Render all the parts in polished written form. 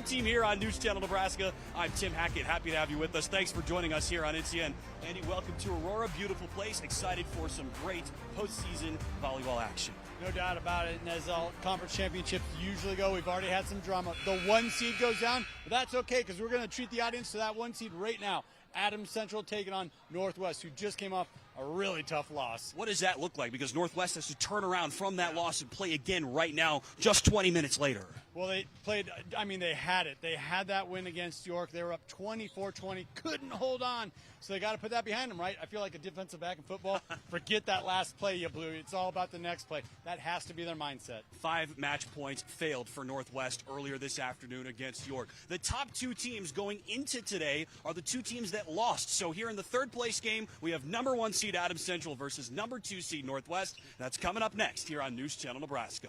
full team here on News Channel Nebraska. I'm Tim Hackett. Happy to have you with us. Thanks for joining us here on NCN. Andy, welcome to Aurora. Beautiful place. Excited for some great postseason volleyball action. No doubt about it. And as all conference championships usually go, we've already had some drama. The 1 seed goes down, but that's okay because we're going to treat the audience to that 1 seed right now. Adams Central taking on Northwest, who just came off a really tough loss. What does that look like? Because Northwest has to turn around from that loss and play again right now, just 20 minutes later. Well, they played, they had it. They had that win against York. They were up 24-20, couldn't hold on. So they got to put that behind them, right? I feel like a defensive back in football. Forget that last play you blew. It's all about the next play. That has to be their mindset. 5 match points failed for Northwest earlier this afternoon against York. The top 2 teams going into today are the 2 teams that lost. So here in the third place game, we have number 1 seed Adams Central versus number 2 seed Northwest. That's coming up next here on News Channel Nebraska.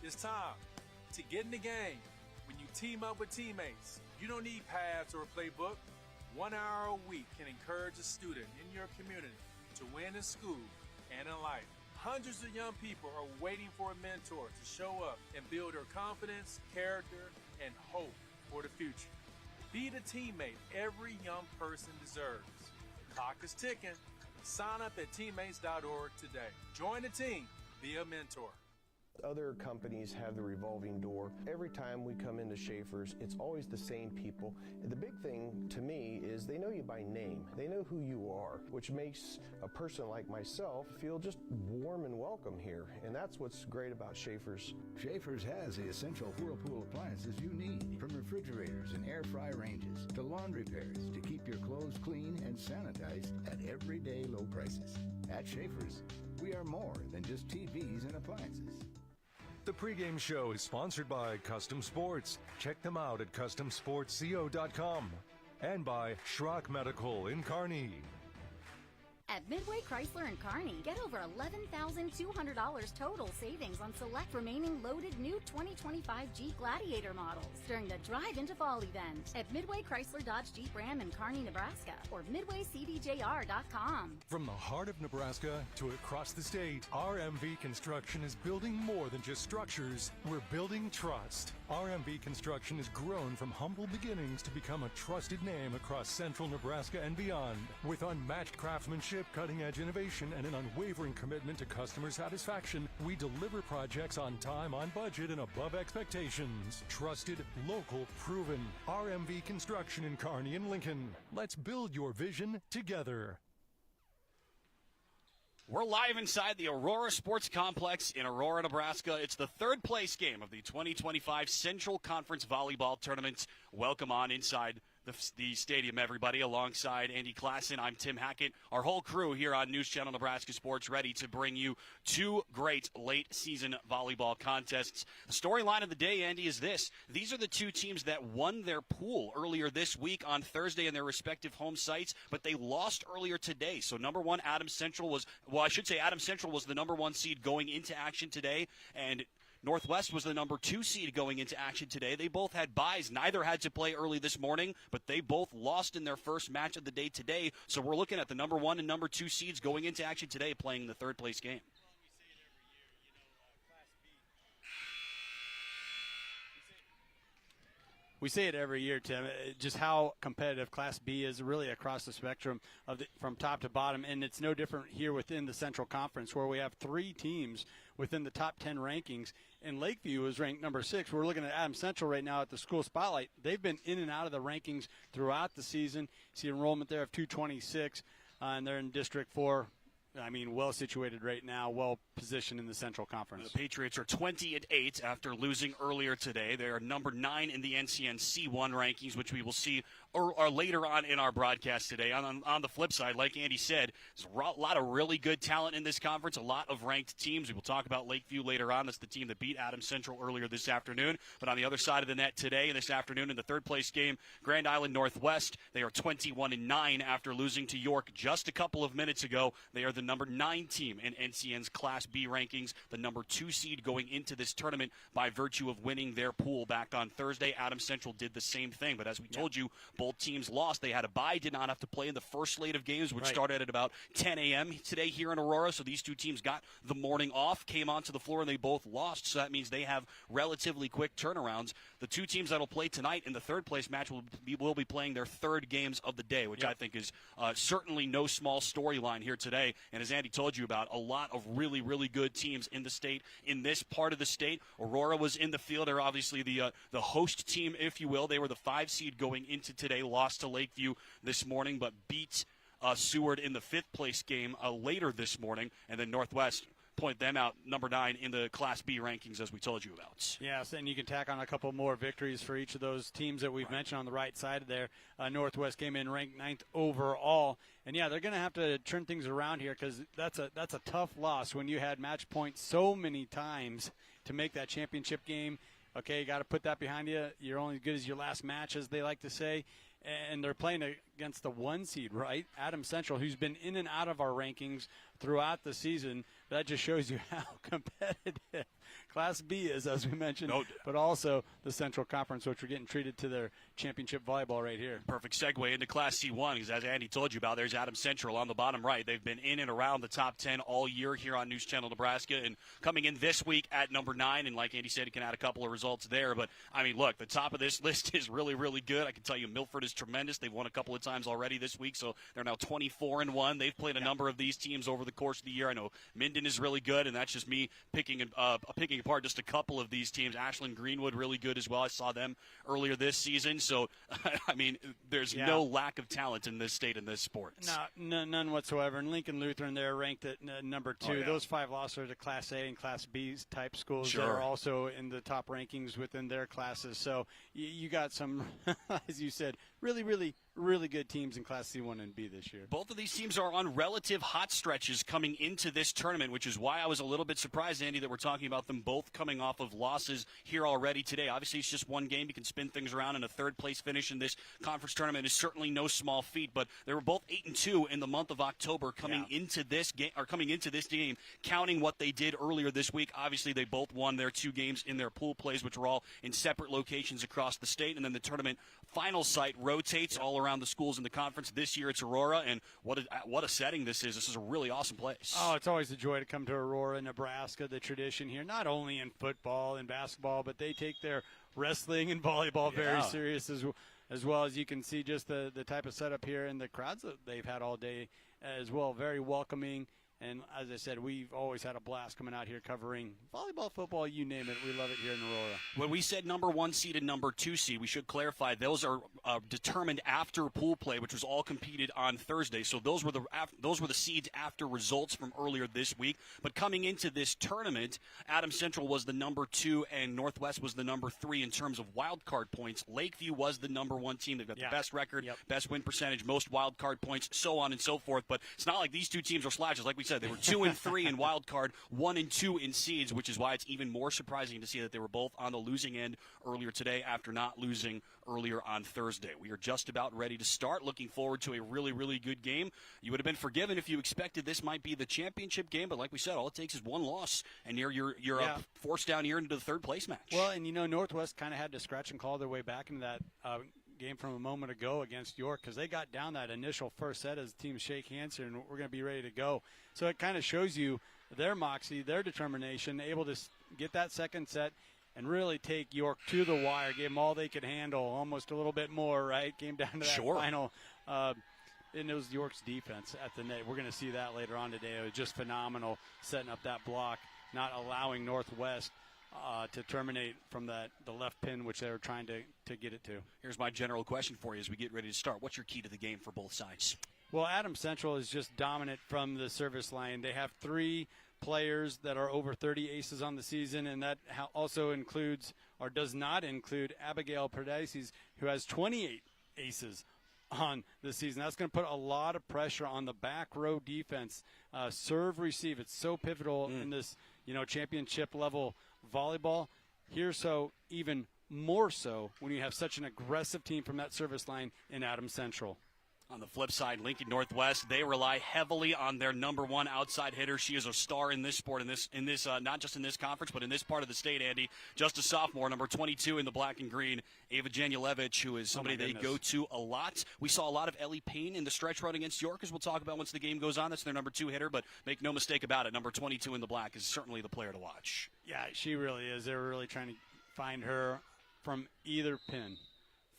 It's time to get in the game. When you team up with teammates, you don't need pads or a playbook. 1 hour a week can encourage a student in your community to win in school and in life. Hundreds of young people are waiting for a mentor to show up and build their confidence, character, and hope for the future. Be the teammate every young person deserves. The clock is ticking. Sign up at teammates.org today. Join the team. Be a mentor. Other companies have the revolving door. Every time we come into Schaefer's, it's always the same people. The big thing to me is they know you by name. They know who you are, which makes a person like myself feel just warm and welcome here. And that's what's great about Schaefer's. Schaefer's has the essential Whirlpool appliances you need, from refrigerators and air fry ranges to laundry pairs to keep your clothes clean and sanitized at everyday low prices. At Schaefer's, we are more than just TVs and appliances. The pregame show is sponsored by Custom Sports. Check them out at CustomSportsCO.com and by Schrock Medical in Kearney. At Midway Chrysler in Kearney, get over $11,200 total savings on select remaining loaded new 2025 Jeep Gladiator models during the Drive into Fall event at Midway Chrysler Dodge Jeep Ram in Kearney, Nebraska, or MidwayCDJR.com. From the heart of Nebraska to across the state, RMV Construction is building more than just structures. We're building trust. RMV Construction has grown from humble beginnings to become a trusted name across central Nebraska and beyond. With unmatched craftsmanship, cutting-edge innovation, and an unwavering commitment to customer satisfaction, we deliver projects on time, on budget, and above expectations. Trusted, local, proven. RMV Construction in Kearney and Lincoln. Let's build your vision together. We're live inside the Aurora Sports Complex in Aurora, Nebraska. It's the third place game of the 2025 Central Conference Volleyball Tournament. Welcome on inside the stadium, everybody. Alongside Andy Klassen, I'm Tim Hackett. Our whole crew here on News Channel Nebraska Sports ready to bring you 2 great late-season volleyball contests. The storyline of the day, Andy, is this. These are the 2 teams that won their pool earlier this week on Thursday in their respective home sites, but they lost earlier today. So number 1, Adams Central was the number 1 seed going into action today, and Northwest was the number 2 seed going into action today. They both had byes. Neither had to play early this morning, but they both lost in their first match of the day today. So we're looking at the number 1 and number 2 seeds going into action today playing the third place game. We say it every year, Tim, just how competitive Class B is really across the spectrum from top to bottom. And it's no different here within the Central Conference, where we have 3 teams within the top 10 rankings. And Lakeview is ranked number 6. We're looking at Adams Central right now at the school spotlight. They've been in and out of the rankings throughout the season. See enrollment there of 226, and they're in District 4. Well situated right now, well position in the Central Conference. The Patriots are 20-8 after losing earlier today. They are number 9 in the NCNC 1 rankings, which we will see or later on in our broadcast today. On the flip side, like Andy said, there's a lot of really good talent in this conference, a lot of ranked teams. We will talk about Lakeview later on. That's the team that beat Adams Central earlier this afternoon. But on the other side of the net today and this afternoon in the third-place game, Grand Island Northwest, they are 21-9 after losing to York just a couple of minutes ago. They are the number 9 team in NCN's Class B rankings, the number 2 seed going into this tournament by virtue of winning their pool back on Thursday. Adams Central did the same thing, but as we told you, both teams lost. They had a bye, did not have to play in the first slate of games, which started at about 10 a.m. today here in Aurora, so these two teams got the morning off, came onto the floor, and they both lost, so that means they have relatively quick turnarounds. The two teams that will play tonight in the third-place match will be playing their third games of the day, which I think is certainly no small storyline here today, and as Andy told you about, a lot of really, really good teams in the state, in this part of the state. Aurora was in the field. They're obviously the host team, if you will. They were the 5 seed going into today, lost to Lakeview this morning, but beat Seward in the 5th place game later this morning, and then Northwest point them out, number 9 in the Class B rankings, as we told you about. Yes, and you can tack on a couple more victories for each of those teams that we've mentioned on the right side there. Northwest came in ranked 9th overall, and they're going to have to turn things around here because that's a tough loss when you had match points so many times to make that championship game. Okay, you got to put that behind you. You're only as good as your last match, as they like to say. And they're playing against the 1 seed, right? Adams Central, who's been in and out of our rankings throughout the season. That just shows you how competitive Class B is, as we mentioned, but also the Central Conference, which we're getting treated to their championship volleyball right here. Perfect segue into Class C1, because as Andy told you about, there's Adams Central on the bottom right. They've been in and around the top 10 all year here on News Channel Nebraska, and coming in this week at number 9, and like Andy said, he can add a couple of results there. But, I mean, look, the top of this list is really, really good. I can tell you Milford is tremendous. They've won a couple of times already this week, so they're now 24-1. They've played a number of these teams over the course of the year. I know Minden is really good, and that's just me picking apart just a couple of these teams. Ashland Greenwood, really good as well. I saw them earlier this season. So, I mean, there's no lack of talent in this state in this sport. No, none whatsoever. And Lincoln Lutheran, they're ranked at number 2. Those 5 losses are to Class A and Class B type schools that are also in the top rankings within their classes. So you got some, as you said, really, really, really good teams in Class C1 and B this year. Both of these teams are on relative hot stretches coming into this tournament, which is why I was a little bit surprised, Andy, that we're talking about them both coming off of losses here already today. Obviously, it's just one game. You can spin things around, and a third-place finish in this conference tournament is certainly no small feat, but they were both 8-2 in the month of October coming into this game, counting what they did earlier this week. Obviously, they both won their 2 games in their pool plays, which were all in separate locations across the state, and then the tournament final site rotates all around the schools in the conference. This year it's Aurora, and what a setting this is. This is a really awesome place. Oh, it's always a joy to come to Aurora, Nebraska. The tradition here, not only in football and basketball, but they take their wrestling and volleyball very serious as well. As you can see, just the type of setup here and the crowds that they've had all day as well. Very welcoming. And as I said, we've always had a blast coming out here covering volleyball, football, you name it. We love it here in Aurora. When we said number 1 seed and number 2 seed, we should clarify those are determined after pool play, which was all competed on Thursday. So those were the seeds after results from earlier this week. But coming into this tournament, Adams Central was the number 2 and Northwest was the number 3 in terms of wild card points. Lakeview was the number 1 team. They've got the best record, best win percentage, most wild card points, so on and so forth. But it's not like these two teams are slouches. Like we said, they were 2 and 3 in wild card, 1 and 2 in seeds, which is why it's even more surprising to see that they were both on the losing end earlier today after not losing earlier on Thursday. We are just about ready to start. Looking forward to a really, really good game. You would have been forgiven if you expected this might be the championship game, but like we said, all it takes is one loss, and you're forced down here into the third place match. Well, and Northwest kind of had to scratch and claw their way back into that game from a moment ago against York because they got down that initial first set as teams shake hands here, and we're going to be ready to go. So it kind of shows you their moxie, their determination, able to get that second set and really take York to the wire, gave them all they could handle, almost a little bit more, right? Came down to that final. And it was York's defense at the net. We're going to see that later on today. It was just phenomenal setting up that block, not allowing Northwest to terminate from the left pin, which they were trying to get it to. Here's my general question for you as we get ready to start. What's your key to the game for both sides? Well, Adams Central is just dominant from the service line. They have 3 players that are over 30 aces on the season, and that also includes, or does not include, Abigail Paradis, who has 28 aces on the season. That's going to put a lot of pressure on the back row defense. Serve, receive. It's so pivotal in this, championship level volleyball. Here, so even more so when you have such an aggressive team from that service line in Adams Central. On the flip side, Lincoln Northwest, they rely heavily on their number one outside hitter. She is a star in this sport, in this not just in this conference, but in this part of the state, Andy. Just a sophomore, number 22 in the black and green, Ava Janulevich, who is somebody they go to a lot. We saw a lot of Ellie Payne in the stretch run against York, as we'll talk about once the game goes on. That's their number 2 hitter, but make no mistake about it, number 22 in the black is certainly the player to watch. Yeah, she really is. They're really trying to find her from either pin.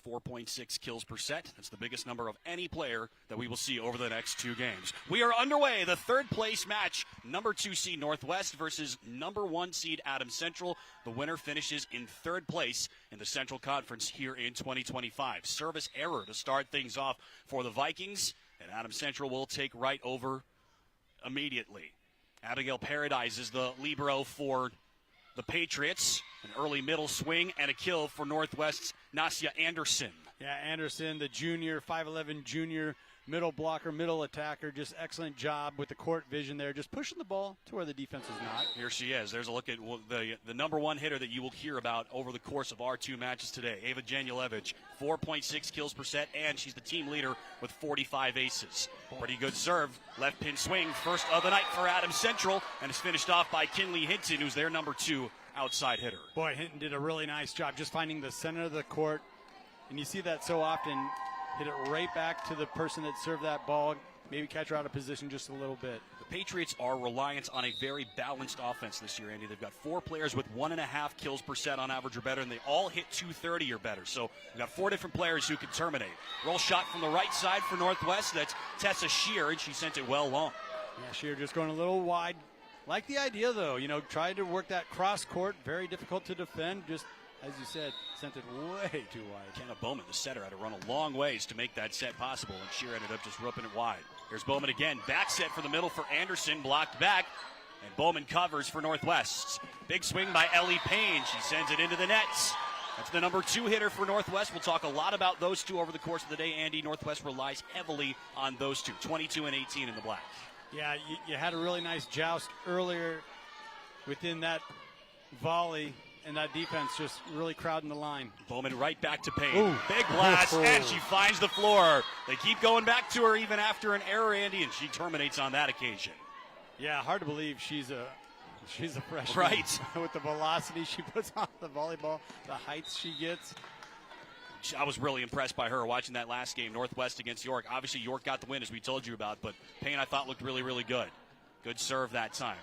4.6 kills per set. That's the biggest number of any player that we will see over the next 2 games. We are underway. The third place match, number 2 seed Northwest versus number 1 seed Adams Central. The winner finishes in third place in the Central Conference here in 2025. Service error to start things off for the Vikings, and Adams Central will take right over immediately. Abigail Paradis is the libero for the Patriots. An early middle swing and a kill for Northwest's Nasia Anderson. Yeah, Anderson, the junior, 5'11 junior, middle blocker, middle attacker. Just excellent job with the court vision there. Just pushing the ball to where the defense is not. Here she is. There's a look at the number 1 hitter that you will hear about over the course of our 2 matches today. Ava Janulevich, 4.6 kills per set, and she's the team leader with 45 aces. Pretty good serve. Left pin swing, first of the night for Adams Central, and it's finished off by Kinley Hinton, who's their number 2 outside hitter. Boy, Hinton did a really nice job just finding the center of the court, and you see that so often. Hit it right back to the person that served that ball, maybe catch her out of position just a little bit. The Patriots are reliant on a very balanced offense this year, Andy. They've got 4 players with 1.5 kills per set on average or better, and they all hit 230 or better. So we've got 4 different players who can terminate. Roll shot from the right side for Northwest. That's Tessa Shear, and she sent it well long. Yeah, Shear just going a little wide. Like the idea, though. Tried to work that cross court. Very difficult to defend. Just, as you said, sent it way too wide. Kenna Bowman, the setter, had to run a long ways to make that set possible, and Shear ended up just ripping it wide. Here's Bowman again. Back set for the middle for Anderson. Blocked back, and Bowman covers for Northwest. Big swing by Ellie Payne. She sends it into the nets. That's the number 2 hitter for Northwest. We'll talk a lot about those 2 over the course of the day, Andy. Northwest relies heavily on those 2, 22 and 18 in the black. Yeah, you had a really nice joust earlier within that volley, and that defense just really crowding the line. Bowman right back to Payne. Ooh. Big blast, and she finds the floor. They keep going back to her even after an error, Andy, and she terminates on that occasion. Yeah, hard to believe she's a freshman. Right. With the velocity she puts on the volleyball, the heights she gets. I was really impressed by her watching that last game, Northwest against York. Obviously, York got the win, as we told you about, but Payne, I thought, looked really, really good. Good serve that time.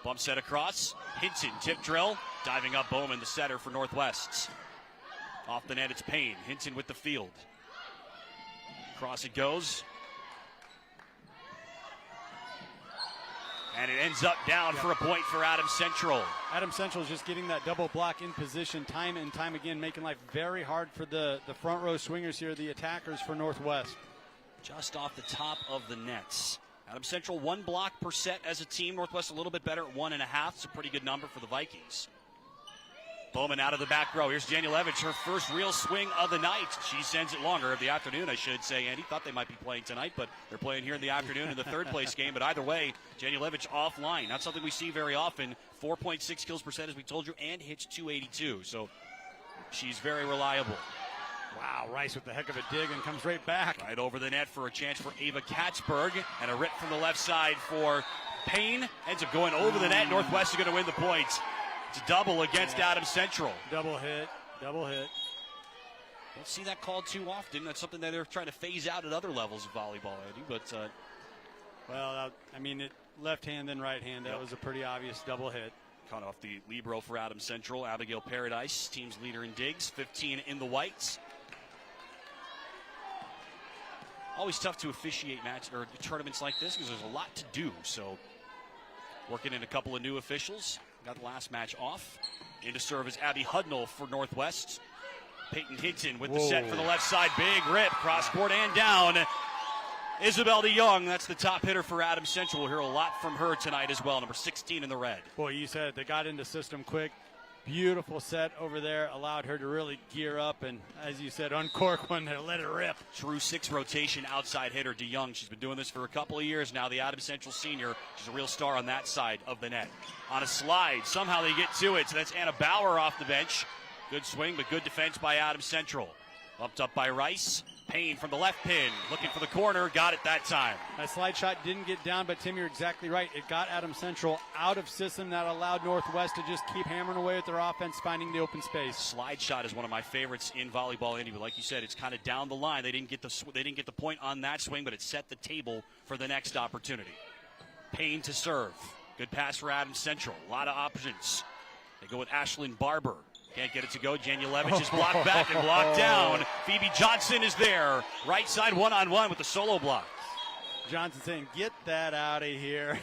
Bump set across. Hinton, tip drill. Diving up Bowman, the setter for Northwest. Off the net, it's Payne. Hinton with the field. Cross it goes. And it ends up down for a point for Adams Central. Adams Central is just getting that double block in position time and time again, making life very hard for the front row swingers here, the attackers for Northwest. Just off the top of the nets. Adams Central 1 block per set as a team. Northwest a little bit better at 1.5. It's a pretty good number for the Vikings. Bowman out of the back row. Here's Janulevich, her first real swing of the night. She sends it longer, of the afternoon, I should say. Andy thought they might be playing tonight, but they're playing here in the afternoon in the third place game. But either way, Janulevich offline. Not something we see very often. 4.6 kills per set, as we told you, and hits 282. So she's very reliable. Wow, Rice with the heck of a dig and comes right back. Right over the net for a chance for Ava Katzberg. And a rip from the left side for Payne. Ends up going over the net. Northwest is going to win the points. It's a double against Adams Central. Double hit. Don't see that called too often. That's something that they're trying to phase out at other levels of volleyball, Eddie. But left hand then right hand. That was a pretty obvious double hit. Caught off the libero for Adams Central. Abigail Paradis, team's leader in digs, 15 in the whites. Always tough to officiate tournaments like this because there's a lot to do. So working in a couple of new officials. Got the last match off. Into serve is Abby Hudnall for Northwest. Peyton Hinton with the set for the left side. Big rip, cross court and down. Isabel DeYoung, that's the top hitter for Adams Central. We'll hear a lot from her tonight as well, number 16 in the red. Boy, you said it. They got into system quick. Beautiful set over there, allowed her to really gear up and, as you said, uncork one and let it rip. True 6 rotation outside hitter DeYoung. She's been doing this for a couple of years now. The Adams Central senior. She's a real star on that side of the net. On a slide, somehow they get to it. So that's Anna Bauer off the bench. Good swing, but good defense by Adams Central. Bumped up by Rice. Payne from the left pin, looking for the corner, got it that time. That slide shot didn't get down, but Tim, you're exactly right. It got Adams Central out of system. That allowed Northwest to just keep hammering away with their offense, finding the open space. Slide shot is one of my favorites in volleyball, Andy. But like you said, it's kind of down the line. They didn't get the point on that swing, but it set the table for the next opportunity. Payne to serve. Good pass for Adams Central. A lot of options. They go with Ashlyn Barber. Can't get it to go. Janulevich is blocked back and blocked down. Phoebe Johnson is there. Right side one-on-one with the solo block. Johnson saying, get that out of here.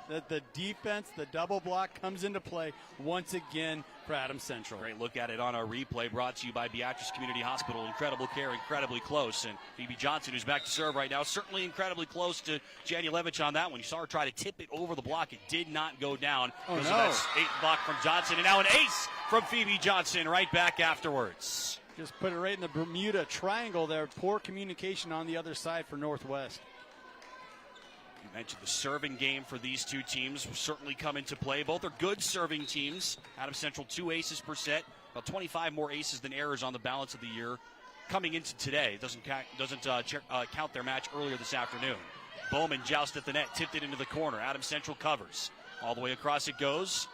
The defense, the double block comes into play once again for Adams Central. Great look at it on our replay, brought to you by Beatrice Community Hospital. Incredible care, incredibly close. And Phoebe Johnson, who's back to serve right now, certainly incredibly close to Janulevich on that one. You saw her try to tip it over the block. It did not go down. Oh, no. That's 8 block from Johnson. And now an ace from Phoebe Johnson right back afterwards. Just put it right in the Bermuda Triangle there. Poor communication on the other side for Northwest. You mentioned the serving game for these two teams will certainly come into play. Both are good serving teams. Adams Central 2 aces per set, about 25 more aces than errors on the balance of the year. Coming into today, doesn't count their match earlier this afternoon. Bowman joust at the net, tipped it into the corner. Adams Central covers. All the way across it goes.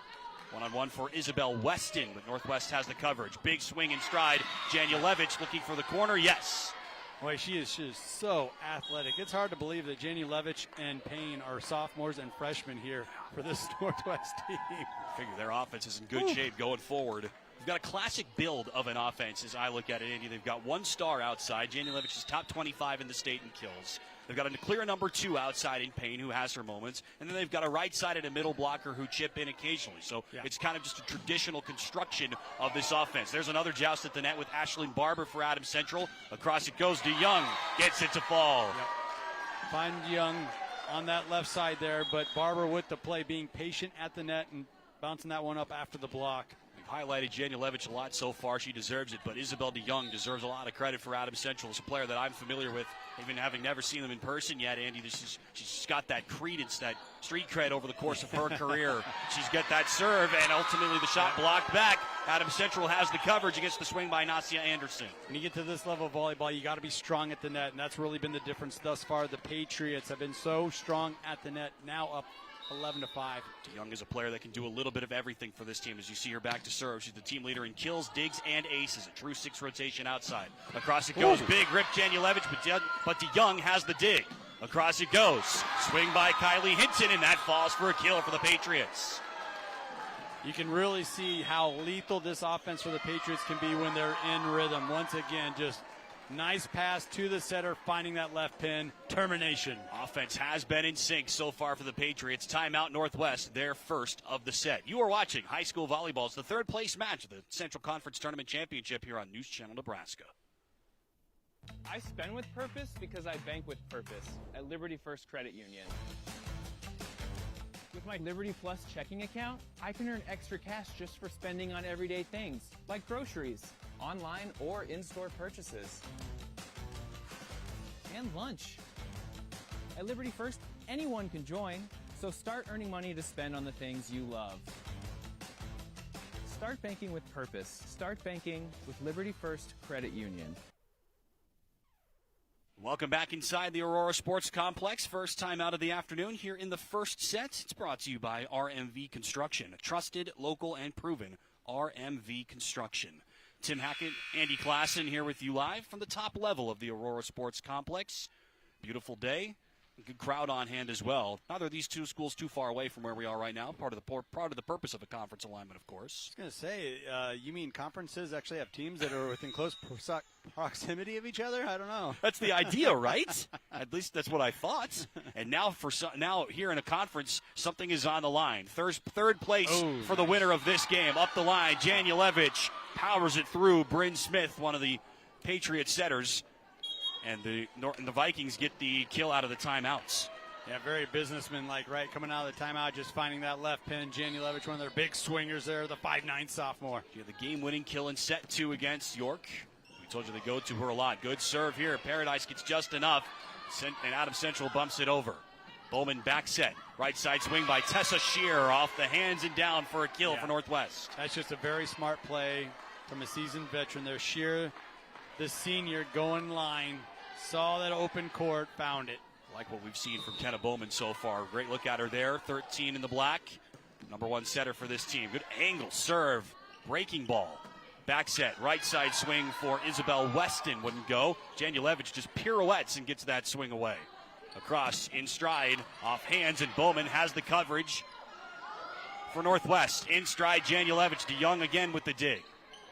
One-on-one for Isabel Weston, but Northwest has the coverage. Big swing in stride. Janulevich looking for the corner. Yes. Boy, she is so athletic. It's hard to believe that Janulevich and Payne are sophomores and freshmen here for this Northwest team. I figure their offense is in good shape going forward. They've got a classic build of an offense as I look at it, Andy. They've got one star outside. Janulevich is top 25 in the state in kills. They've got a clear number 2 outside in Payne, who has her moments. And then they've got a right-sided and middle blocker who chip in occasionally. So It's kind of just a traditional construction of this offense. There's another joust at the net with Ashlyn Barber for Adams Central. Across it goes. DeYoung gets it to fall. Yep. Find Young on that left side there, but Barber with the play, being patient at the net and bouncing that one up after the block. We've highlighted Janulevich a lot so far. She deserves it, but Isabel DeYoung deserves a lot of credit for Adams Central. It's a player that I'm familiar with, even having never seen them in person yet, Andy. She's got that credence, that street cred over the course of her career. She's got that serve, and ultimately the shot blocked back. Adams Central has the coverage against the swing by Nasia Anderson. When you get to this level of volleyball, you got to be strong at the net, and that's really been the difference thus far. The Patriots have been so strong at the net, now up 11-5. DeYoung is a player that can do a little bit of everything for this team. As you see her back to serve, she's the team leader in kills, digs, and aces. A true 6 rotation outside. Across it goes. Big rip Janulevich, but DeYoung has the dig. Across it goes. Swing by Kylie Hinton, and that falls for a kill for the Patriots. You can really see how lethal this offense for the Patriots can be when they're in rhythm. Once again, just nice pass to the setter, finding that left pin. Termination. Offense has been in sync so far for the Patriots. Timeout Northwest, their first of the set. You are watching high school volleyball. It's the third place match of the Central Conference Tournament Championship here on News Channel Nebraska. I spend with purpose because I bank with purpose at Liberty First Credit Union. With my Liberty Plus checking account, I can earn extra cash just for spending on everyday things, like groceries, online or in-store purchases, and lunch. At Liberty First, anyone can join, so start earning money to spend on the things you love. Start banking with purpose. Start banking with Liberty First Credit Union. Welcome back inside the Aurora Sports Complex. First time out of the afternoon here in the first set. It's brought to you by RMV Construction. Trusted, local, and proven RMV Construction. Tim Hackett, Andy Klassen here with you live from the top level of the Aurora Sports Complex. Beautiful day. Good crowd on hand as well. Neither of these two schools too far away from where we are right now. Part of the purpose of a conference alignment, of course. I was going to say, you mean conferences actually have teams that are within close proximity of each other? I don't know. That's the idea, right? At least that's what I thought. And now now here in a conference, something is on the line. Third place for the winner of this game. Up the line, Janulevich powers it through. Bryn Smith, one of the Patriot setters. And the Vikings get the kill out of the timeouts. Yeah, very businessman-like, right? Coming out of the timeout, just finding that left pin. Janulevich, one of their big swingers there, the 5'9" sophomore. Yeah, the game-winning kill in set 2 against York. We told you they go to her a lot. Good serve here. Paradise gets just enough, and Adams Central bumps it over. Bowman back set. Right side swing by Tessa Shear off the hands and down for a kill for Northwest. That's just a very smart play from a seasoned veteran there. Shear, the senior, going line, saw that open court, found it. Like what we've seen from Kenna Bowman so far. Great look at her there. 13 in the black. Number 1 setter for this team. Good angle serve. Breaking ball. Back set. Right side swing for Isabel Weston. Wouldn't go. Janulevich just pirouettes and gets that swing away. Across in stride. Off hands, and Bowman has the coverage for Northwest. In stride, Janulevich. DeYoung again with the dig.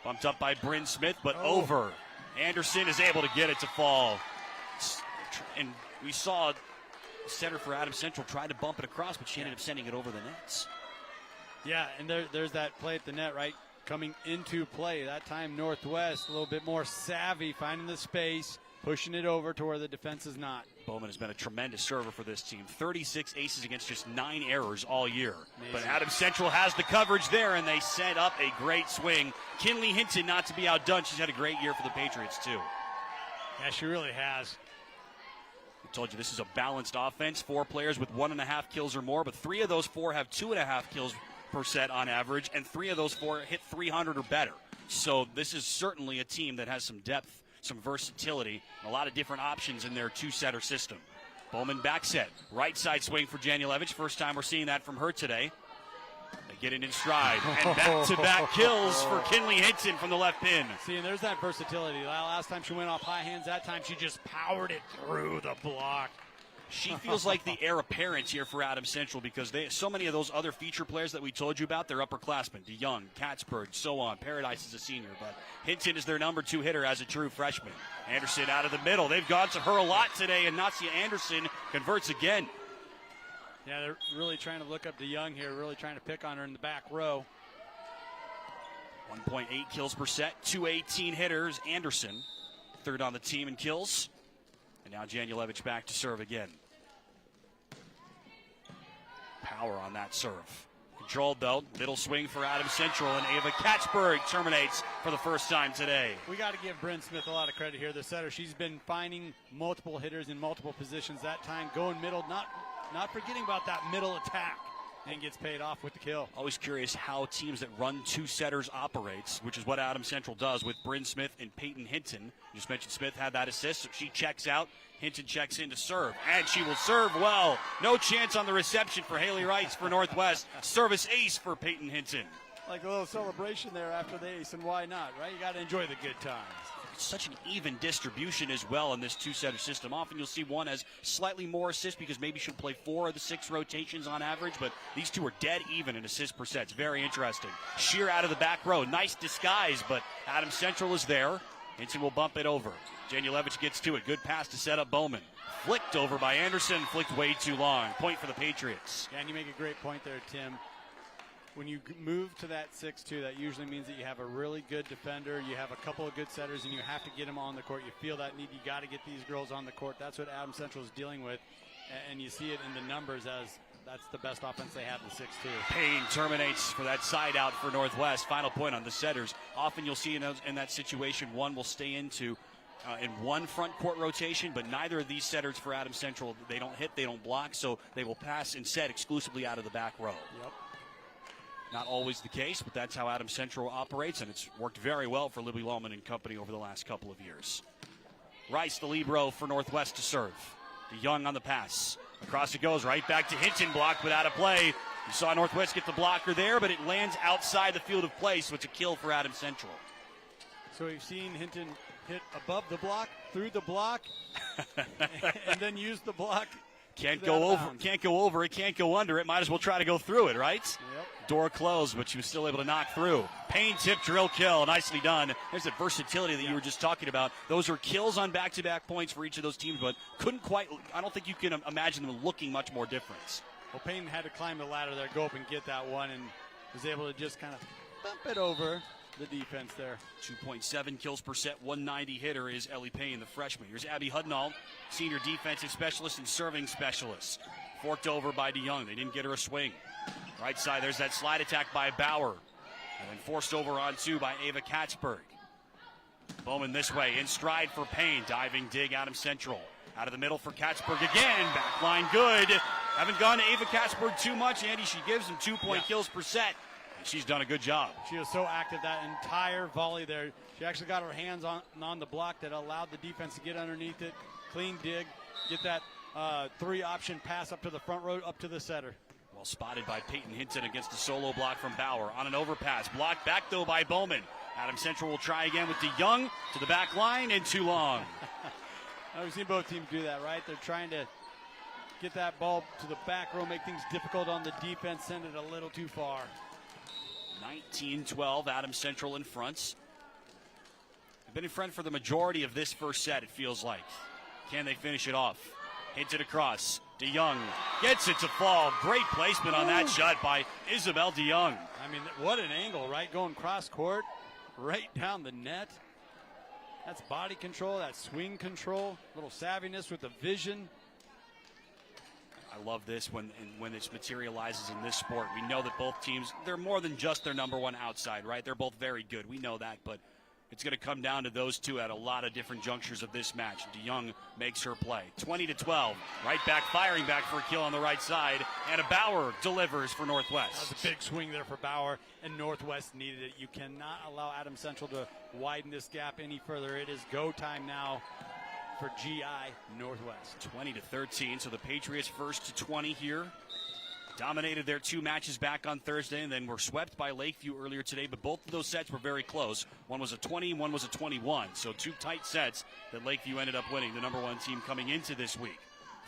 Bumped up by Bryn Smith, but over. Anderson is able to get it to fall. And we saw the center for Adams Central try to bump it across, but she ended up sending it over the nets. Yeah, and there's that play at the net, right? Coming into play. That time Northwest a little bit more savvy, finding the space, pushing it over to where the defense is not. Bowman has been a tremendous server for this team. 36 aces against just 9 errors all year. Amazing. But Adams Central has the coverage there, and they set up a great swing. Kinley Hinton not to be outdone. She's had a great year for the Patriots, too. Yeah, she really has. I told you this is a balanced offense. 4 players with 1.5 kills or more, but 3 of those 4 have 2.5 kills per set on average, and 3 of those 4 hit 300 or better. So this is certainly a team that has some depth, some versatility, and a lot of different options in their 2-setter system. Bowman back set. Right side swing for Janulevich. First time we're seeing that from her today. They get it in stride. And back-to-back kills for Kinley Hinton from the left pin. See, and there's that versatility. Last time she went off high hands. That time she just powered it through the block. She feels like the heir apparent here for Adams Central because so many of those other feature players that we told you about, they're upperclassmen. DeYoung, Katzberg, so on. Paradise is a senior, but Hinton is their number 2 hitter as a true freshman. Anderson out of the middle. They've gone to her a lot today, and Nasia Anderson converts again. Yeah, they're really trying to look up DeYoung here, really trying to pick on her in the back row. 1.8 kills per set, 218 hitters. Anderson, 3rd on the team in kills. And now Janulevich back to serve again. Power on that serve. Controlled, though. Middle swing for Adams Central, and Ava Katzberg terminates for the first time today. We got to give Bryn Smith a lot of credit here, the setter. She's been finding multiple hitters in multiple positions that time, going middle, not forgetting about that middle attack, and gets paid off with the kill. Always curious how teams that run 2 setters operates, which is what Adams Central does with Bryn Smith and Peyton Hinton. You just mentioned Smith had that assist, so she checks out. Hinton checks in to serve, and she will serve well. No chance on the reception for Haley Rice for Northwest. Service ace for Peyton Hinton. Like a little celebration there after the ace, and why not, right? You got to enjoy the good times. It's such an even distribution as well in this 2-setter system. Often you'll see one has slightly more assists because maybe she'll play 4 of the 6 rotations on average, but these 2 are dead even in assists per set. It's very interesting. Sheer out of the back row. Nice disguise, but Adams Central is there. Hinton will bump it over. Janulevich gets to it. Good pass to set up Bowman. Flicked over by Anderson. Flicked way too long. Point for the Patriots. Yeah, and you make a great point there, Tim. When you move to that 6-2, that usually means that you have a really good defender, you have a couple of good setters, and you have to get them on the court. You feel that need. You got to get these girls on the court. That's what Adams Central is dealing with, and you see it in the numbers as that's the best offense they have, the 6-2. Payne terminates for that side out for Northwest. Final point on the setters. Often you'll see in that situation, one will stay into in one front court rotation, but neither of these setters for Adams Central, they don't hit, they don't block, so they will pass and set exclusively out of the back row. Yep. Not always the case, but that's how Adams Central operates, and it's worked very well for Libby Lohman and company over the last couple of years. Rice, the libero for Northwest to serve. DeYoung on the pass. Across it goes, right back to Hinton, blocked but out of play. You saw Northwest get the blocker there, but it lands outside the field of play, so it's a kill for Adams Central. So we've seen Hinton hit above the block, through the block, and then use the block. Can't go over it, can't go under it. Might as well try to go through it, right? Yep. Door closed, but she was still able to knock through. Payne tip drill kill. Nicely done. There's that versatility that you were just talking about. Those are kills on back-to-back points for each of those teams, but I don't think you can imagine them looking much more different. Well, Payne had to climb the ladder there, go up and get that one, and was able to just kind of bump it over the defense there. 2.7 kills per set, 190 hitter is Ellie Payne, the freshman. Here's Abby Hudnall, senior defensive specialist and serving specialist. Forked over by DeYoung. They didn't get her a swing. Right side, there's that slide attack by Bauer. And then forced over on two by Ava Katzberg. Bowman this way, in stride for Payne. Diving dig, Adams Central. Out of the middle for Katzberg again. Back line good. Haven't gone to Ava Katzberg too much, Andy. She gives them 2-point kills per set. And she's done a good job. She was so active that entire volley there. She actually got her hands on the block that allowed the defense to get underneath it. Clean dig. Get that three-option pass up to the front row, up to the setter. Well spotted by Peyton Hinton against a solo block from Bauer. On an overpass. Blocked back, though, by Bowman. Adams Central will try again with DeYoung to the back line and too long. We've seen both teams do that, right? They're trying to get that ball to the back row, make things difficult on the defense, send it a little too far. 19-12, Adams Central in front. They've been in front for the majority of this first set, it feels like. Can they finish it off? Hinted across. DeYoung gets it to fall. Great placement on that shot by Isabel DeYoung. I mean, what an angle, right? Going cross court, right down the net. That's body control, that's swing control, little savviness with the vision. I love this when this materializes in this sport. We know that both teams, they're more than just their number one outside, right? They're both very good. We know that, but it's going to come down to those two at a lot of different junctures of this match. DeYoung makes her play. 20-12. Right back, firing back for a kill on the right side. And a Bauer delivers for Northwest. That was a big swing there for Bauer, and Northwest needed it. You cannot allow Adams Central to widen this gap any further. It is go time now for GI Northwest. 20-13, so the Patriots first to 20 here. Dominated their two matches back on Thursday and then were swept by Lakeview earlier today, but both of those sets were very close. One was a 20, one was a 21. So two tight sets that Lakeview ended up winning, the number one team coming into this week.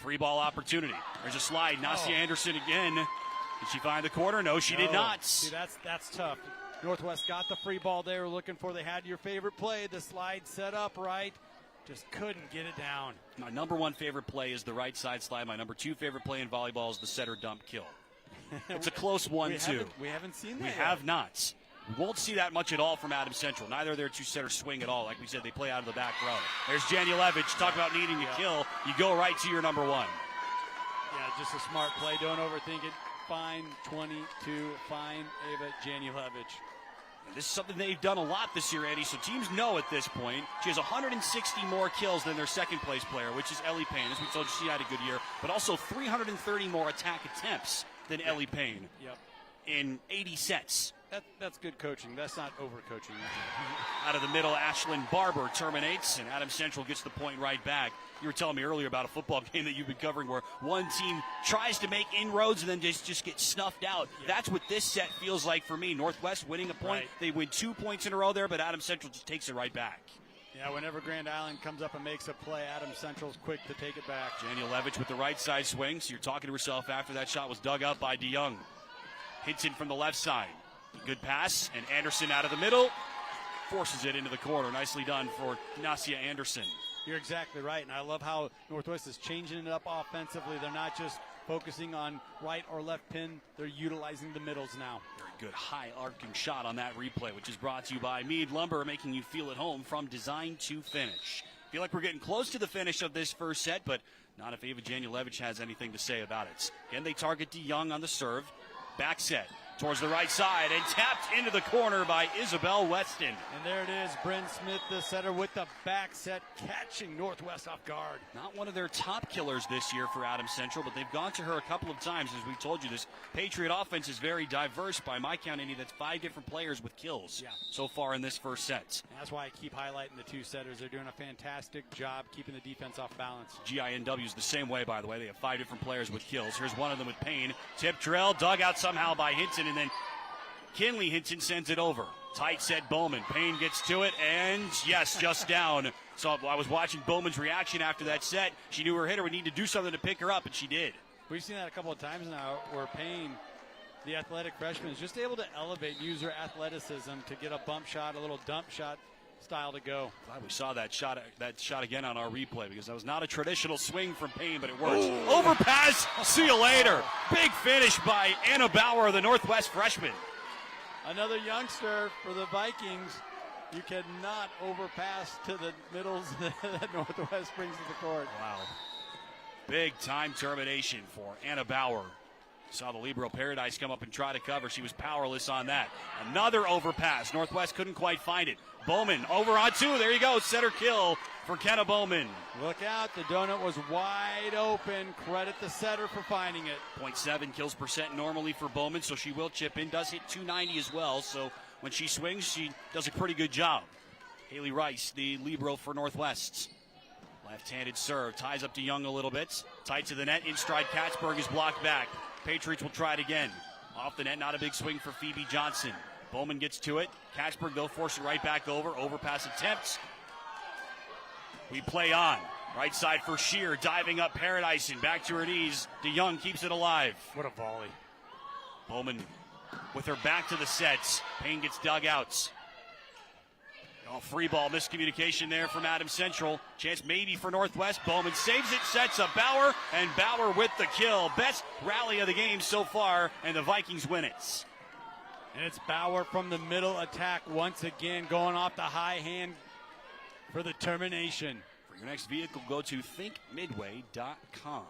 Free ball opportunity. There's a slide. Nasia Anderson again. Did she find the corner? No, she did not. See, that's tough. Northwest got the free ball they were looking for. They had your favorite play. The slide set up right. Just couldn't get it down. My number one favorite play is the right side slide. My number two favorite play in volleyball is the setter dump kill. It's a close one, too. We haven't seen that We yet. have not. We won't see that much at all from Adams Central. Neither of their two setters swing at all. Like we said, they play out of the back row. There's Janulevich. Talk about needing to kill. You go right to your number one. Yeah, just a smart play. Don't overthink it. Fine 22. Fine Ava Janulevich. This is something they've done a lot this year, Eddie, so teams know at this point. She has 160 more kills than their second-place player, which is Ellie Payne. As we told you, she had a good year. But also 330 more attack attempts than Ellie Payne in 80 sets. That's good coaching. That's not over-coaching. Out of the middle, Ashlyn Barber terminates, and Adams Central gets the point right back. You were telling me earlier about a football game that you've been covering where one team tries to make inroads and then just gets snuffed out. Yeah. That's what this set feels like for me. Northwest winning a point. Right. They win 2 points in a row there, but Adams Central just takes it right back. Yeah, whenever Grand Island comes up and makes a play, Adams Central's quick to take it back. Janulevich with the right side swing. So you're talking to herself after that shot was dug up by DeYoung. Hinton from the left side. Good pass, and Anderson out of the middle. Forces it into the corner. Nicely done for Nasia Anderson. You're exactly right, and I love how Northwest is changing it up offensively. They're not just focusing on right or left pin. They're utilizing the middles now. Very good high arcing shot on that replay, which is brought to you by Mead Lumber, making you feel at home from design to finish. Feel like we're getting close to the finish of this first set, but not if Ava Janulevich has anything to say about it. Again, they target DeYoung on the serve. Back set towards the right side and tapped into the corner by Isabel Weston. And there it is, Bryn Smith, the setter, with the back set, catching Northwest off guard. Not one of their top killers this year for Adams Central, but they've gone to her a couple of times. As we told you, this Patriot offense is very diverse. By my count, Andy, that's 5 different players with kills so far in this first set. And that's why I keep highlighting the two setters. They're doing a fantastic job keeping the defense off balance. GINW is the same way, by the way. They have 5 different players with kills. Here's one of them with Payne. Tip drill, dug out somehow by Hinton, and then Kinley Hinton sends it over. Tight set Bowman. Payne gets to it, and yes, just down. So I was watching Bowman's reaction after that set. She knew her hitter would need to do something to pick her up, and she did. We've seen that a couple of times now where Payne, the athletic freshman, is just able to elevate and use her athleticism to get a bump shot, a little dump shot style to go. Glad we saw that shot again on our replay, because that was not a traditional swing from Payne, but it works. Overpass, see you later. Big finish by Anna Bauer, the Northwest freshman. Another youngster for the Vikings. You cannot overpass to the middles that Northwest brings to the court. Wow. Big time termination for Anna Bauer. Saw the Libero Paradise come up and try to cover. She was powerless on that. Another overpass. Northwest couldn't quite find it. Bowman over on two. There you go. Center kill for Kenna Bowman. Look out. The donut was wide open. Credit the setter for finding it. 0.7 kills percent normally for Bowman, so she will chip in. Does hit 290 as well, so when she swings, she does a pretty good job. Haley Rice, the libero for Northwest. Left-handed serve. Ties up to Young a little bit. Tight to the net. In stride. Katzberg is blocked back. Patriots will try it again. Off the net, not a big swing for Phoebe Johnson. Bowman gets to it. Katzberg, though, force it right back over. Overpass attempts. We play on. Right side for Shear. Diving up Paradise and back to her knees. DeYoung keeps it alive. What a volley. Bowman with her back to the sets. Payne gets dug out. Oh, free ball miscommunication there from Adams Central. Chance maybe for Northwest. Bowman saves it, sets up Bauer, and Bauer with the kill. Best rally of the game so far, and the Vikings win it. And it's Bauer from the middle attack once again, going off the high hand for the termination. For your next vehicle, go to thinkmidway.com.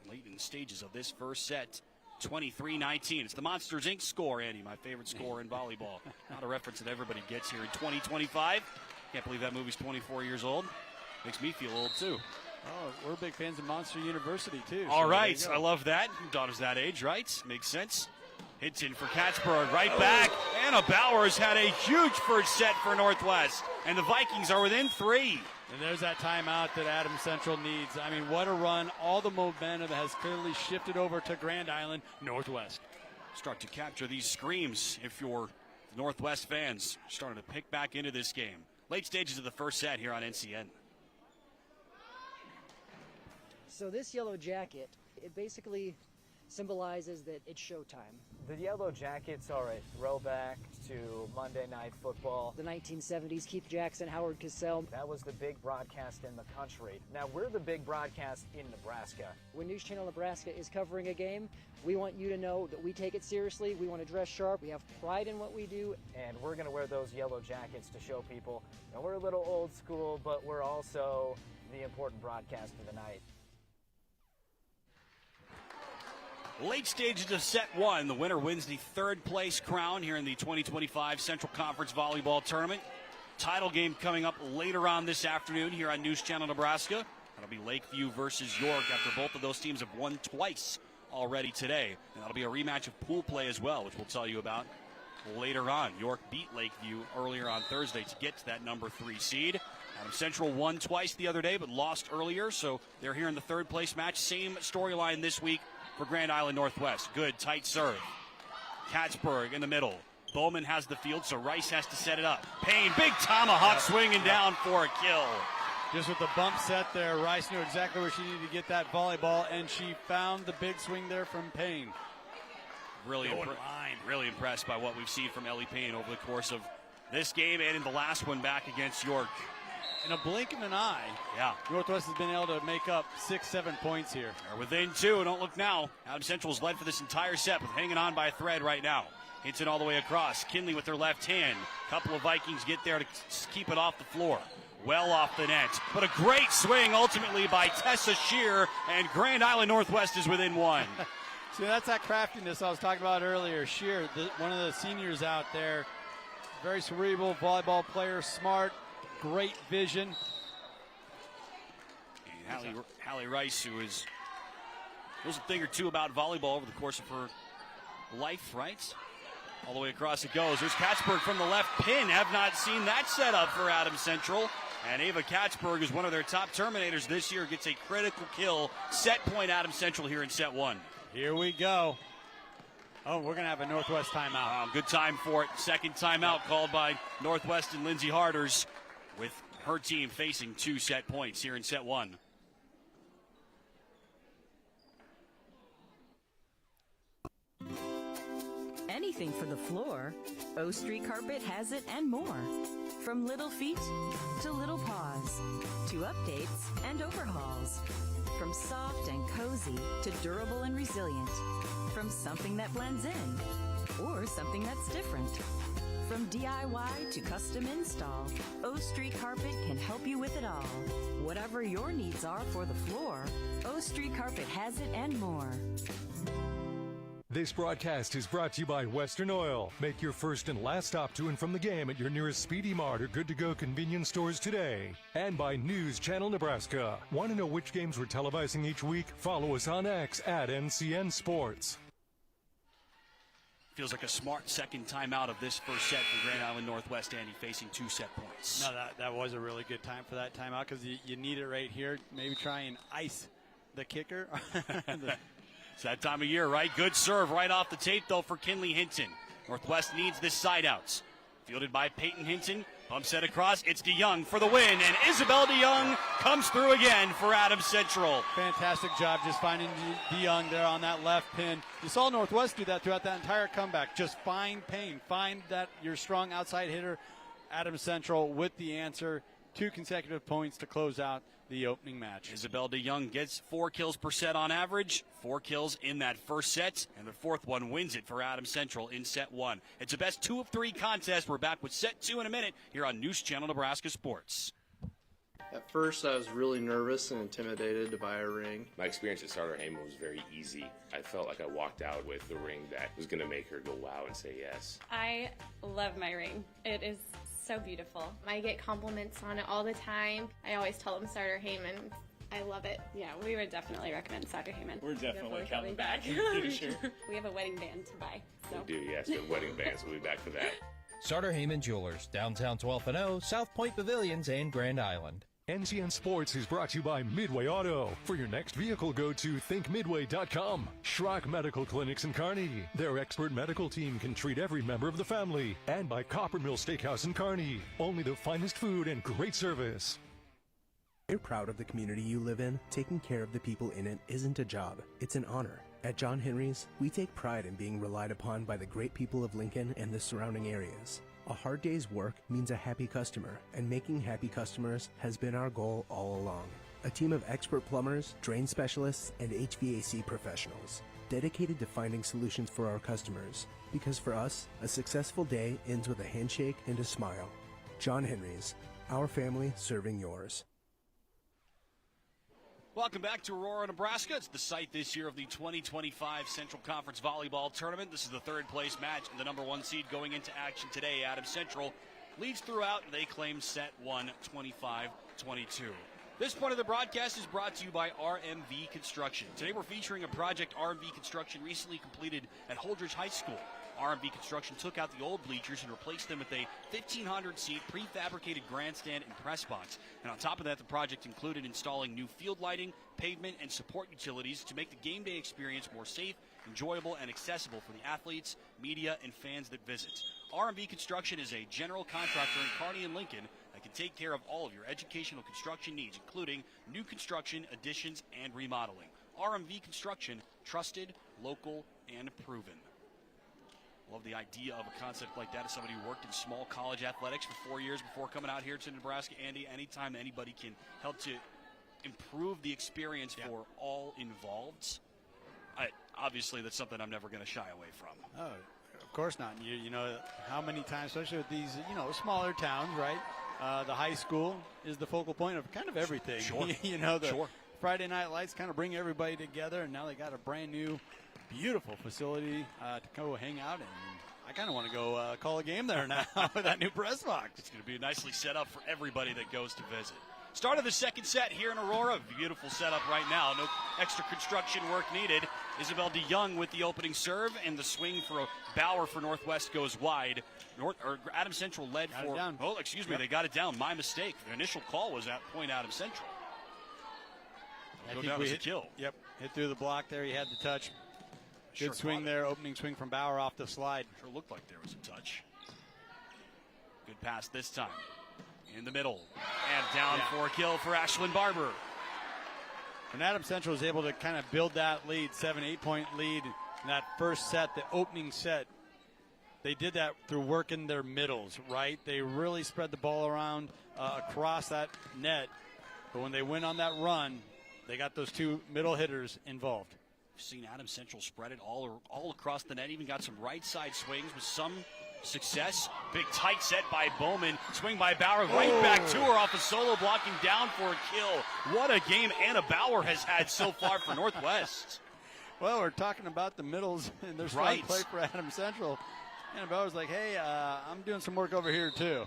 Late in the stages of this first set. 23-19. It's the Monsters, Inc. score, Andy, my favorite score in volleyball. Not a reference that everybody gets here in 2025. Can't believe that movie's 24 years old. Makes me feel old, too. Oh, we're big fans of Monster University, too. All right, I love that. Your daughter's that age, right? Makes sense. Hits in for Katzberg, right back. Anna Bauer has had a huge first set for Northwest, and the Vikings are within 3. And there's that timeout that Adams Central needs. I mean, what a run. All the momentum has clearly shifted over to Grand Island Northwest. Start to capture these screams if you're Northwest fans. Starting to pick back into this game. Late stages of the first set here on NCN. So this yellow jacket, it basically symbolizes that it's showtime. The Yellow Jackets are a throwback to Monday Night Football. The 1970s, Keith Jackson, Howard Cosell. That was the big broadcast in the country. Now we're the big broadcast in Nebraska. When News Channel Nebraska is covering a game, we want you to know that we take it seriously. We want to dress sharp. We have pride in what we do. And we're going to wear those yellow jackets to show people that we're a little old school, but we're also the important broadcast of the night. Late stages of set one. The winner wins the third place crown here in the 2025 Central Conference Volleyball Tournament. Title game coming up later on this afternoon here on News Channel Nebraska. That'll be Lakeview versus York after both of those teams have won twice already today. And that'll be a rematch of pool play as well, which we'll tell you about later on. York beat Lakeview earlier on Thursday to get to that number 3 seed. Adams Central won twice the other day but lost earlier, so they're here in the third place match. Same storyline this week for Grand Island Northwest. Good, tight serve. Katzberg in the middle. Bowman has the field, so Rice has to set it up. Payne, big tomahawk swinging down for a kill. Just with the bump set there, Rice knew exactly where she needed to get that volleyball, and she found the big swing there from Payne. Really impressed by what we've seen from Ellie Payne over the course of this game and in the last one back against York. In a blink of an eye, Northwest has been able to make up 6-7 points here. They're within 2. Don't look now. Adams Central's led for this entire set, but hanging on by a thread right now. Hits it all the way across. Kinley with her left hand. Couple of Vikings get there to keep it off the floor. Well off the net. But a great swing ultimately by Tessa Shear, and Grand Island Northwest is within 1. See, that's that craftiness I was talking about earlier. Shear, one of the seniors out there, very cerebral volleyball player, smart, great vision. And Hallie Rice, who knows a thing or two about volleyball over the course of her life, right? All the way across it goes. There's Katzberg from the left pin. Have not seen that set up for Adams Central. And Ava Katzberg is one of their top terminators this year. Gets a critical kill. Set point Adams Central here in set 1. Here we go. Oh, we're going to have a Northwest timeout. Good time for it. Second timeout called by Northwest and Lindsay Harders, with her team facing 2 set points here in set 1. Anything for the floor, O Street Carpet has it and more. From little feet to little paws, to updates and overhauls. From soft and cozy to durable and resilient. From something that blends in or something that's different. From DIY to custom install, O Street Carpet can help you with it all. Whatever your needs are for the floor, O Street Carpet has it and more. This broadcast is brought to you by Western Oil. Make your first and last stop to and from the game at your nearest Speedy Mart or Good to Go convenience stores today. And by News Channel Nebraska. Want to know which games we're televising each week? Follow us on X at NCN Sports. Feels like a smart second timeout of this first set for Grand Island Northwest, Andy, facing 2 set points. No, that was a really good time for that timeout because you need it right here. Maybe try and ice the kicker. It's that time of year, right? Good serve right off the tape, though, for Kinley Hinton. Northwest needs this side outs. Fielded by Peyton Hinton. Bump set across. It's DeYoung for the win, and Isabel DeYoung comes through again for Adams Central. Fantastic job just finding DeYoung there on that left pin. You saw Northwest do that throughout that entire comeback. Just find Payne. Find that your strong outside hitter. Adams Central with the answer. 2 consecutive points to close out the opening match. Isabel DeYoung gets 4 kills per set on average. 4 kills in that first set, and the fourth one wins it for Adams Central in set 1. It's a best 2 of 3 contest. We're back with set 2 in a minute here on News Channel Nebraska Sports. At first, I was really nervous and intimidated to buy a ring. My experience at Starter Heyman was very easy. I felt like I walked out with the ring that was going to make her go wow and say yes. I love my ring. It is so beautiful. I get compliments on it all the time. I always tell them Starter Heyman. I love it. Yeah, we would definitely recommend Starter Heyman. We're definitely coming back. Sure. We have a wedding band to buy. So. We do, yes, the wedding bands. We'll be back for that. Starter Heyman Jewelers, downtown 12th and O, South Point Pavilions, and Grand Island. NCN Sports is brought to you by Midway Auto. For your next vehicle, go to thinkmidway.com. Schrock Medical Clinics in Kearney. Their expert medical team can treat every member of the family. And by Copper Mill Steakhouse in Kearney. Only the finest food and great service. You're proud of the community you live in. Taking care of the people in it isn't a job, it's an honor. At John Henry's, we take pride in being relied upon by the great people of Lincoln and the surrounding areas. A hard day's work means a happy customer, and making happy customers has been our goal all along. A team of expert plumbers, drain specialists, and HVAC professionals, dedicated to finding solutions for our customers. Because for us, a successful day ends with a handshake and a smile. John Henry's, our family serving yours. Welcome back to Aurora, Nebraska. It's the site this year of the 2025 Central Conference Volleyball Tournament. This is the third place match and the number 1 seed going into action today. Adams Central leads throughout. They claim set 1, 25-22. This part of the broadcast is brought to you by RMV Construction. Today we're featuring a project RMV Construction recently completed at Holdridge High School. RMV Construction took out the old bleachers and replaced them with a 1,500-seat prefabricated grandstand and press box. And on top of that, the project included installing new field lighting, pavement, and support utilities to make the game day experience more safe, enjoyable, and accessible for the athletes, media, and fans that visit. RMV Construction is a general contractor in Kearney and Lincoln that can take care of all of your educational construction needs, including new construction, additions, and remodeling. RMV Construction, trusted, local, and proven. Love the idea of a concept like that as somebody who worked in small college athletics for 4 years before coming out here to Nebraska. Andy, anytime anybody can help to improve the experience for all involved, obviously that's something I'm never going to shy away from. Oh, of course not. You know how many times, especially with these smaller towns, right? The high school is the focal point of kind of everything. Sure. The Friday night lights kind of bring everybody together, and now they got a brand new, beautiful facility to go hang out in. I kind of want to go call a game there now with that new press box. It's going to be nicely set up for everybody that goes to visit. Start of the second set here in Aurora. Beautiful setup right now. No extra construction work needed. Isabel DeYoung with the opening serve, and the swing for a Bauer for Northwest goes wide. Adams Central led for. Oh, excuse me, they got it down. My mistake. The initial call was at point Adams Central. Go down as a kill. Yep, hit through the block there. He had the touch. Good swing there. Opening swing from Bauer off the slide. Sure looked like there was a touch. Good pass this time. In the middle. And down for a kill for Ashlyn Barber. And Adams Central was able to kind of build that lead, 7-8 point lead in that first set, the opening set. They did that through working their middles, right? They really spread the ball around across that net. But when they went on that run, they got those two middle hitters involved. We've seen Adams Central spread it all across the net, even got some right side swings with some success. Big tight set by Bowman. Swing by Bauer right back to her off a solo blocking down for a kill. What a game Anna Bauer has had so far for Northwest. Well, we're talking about the middles and their strong play for Adams Central. Anna Bauer's like, hey, I'm doing some work over here too.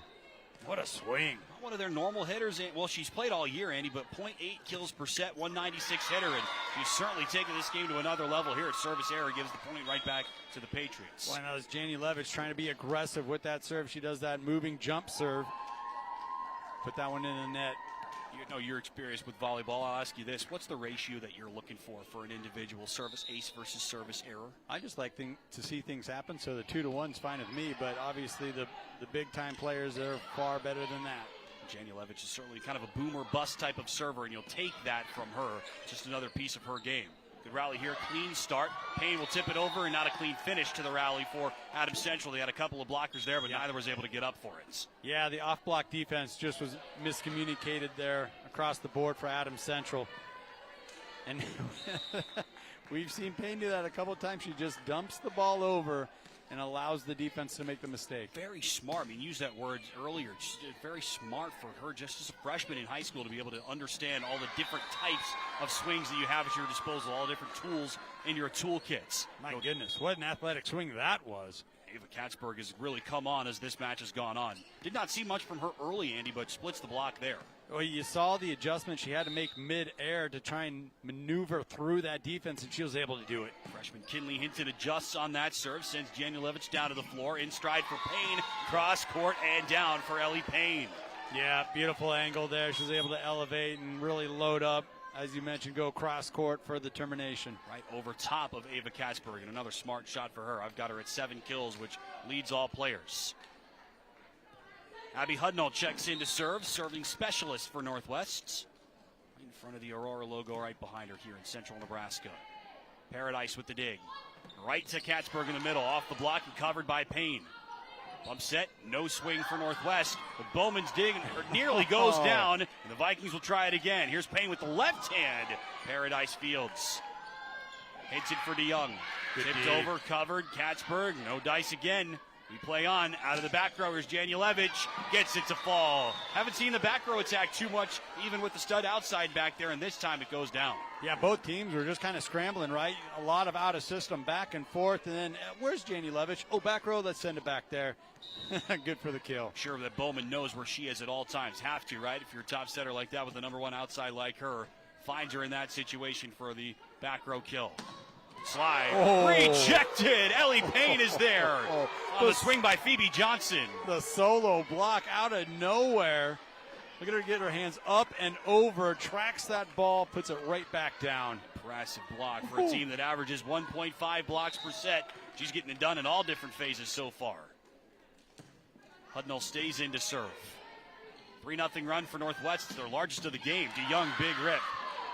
What a swing. One of their normal hitters. Well, she's played all year, Andy, but .8 kills per set, 196 hitter, and she's certainly taken this game to another level here. Service error gives the point right back to the Patriots. Well, now it's Janie Levitch trying to be aggressive with that serve. She does that moving jump serve. Put that one in the net. You know your experience with volleyball. I'll ask you this. What's the ratio that you're looking for an individual service ace versus service error? I just like to see things happen, so the 2-to-1's fine with me, but obviously the big-time players are far better than that. Janie Levitch is certainly kind of a boomer bust type of server, and you'll take that from her. Just another piece of her game. Good rally here, clean start. Payne will tip it over, and not a clean finish to the rally for Adams Central. They had a couple of blockers there, but neither was able to get up for it. Yeah, the off-block defense just was miscommunicated there across the board for Adams Central. And we've seen Payne do that a couple of times. She just dumps the ball over and allows the defense to make the mistake. Very smart. I mean, you used that word earlier. Just very smart for her, just as a freshman in high school, to be able to understand all the different types of swings that you have at your disposal, all the different tools in your toolkits. My goodness, what an athletic swing that was. Ava Katzberg has really come on as this match has gone on. Did not see much from her early, Andy, but splits the block there. Well, you saw the adjustment she had to make mid-air to try and maneuver through that defense, and she was able to do it. Freshman Kinley Hinton adjusts on that serve, sends Janulevic down to the floor, in stride for Payne, cross court and down for Ellie Payne. Yeah, beautiful angle there. She was able to elevate and really load up, as you mentioned, go cross court for the termination. Right over top of Ava Katzberg, and another smart shot for her. I've got her at 7 kills, which leads all players. Abby Hudnall checks in to serve, serving specialist for Northwest. Right in front of the Aurora logo, right behind her here in Central Nebraska. Paradise with the dig. Right to Katzberg in the middle, off the block and covered by Payne. Bump set, no swing for Northwest, but Bowman's dig nearly goes down, and the Vikings will try it again. Here's Payne with the left hand. Paradise Fields. Hits it for DeYoung. Tipped over, covered, Katzberg, no dice again. We play on. Out of the back row, here's Janulevic. Gets it to fall. Haven't seen the back row attack too much, even with the stud outside back there, and this time it goes down. Yeah, both teams were just kind of scrambling, right? A lot of out-of-system back and forth, and then where's Janulevic? Oh, back row, let's send it back there. Good for the kill. Sure that Bowman knows where she is at all times. Have to, right? If you're a top setter like that with the number one outside like her, finds her in that situation for the back row kill. Slide. Rejected. Ellie Payne is there. On the swing by Phoebe Johnson. The solo block out of nowhere. Look at her get her hands up and over, tracks that ball, puts it right back down. Impressive block for a team that averages 1.5 blocks per set. She's getting it done in all different phases so far. Hudnall stays in to serve. 3-0 run for Northwest. It's their largest of the game. DeYoung, big rip.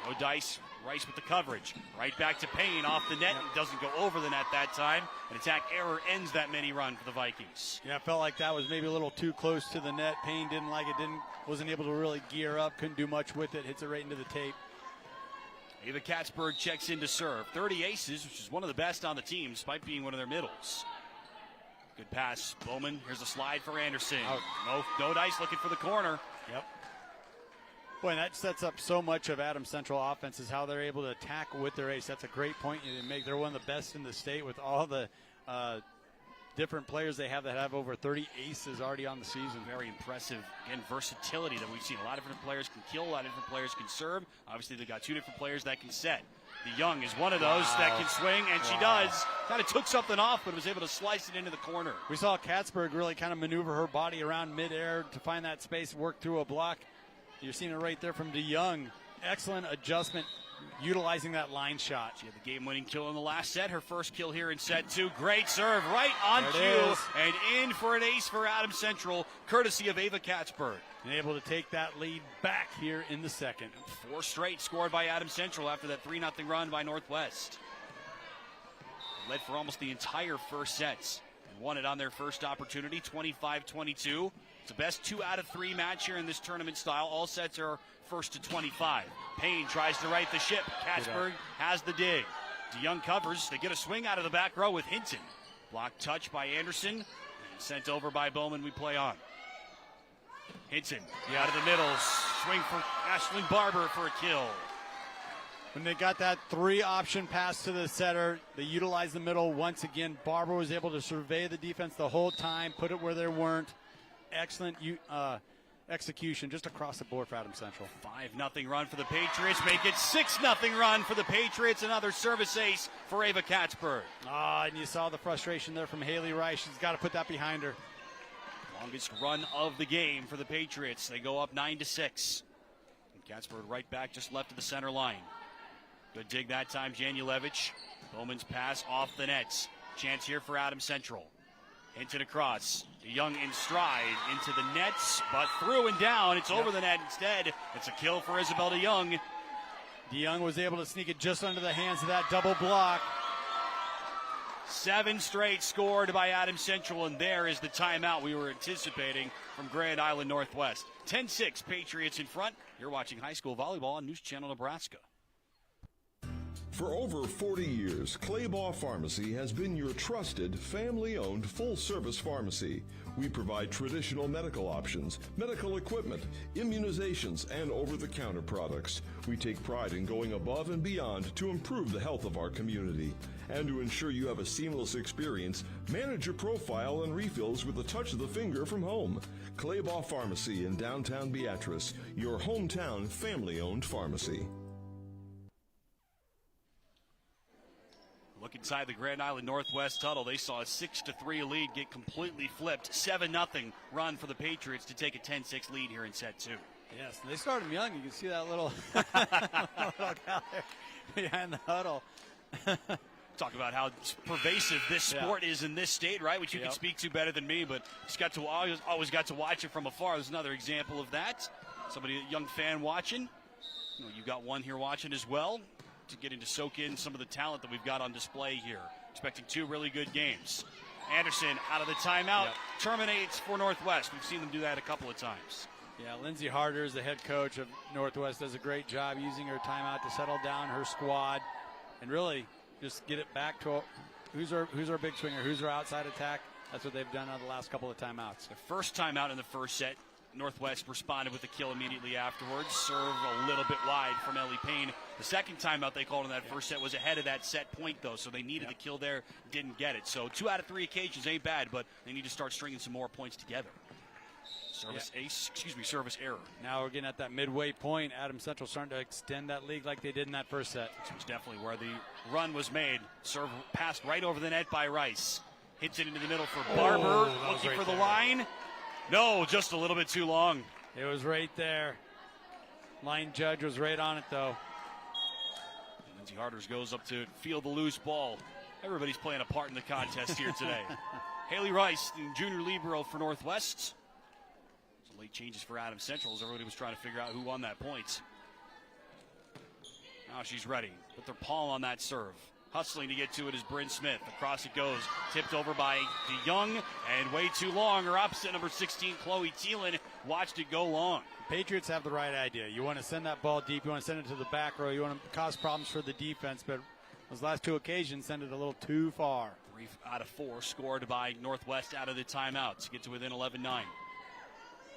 No dice. Rice with the coverage. Right back to Payne off the net. It doesn't go over the net that time. An attack error ends that mini run for the Vikings. Yeah, I felt like that was maybe a little too close to the net. Payne didn't like it, wasn't able to really gear up, couldn't do much with it, hits it right into the tape. Ava Katzberg checks in to serve. 30 aces, which is one of the best on the team, despite being one of their middles. Good pass. Bowman, here's a slide for Anderson. No dice, looking for the corner. Yep. Boy, and that sets up so much of Adams Central offense is how they're able to attack with their ace. That's a great point. They're one of the best in the state with all the different players they have that have over 30 aces already on the season. Very impressive, again, versatility that we've seen. A lot of different players can kill, a lot of different players can serve. Obviously, they've got 2 different players that can set. DeYoung is one of those that can swing, and she does. Kind of took something off, but was able to slice it into the corner. We saw Katzberg really kind of maneuver her body around midair to find that space, work through a block. You're seeing it right there from DeYoung. Excellent adjustment, utilizing that line shot. She had the game-winning kill in the last set. Her first kill here in set 2. Great serve right on cue. And in for an ace for Adams Central, courtesy of Ava Katzberg. And able to take that lead back here in the second. 4 straight scored by Adams Central after that 3-0 run by Northwest. Led for almost the entire first sets and won it on their first opportunity, 25-22. It's the best 2 out of 3 match here in this tournament style. All sets are first to 25. Payne tries to right the ship. Katzberg has the dig. DeYoung covers. They get a swing out of the back row with Hinton. Block touch by Anderson. Sent over by Bowman, we play on. Hinton, out of the middle, swing for Ashlyn Barber for a kill. When they got that 3-option pass to the setter, they utilized the middle once again. Barber was able to survey the defense the whole time, put it where there weren't. Excellent execution just across the board for Adams Central. 5-0 run for the Patriots, make it 6-0 run for the Patriots. Another service ace for Ava Katzberg. And you saw the frustration there from Haley Rice. She's got to put that behind her. Longest run of the game for the Patriots. They go up 9-6. And Katzberg right back, just left of the center line. Good dig that time, Janulevich. Bowman's pass off the nets. Chance here for Adams Central. Hinton across. DeYoung in stride into the nets, but through and down. It's over the net instead. It's a kill for Isabel DeYoung. DeYoung was able to sneak it just under the hands of that double block. 7 straight scored by Adams Central, and there is the timeout we were anticipating from Grand Island Northwest. 10-6, Patriots in front. You're watching high school volleyball on News Channel Nebraska. For over 40 years, Claybaugh Pharmacy has been your trusted, family-owned, full-service pharmacy. We provide traditional medical options, medical equipment, immunizations, and over-the-counter products. We take pride in going above and beyond to improve the health of our community. And to ensure you have a seamless experience, manage your profile and refills with a touch of the finger from home. Claybaugh Pharmacy in downtown Beatrice, your hometown family-owned pharmacy. Look inside the Grand Island Northwest tunnel. They saw a 6-3 lead get completely flipped. 7-0 run for the Patriots to take a 10-6 lead here in set 2. Yes, they started them young. You can see that little guy there behind the huddle. Talk about how pervasive this sport is in this state, right? Which you can speak to better than me, but just always got to watch it from afar. There's another example of that. Somebody, a young fan watching. You got one here watching as well, to getting to soak in some of the talent that we've got on display here. Expecting 2 really good games. Anderson out of the timeout, terminates for Northwest. We've seen them do that a couple of times. Yeah, Lindsay Harder is the head coach of Northwest, does a great job using her timeout to settle down her squad and really just get it back to who's our big swinger, who's our outside attack. That's what they've done on the last couple of timeouts. The first timeout in the first set, Northwest responded with a kill immediately afterwards. Serve a little bit wide from Ellie Payne. The second timeout they called in that first set was ahead of that set point, though, so they needed the kill there, didn't get it. So 2 out of 3 occasions ain't bad, but they need to start stringing some more points together. Service error. Now we're getting at that midway point. Adams Central starting to extend that lead like they did in that first set. This was definitely where the run was made. Serve passed right over the net by Rice. Hits it into the middle for Barber, looking for the line. No, just a little bit too long. It was right there. Line judge was right on it, though. Lindsay Harders goes up to field the loose ball. Everybody's playing a part in the contest here today. Haley Rice, the junior libero for Northwest. Some late changes for Adams Central as everybody was trying to figure out who won that point. Now she's ready. Put their palm on that serve. Hustling to get to it is Bryn Smith. Across it goes. Tipped over by DeYoung. And way too long. Her opposite, number 16, Chloe Thielen, watched it go long. Patriots have the right idea. You want to send that ball deep. You want to send it to the back row. You want to cause problems for the defense. But those last 2 occasions send it a little too far. 3 out of 4 scored by Northwest out of the timeout to get to within 11-9.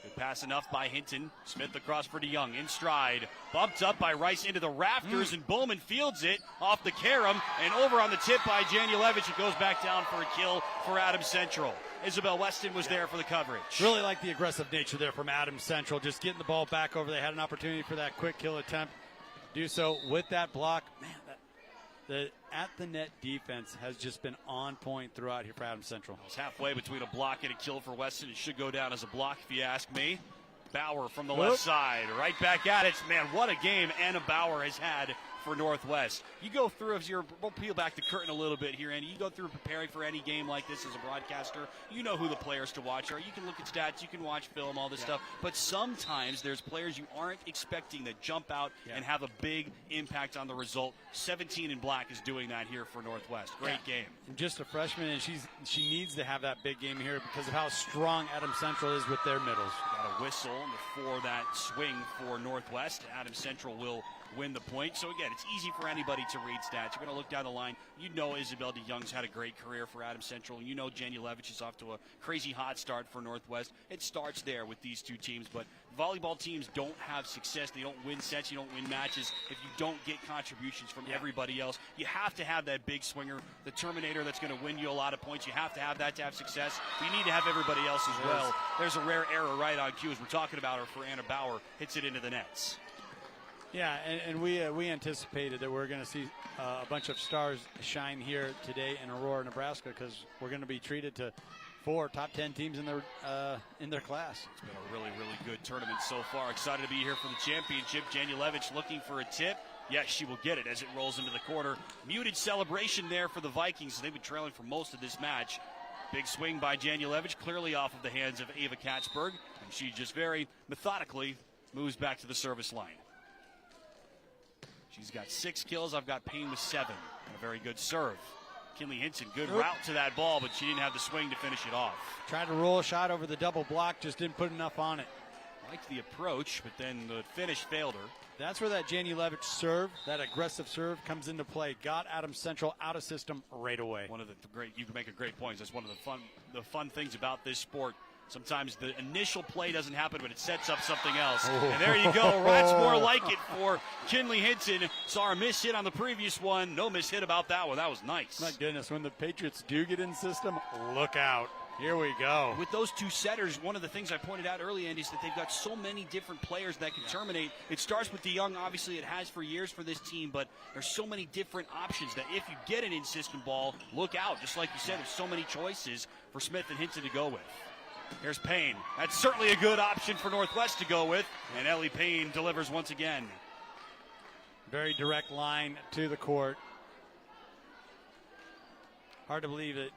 Good pass enough by Hinton. Smith across for DeYoung in stride. Bumped up by Rice into the rafters, and Bowman fields it off the carom and over on the tip by Janulevich. It goes back down for a kill for Adams Central. Isabel Weston was there for the coverage. Really like the aggressive nature there from Adams Central. Just getting the ball back over. They had an opportunity for that quick kill attempt. Do so with that block. Man, the at-the-net defense has just been on point throughout here for Adams Central. It's halfway between a block and a kill for Weston. It should go down as a block if you ask me. Bauer from the left side, right back at it. Man, what a game Anna Bauer has had for Northwest. You go through, we'll peel back the curtain a little bit here, Andy. You go through preparing for any game like this as a broadcaster. You know who the players to watch are. You can look at stats, you can watch film, all this stuff. But sometimes there's players you aren't expecting that jump out and have a big impact on the result. 17 in black is doing that here for Northwest. Great game. And just a freshman, and she needs to have that big game here because of how strong Adams Central is with their middles. Got a whistle before that swing for Northwest. Adams Central will win the point. So again, it's easy for anybody to read stats. You're going to look down the line. You know Isabel DeYoung's had a great career for Adams Central. You know Janulevich is off to a crazy hot start for Northwest. It starts there with these two teams, but volleyball teams don't have success. They don't win sets. You don't win matches if you don't get contributions from everybody else. You have to have that big swinger, the Terminator that's going to win you a lot of points. You have to have that to have success. You need to have everybody else as well. There's a rare error right on cue as we're talking about her for Anna Bauer. Hits it into the nets. Yeah, and we anticipated that we're going to see a bunch of stars shine here today in Aurora, Nebraska, because we're going to be treated to 4 top 10 teams in their class. It's been a really, really good tournament so far. Excited to be here for the championship. Janulevich looking for a tip. Yes, she will get it as it rolls into the corner. Muted celebration there for the Vikings. They've been trailing for most of this match. Big swing by Janulevich, clearly off of the hands of Ava Katzberg. And she just very methodically moves back to the service line. She's got 6 kills. I've got Payne with 7. And a very good serve. Kinley Hinton, good route to that ball, but she didn't have the swing to finish it off. Tried to roll a shot over the double block, just didn't put enough on it. Liked the approach, but then the finish failed her. That's where that Janulevich serve, that aggressive serve, comes into play. Got Adams Central out of system right away. One of the great, you can make a great point. That's one of the fun things about this sport. Sometimes the initial play doesn't happen, but it sets up something else. And there you go. That's more like it for Kinley Hinton. Saw a miss hit on the previous one. No miss hit about that one. That was nice. My goodness, when the Patriots do get in system, look out. Here we go. With those two setters, one of the things I pointed out early, Andy, is that they've got so many different players that can terminate. It starts with DeYoung, obviously it has for years for this team, but there's so many different options that if you get an in-system ball, look out. Just like you said, there's so many choices for Smith and Hinton to go with. Here's Payne. That's certainly a good option for Northwest to go with. And Ellie Payne delivers once again. Very direct line to the court. Hard to believe it.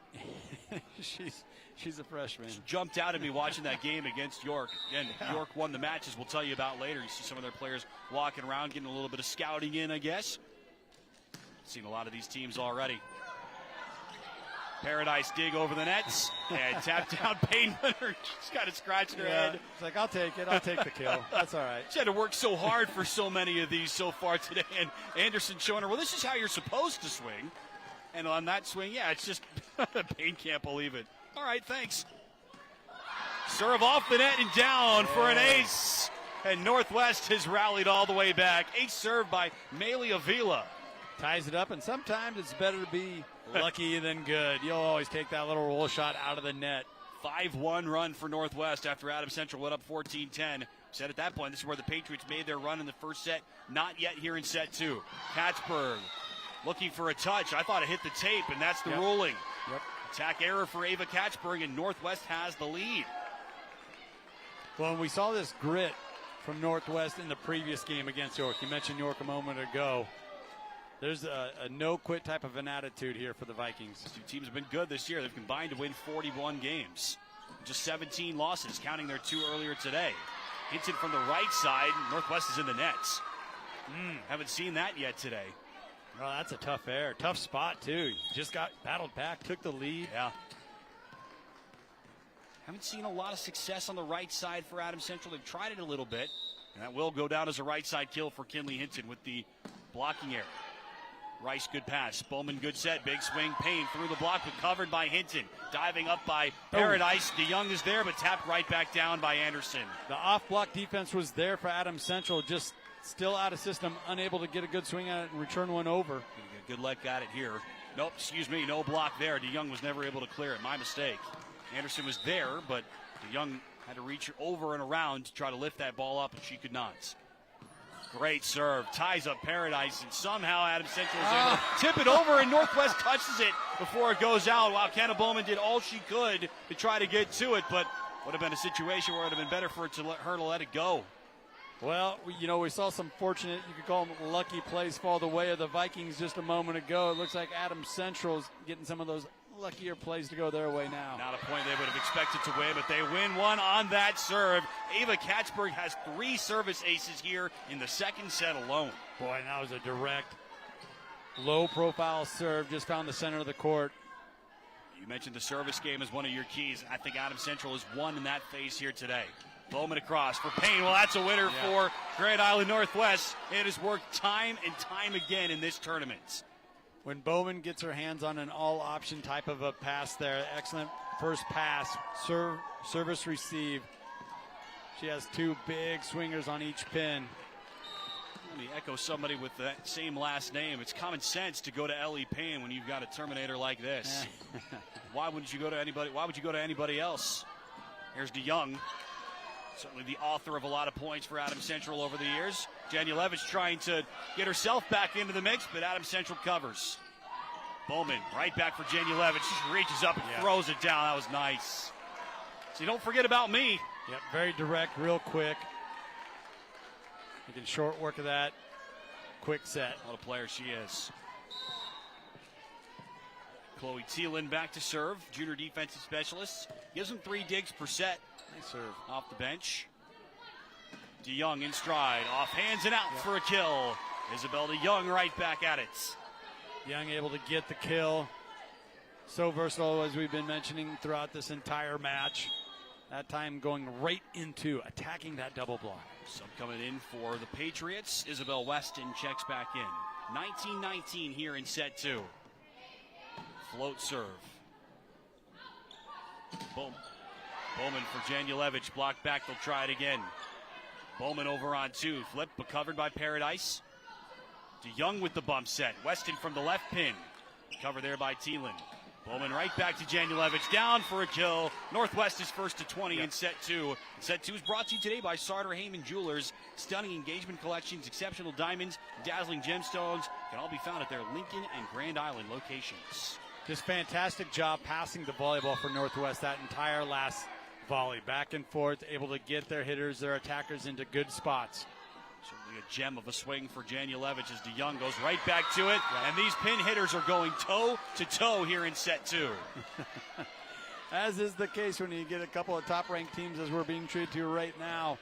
she's a freshman. She jumped out at me watching that game against York. Again, York won the matches we'll tell you about later. You see some of their players walking around, getting a little bit of scouting in, I guess. Seen a lot of these teams already. Paradise dig over the nets and tap down Payne. She's got a scratch in her head. It's like, I'll take it. I'll take the kill. That's all right. She had to work so hard for so many of these so far today. And Anderson showing her, well, this is how you're supposed to swing. And on that swing, yeah, it's just Payne can't believe it. All right, thanks. Serve off the net and down for an ace. And Northwest has rallied all the way back. Ace serve by Meili Avila. Ties it up, and sometimes it's better to be lucky than good. You'll always take that little roll shot out of the net. 5-1 run for Northwest after Adams Central went up 14-10. Said at that point, this is where the Patriots made their run in the first set. Not yet here in set 2. Katzberg looking for a touch. I thought it hit the tape, and that's the ruling. Attack error for Ava Katzberg, and Northwest has the lead. Well, and we saw this grit from Northwest in the previous game against York. You mentioned York a moment ago. There's a no-quit type of an attitude here for the Vikings. These two teams have been good this year. They've combined to win 41 games. Just 17 losses, counting their 2 earlier today. Hinton from the right side. Northwest is in the nets. Haven't seen that yet today. Oh, that's a tough error. Tough spot, too. Just got battled back, took the lead. Yeah. Haven't seen a lot of success on the right side for Adams Central. They've tried it a little bit. And that will go down as a right side kill for Kinley Hinton with the blocking error. Rice, good pass. Bowman, good set. Big swing. Payne through the block, but covered by Hinton. Diving up by Paradise. DeYoung is there, but tapped right back down by Anderson. The off-block defense was there for Adams Central, just still out of system, unable to get a good swing at it and return one over. Good luck at it here. Nope, excuse me, no block there. DeYoung was never able to clear it. My mistake. Anderson was there, but DeYoung had to reach over and around to try to lift that ball up, and she could not. Great serve, ties up Paradise, and somehow Adams Central is able to tip it over, and Northwest touches it before it goes out. While Kenna Bowman did all she could to try to get to it, but would have been a situation where it would have been better for her to let it go. Well, we saw some fortunate, you could call them lucky plays fall the way of the Vikings just a moment ago. It looks like Adams Central's getting some of those luckier plays to go their way now. Not a point they would have expected to win, but they win one on that serve. Ava Katzberg has 3 service aces here in the second set alone. Boy, and that was a direct, low-profile serve, just found the center of the court. You mentioned the service game as one of your keys. I think Adams Central has won in that phase here today. Bowman across for Payne. Well, that's a winner for Grand Island Northwest. It has worked time and time again in this tournament. When Bowman gets her hands on an all-option type of a pass there, excellent first pass, service receive. She has two big swingers on each pin. Let me echo somebody with that same last name. It's common sense to go to Ellie Payne when you've got a Terminator like this. Why wouldn't you go to anybody? Why would you go to anybody else? Here's DeYoung. Certainly the author of a lot of points for Adams Central over the years. Janulevich trying to get herself back into the mix, but Adams Central covers. Bowman right back for Janulevich. She reaches up and throws it down. That was nice. So don't forget about me. Yep, very direct, real quick. You can short work of that. Quick set. What a player she is. Chloe Thielen back to serve. Junior defensive specialist. Gives them 3 digs per set. Nice serve. Off the bench. DeYoung in stride. Off hands and out for a kill. Isabel DeYoung right back at it. Young able to get the kill. So versatile, as we've been mentioning throughout this entire match. That time going right into attacking that double block. Some coming in for the Patriots. Isabel Weston checks back in. 19-19 here in set 2. Float serve. Boom. Bowman for Janulevich. Blocked back. They'll try it again. Bowman over on 2. Flip, but covered by Paradise. DeYoung with the bump set. Weston from the left pin. Cover there by Thielen. Bowman right back to Janulevich. Down for a kill. Northwest is first to 20 in set 2. Set 2 is brought to you today by Sartor Heyman Jewelers. Stunning engagement collections, exceptional diamonds, dazzling gemstones can all be found at their Lincoln and Grand Island locations. Just fantastic job passing the volleyball for Northwest that entire last volley. Back and forth, able to get their hitters, their attackers into good spots. Certainly a gem of a swing for Janulevich as DeYoung goes right back to it. And these pin hitters are going toe-to-toe here in set 2. As is the case when you get a couple of top-ranked teams as we're being treated to right now.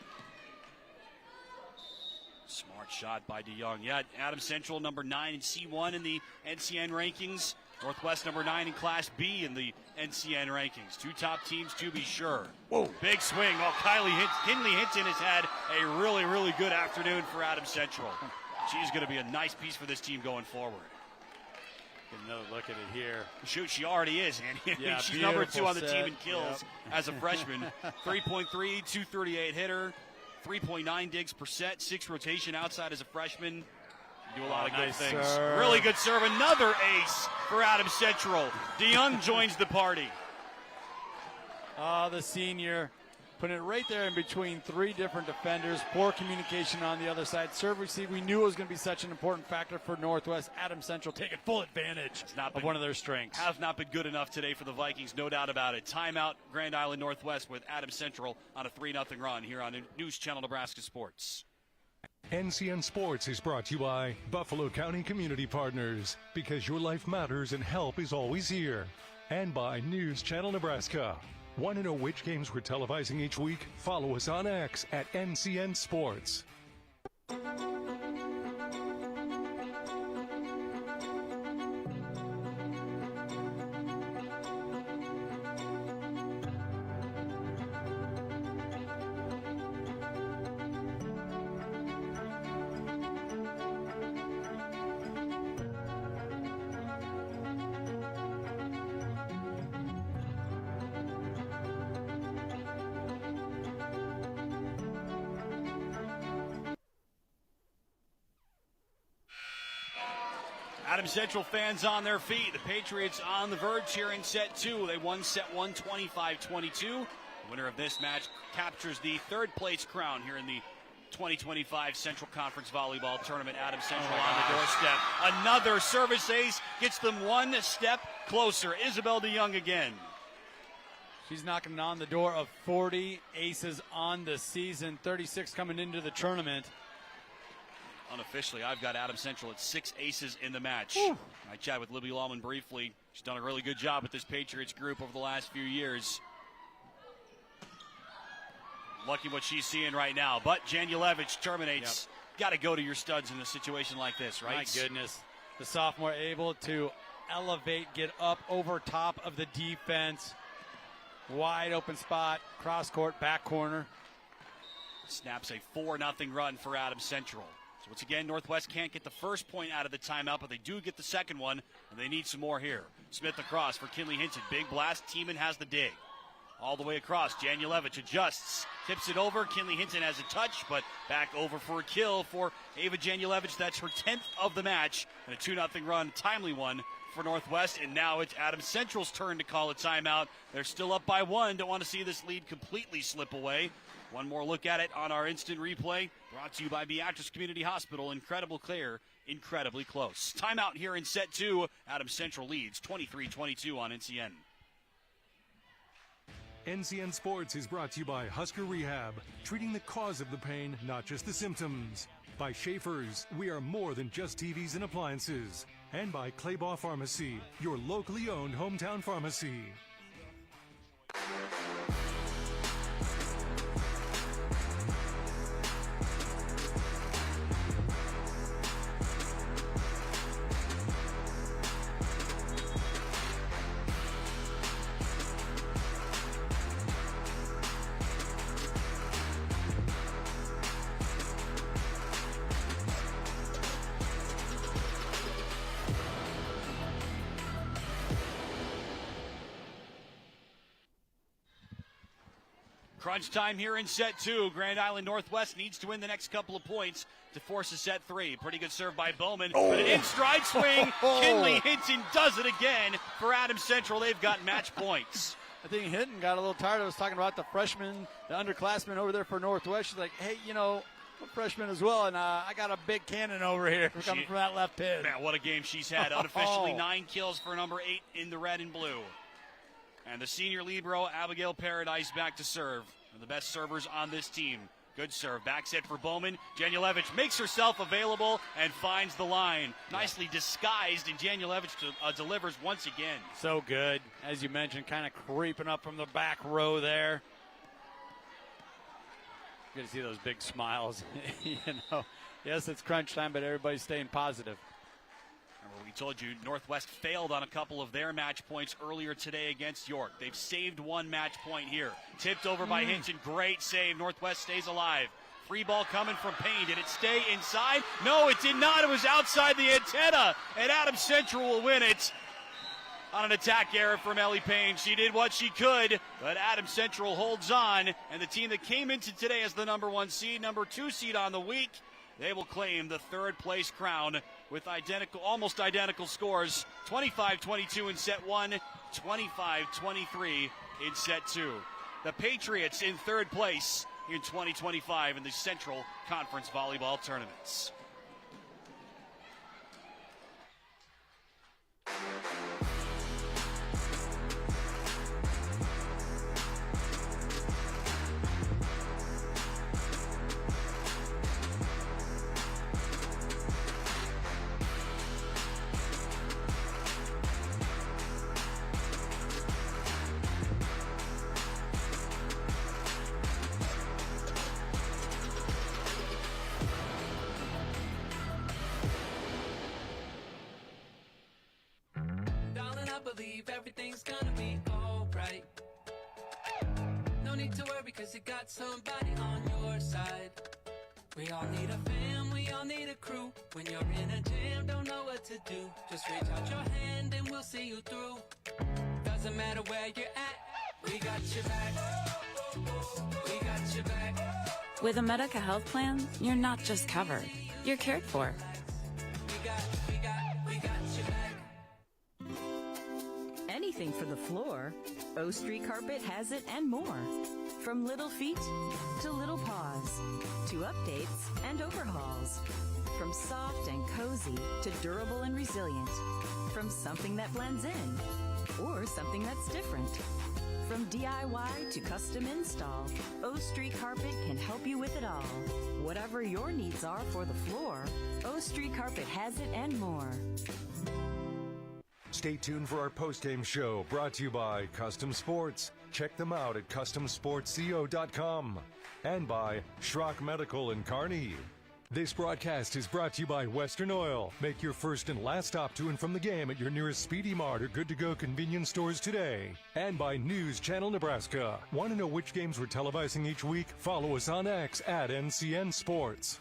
Smart shot by DeYoung. Yeah, Adams Central number 9 in C1 in the NCN rankings. Northwest number 9 in Class B in the NCN rankings. 2 top teams to be sure. Whoa. Big swing. Oh, Kinley Hinton has had a really, really good afternoon for Adams Central. She's going to be a nice piece for this team going forward. Get another look at it here. Shoot, she already is, Andy. Yeah, she's number 2 on the set. team in kills as a freshman. 3.3, 238 hitter, 3.9 digs per set, 6 rotation outside as a freshman. Do a lot of good things. Serve. Really good serve. Another ace for Adams Central. DeYoung joins the party. The senior putting it right there in between 3 different defenders. Poor communication on the other side. Serve receive. We knew it was going to be such an important factor for Northwest. Adams Central taking full advantage of one of their strengths. Have not been good enough today for the Vikings, no doubt about it. Timeout, Grand Island Northwest with Adams Central on a 3-0 run here on News Channel Nebraska Sports. NCN Sports is brought to you by Buffalo County Community Partners, because your life matters and help is always here. And by News Channel Nebraska. Want to know which games we're televising each week? Follow us on X at NCN Sports. Adams Central fans on their feet. The Patriots on the verge here in set 2. They won set 1 25-22. The winner of this match captures the 3rd place crown here in the 2025 Central Conference Volleyball Tournament. Adams Central on the doorstep. Another service ace gets them 1 step closer. Isabel DeYoung again. She's knocking on the door of 40 aces on the season, 36 coming into the tournament. Unofficially, I've got Adams Central at 6 aces in the match. I chatted with Libby Lawman briefly. She's done a really good job with this Patriots group over the last few years. Lucky what she's seeing right now. But Janulevich terminates. Got to go to your studs in a situation like this, right? My goodness. The sophomore able to elevate, get up over top of the defense. Wide open spot, cross court, back corner. snaps a 4-0 run for Adams Central. So once again, Northwest can't get the first point out of the timeout, but they do get the second one, and they need some more here. Smith across for Kinley Hinton. Big blast. Tiemann has the dig. All the way across. Janulevich adjusts. Tips it over. Kinley Hinton has a touch, but back over for a kill for Ava Janulevich. That's her 10th of the match, and a 2-0 run, timely one for Northwest. And now it's Adams Central's turn to call a timeout. They're still up by 1. Don't want to see this lead completely slip away. One more look at it on our instant replay, brought to you by Beatrice Community Hospital. Incredible clear, incredibly close. Timeout here in set 2. Adams Central leads 23-22 on NCN. NCN Sports is brought to you by Husker Rehab, treating the cause of the pain, not just the symptoms. By Schaefer's, we are more than just TVs and appliances. And by Claybaugh Pharmacy, your locally owned hometown pharmacy. Crunch time here in set 2. Grand Island Northwest needs to win the next couple of points to force a set 3. Pretty good serve by Bowman, but an in-stride swing. Kinley Hinton does it again for Adams Central. They've got match points. I think Hinton got a little tired. I was talking about the freshman, the underclassman over there for Northwest. She's like, hey, I'm a freshman as well, and I got a big cannon over here coming from that left pin. Man, what a game she's had. Unofficially 9 kills for number 8 in the red and blue. And the senior libero, Abigail Paradise, back to serve. One of the best servers on this team. Good serve. Back set for Bowman. Janulevich makes herself available and finds the line. Nicely disguised, and Janulevich delivers once again. So good. As you mentioned, kind of creeping up from the back row there. Good to see those big smiles. Yes, it's crunch time, but everybody's staying positive. Remember, we told you Northwest failed on a couple of their match points earlier today against York. They've saved 1 match point here. Tipped over by Hinton. Great save. Northwest stays alive. Free ball coming from Payne. Did it stay inside? No, it did not. It was outside the antenna. And Adams Central will win it on an attack error from Ellie Payne. She did what she could, but Adams Central holds on. And the team that came into today as the number 1 seed, number 2 seed on the week, they will claim the 3rd place crown with almost identical scores. 25-22 in set 1, 25-23 in set 2. The Patriots in 3rd place in 2025 in the Central Conference Volleyball Tournaments. Everything's gonna be alright. No need to worry, cause you got somebody on your side. We all need a fam, we all need a crew. When you're in a jam, don't know what to do, just reach out your hand and we'll see you through. Doesn't matter where you're at, we got your back. We got your back. With a Medica health plan, you're not just covered, you're cared for. We got your back. Anything for the floor, O Street Carpet has it and more. From little feet to little paws, to updates and overhauls. From soft and cozy to durable and resilient. From something that blends in or something that's different. From DIY to custom install, O Street Carpet can help you with it all. Whatever your needs are for the floor, O Street Carpet has it and more. Stay tuned for our post-game show brought to you by Custom Sports. Check them out at customsportsco.com. And by Schrock Medical in Kearney. This broadcast is brought to you by Western Oil. Make your first and last stop to and from the game at your nearest Speedy Mart or good-to-go convenience stores today. And by News Channel Nebraska. Want to know which games we're televising each week? Follow us on X at NCN Sports.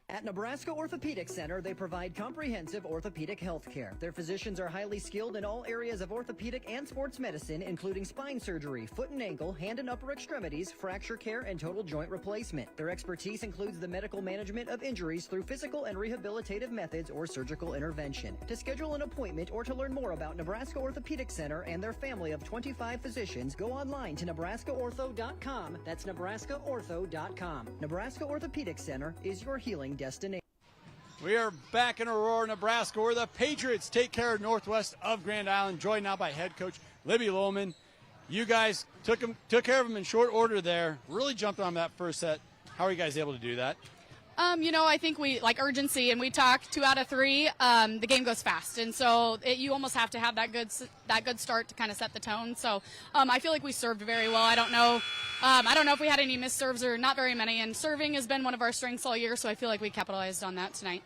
At Nebraska Orthopedic Center, they provide comprehensive orthopedic health care. Their physicians are highly skilled in all areas of orthopedic and sports medicine, including spine surgery, foot and ankle, hand and upper extremities, fracture care, and total joint replacement. Their expertise includes the medical management of injuries through physical and rehabilitative methods or surgical intervention. To schedule an appointment or to learn more about Nebraska Orthopedic Center and their family of 25 physicians, go online to nebraskaortho.com. That's nebraskaortho.com. Nebraska Orthopedic Center is your healing destination. We are back in Aurora, Nebraska, where the Patriots take care of Northwest of Grand Island, joined now by head coach Libby Lohman. You guys took care of them in short order there, really jumped on that first set. How are you guys able to do that? I think we like urgency, and we talked 2 out of 3. The game goes fast, and so you almost have to have that good start to kind of set the tone. So I feel like we served very well. I don't know if we had any missed serves or not very many, and serving has been one of our strengths all year, so I feel like we capitalized on that tonight.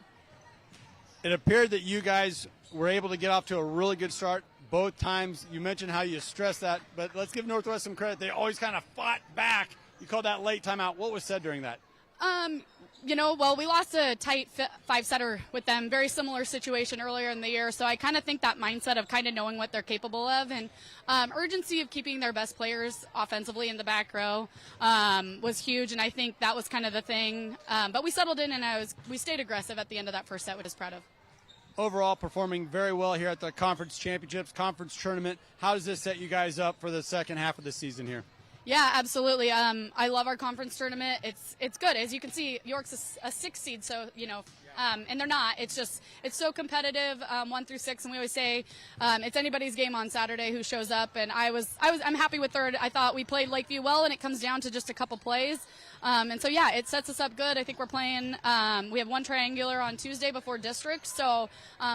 It appeared that you guys were able to get off to a really good start both times. You mentioned how you stressed that, but let's give Northwest some credit. They always kind of fought back. You called that late timeout. What was said during that? We lost a tight 5-setter with them. Very similar situation earlier in the year. So I kind of think that mindset of kind of knowing what they're capable of and urgency of keeping their best players offensively in the back row was huge. And I think that was kind of the thing. But we settled in, and we stayed aggressive at the end of that first set, which I was proud of. Overall, performing very well here at the conference championships, conference tournament. How does this set you guys up for the second half of the season here? Yeah, absolutely. I love our conference tournament. It's good. As you can see, York's a 6 seed, so, and they're not. It's so competitive, 1 through 6, and we always say it's anybody's game on Saturday who shows up, and I'm happy with third. I thought we played Lakeview well, and it comes down to just a couple plays. It sets us up good. I think we're playing, we have 1 triangular on Tuesday before district, so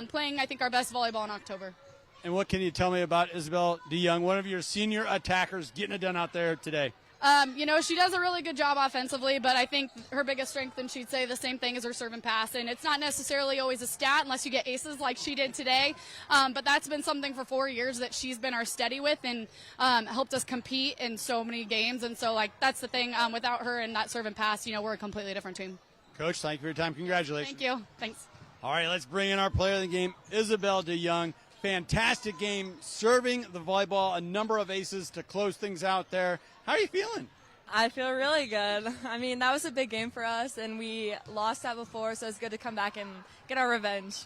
playing, I think, our best volleyball in October. And what can you tell me about Isabel DeYoung, one of your senior attackers, getting it done out there today? She does a really good job offensively, but I think her biggest strength, and she'd say the same thing, is her serve and pass. And it's not necessarily always a stat unless you get aces like she did today. But that's been something for 4 years that she's been our steady with and helped us compete in so many games. And so, that's the thing. Without her and that serve and pass, we're a completely different team. Coach, thank you for your time. Congratulations. Thank you. Thanks. All right, let's bring in our player of the game, Isabel DeYoung. Fantastic game, serving the volleyball, a number of aces to close things out there. How are you feeling? I feel really good. That was a big game for us, and we lost that before, so it's good to come back and get our revenge.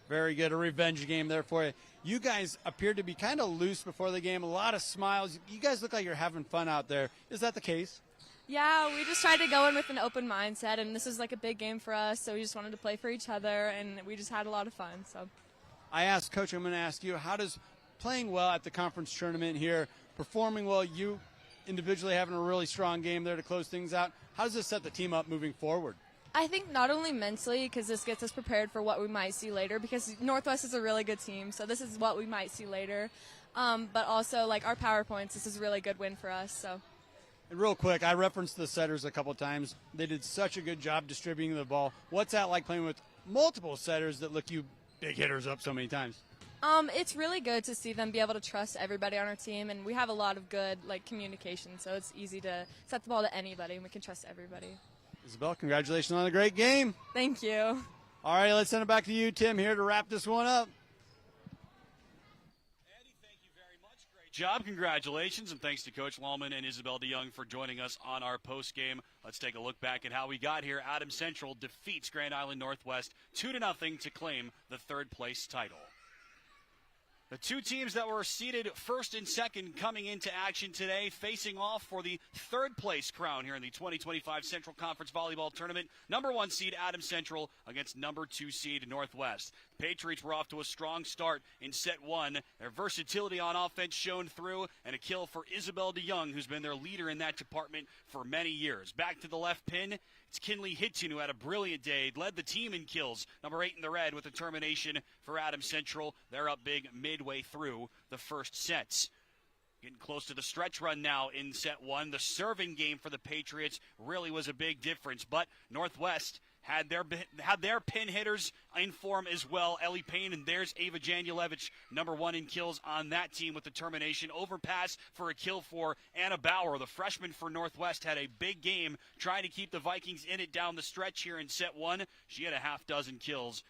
Very good, a revenge game there for you. You guys appeared to be kind of loose before the game, a lot of smiles. You guys look like you're having fun out there. Is that the case? Yeah, we just tried to go in with an open mindset, and this was like a big game for us, so we just wanted to play for each other, and we just had a lot of fun. So. I asked Coach, I'm going to ask you, how does playing well at the conference tournament here, performing well, you individually having a really strong game there to close things out, how does this set the team up moving forward? I think not only mentally, because this gets us prepared for what we might see later, because Northwest is a really good team, so this is what we might see later. But also, our PowerPoints, this is a really good win for us. So. And real quick, I referenced the setters a couple times. They did such a good job distributing the ball. What's that like playing with multiple setters that look you big hitters up so many times? It's really good to see them be able to trust everybody on our team, and we have a lot of good communication, so it's easy to set the ball to anybody, and we can trust everybody. Isabel, congratulations on a great game. Thank you. All right, let's send it back to you, Tim, here to wrap this one up. Job. Congratulations, and thanks to Coach Lohman and Isabel DeYoung for joining us on our post game. Let's take a look back at how we got here. Adams Central defeats Grand Island Northwest 2-0 to claim the third place title. The two teams that were seeded first and second coming into action today, facing off for the third place crown here in the 2025 Central Conference Volleyball Tournament. Number 1 seed Adams Central against number 2 seed Northwest. The Patriots were off to a strong start in set 1. Their versatility on offense shone through, and a kill for Isabel DeYoung, who's been their leader in that department for many years. Back to the left pin, it's Kinley Hitchin, who had a brilliant day, led the team in kills. Number 8 in the red with a termination for Adams Central. They're up big midway through the first sets. Getting close to the stretch run now in set 1. The serving game for the Patriots really was a big difference, but Northwest had their pin hitters in form as well. Ellie Payne, and there's Ava Janulevich, number 1 in kills on that team with determination. Overpass for a kill for Anna Bauer. The freshman for Northwest had a big game trying to keep the Vikings in it down the stretch here in set 1. She had a half dozen kills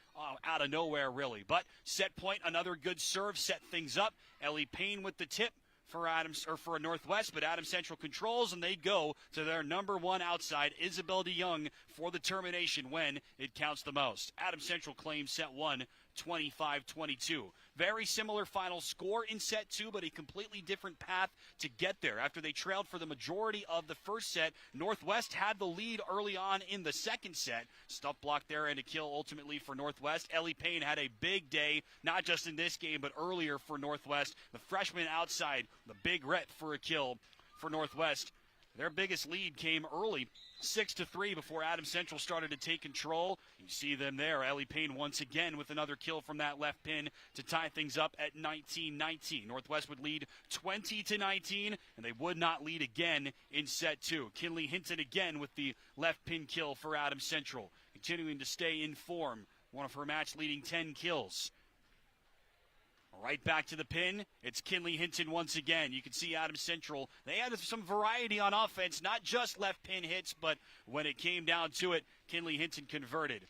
out of nowhere, really. But set point, another good serve, set things up. Ellie Payne with the tip for Northwest, but Adams Central controls, and they go to their number 1 outside, Isabel DeYoung, for the termination when it counts the most. Adams Central claims set 1, 25-22. Very similar final score in set 2, but a completely different path to get there. After they trailed for the majority of the first set, Northwest had the lead early on in the second set. Stuff block there and a kill ultimately for Northwest. Ellie Payne had a big day, not just in this game, but earlier for Northwest. The freshman outside, the big rep for a kill for Northwest. Their biggest lead came early, 6-3, before Adams Central started to take control. You see them there. Ellie Payne once again with another kill from that left pin to tie things up at 19-19. Northwest would lead 20-19, and they would not lead again in set 2. Kinley Hinton again with the left pin kill for Adams Central, continuing to stay in form. One of her match-leading 10 kills. Right back to the pin. It's Kinley Hinton once again. You can see Adams Central, they had some variety on offense, not just left pin hits, but when it came down to it, Kinley Hinton converted.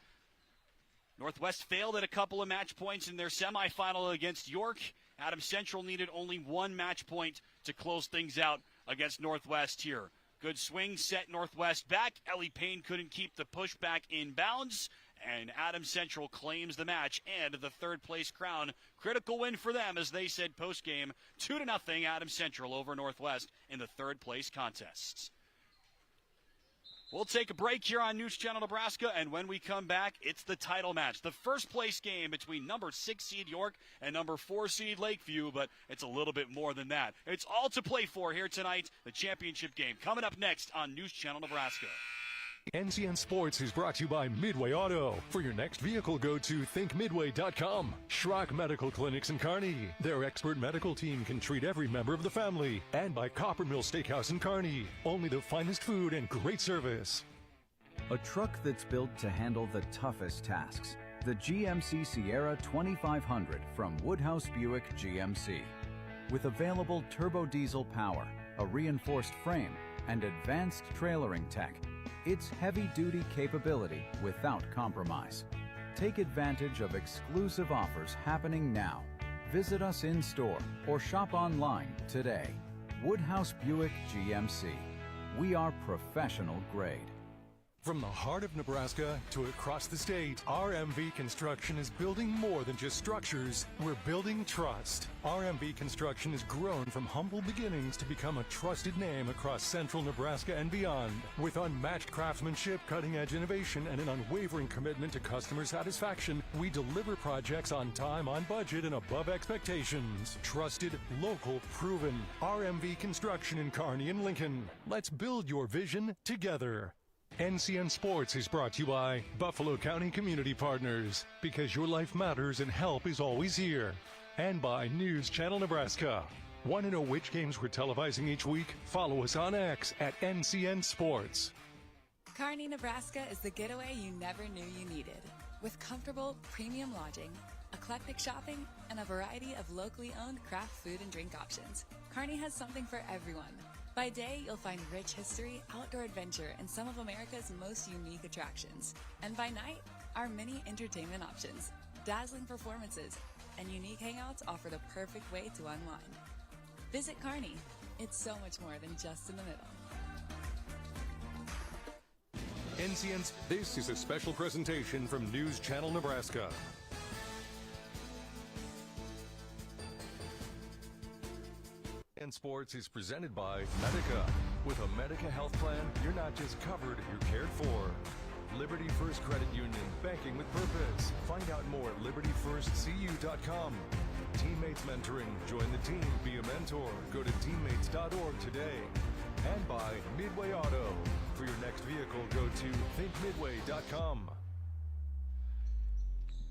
Northwest failed at a couple of match points in their semifinal against York. Adams Central needed only 1 match point to close things out against Northwest here. Good swing, set Northwest back. Ellie Payne couldn't keep the pushback in bounds, and Adams Central claims the match and the third-place crown. Critical win for them, as they said post-game, 2-0 Adams Central over Northwest in the third-place contests. We'll take a break here on News Channel Nebraska, and when we come back, it's the title match. The first-place game between number 6 seed York and number 4 seed Lakeview, but it's a little bit more than that. It's all to play for here tonight, the championship game. Coming up next on News Channel Nebraska. NCN Sports is brought to you by Midway Auto. For your next vehicle, go to thinkmidway.com. Schrock Medical Clinics in Kearney. Their expert medical team can treat every member of the family. And by Coppermill Steakhouse in Kearney. Only the finest food and great service. A truck that's built to handle the toughest tasks. The GMC Sierra 2500 from Woodhouse Buick GMC. With available turbo diesel power, a reinforced frame, and advanced trailering tech, it's heavy-duty capability without compromise. Take advantage of exclusive offers happening now. Visit us in-store or shop online today. Woodhouse Buick GMC. We are professional grade. From the heart of Nebraska to across the state, RMV Construction is building more than just structures. We're building trust. RMV Construction has grown from humble beginnings to become a trusted name across central Nebraska and beyond. With unmatched craftsmanship, cutting-edge innovation, and an unwavering commitment to customer satisfaction, we deliver projects on time, on budget, and above expectations. Trusted, local, proven. RMV Construction in Kearney and Lincoln. Let's build your vision together. NCN Sports is brought to you by Buffalo County Community Partners, because your life matters and help is always here. And by News Channel Nebraska. Want to know which games we're televising each week? Follow us on X at NCN Sports. Kearney, Nebraska is the getaway you never knew you needed. With comfortable, premium lodging, eclectic shopping, and a variety of locally owned craft food and drink options, Kearney has something for everyone. By day, you'll find rich history, outdoor adventure, and some of America's most unique attractions. And by night, our many entertainment options, dazzling performances, and unique hangouts offer the perfect way to unwind. Visit Kearney. It's so much more than just in the middle. NCN's, this is a special presentation from News Channel Nebraska. And Sports is presented by Medica. With a Medica health plan, you're not just covered, you're cared for. Liberty First Credit Union, banking with purpose. Find out more at libertyfirstcu.com. Teammates Mentoring, join the team, be a mentor. Go to teammates.org today. And by Midway Auto. For your next vehicle, go to thinkmidway.com.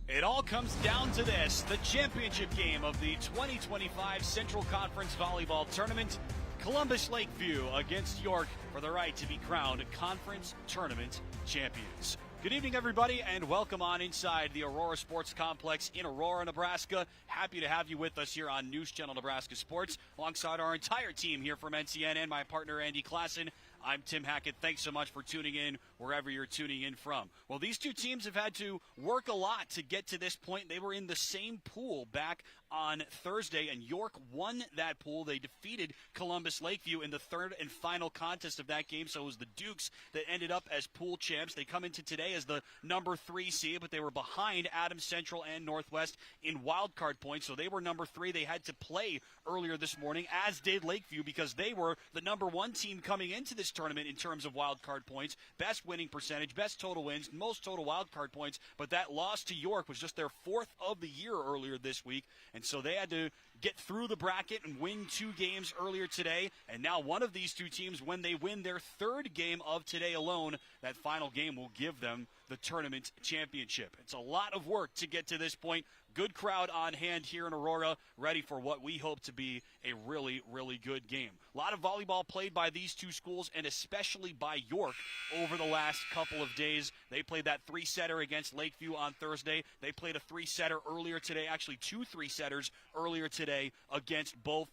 It all comes down to this, the championship game of the 2025 Central Conference Volleyball Tournament. Columbus Lakeview against York for the right to be crowned conference tournament champions. Good evening, everybody, and welcome on inside the Aurora Sports Complex in Aurora, Nebraska. Happy to have you with us here on News Channel Nebraska Sports, alongside our entire team here from NCN and my partner, Andy Klassen. I'm Tim Hackett. Thanks so much for tuning in wherever you're tuning in from. Well, these two teams have had to work a lot to get to this point. They were in the same pool back on Thursday, and York won that pool. They defeated Columbus Lakeview in the third and final contest of that game, so it was the Dukes that ended up as pool champs. They come into today as the number 3 seed, but they were behind Adams Central and Northwest in wildcard points, so they were number 3. They had to play earlier this morning, as did Lakeview, because they were the number 1 team coming into this tournament in terms of wildcard points, best winning percentage, best total wins, most total wildcard points, but that loss to York was just their 4th of the year earlier this week, and so they had to get through the bracket and win 2 games earlier today, and now one of these two teams, when they win their 3rd game of today alone, that final game will give them the tournament championship. It's a lot of work to get to this point. Good crowd on hand here in Aurora, ready for what we hope to be a really, really good game. A lot of volleyball played by these two schools, and especially by York over the last couple of days. They played that 3-setter against Lakeview on Thursday. They played a 3-setter earlier today, actually 2 3-setters earlier today against both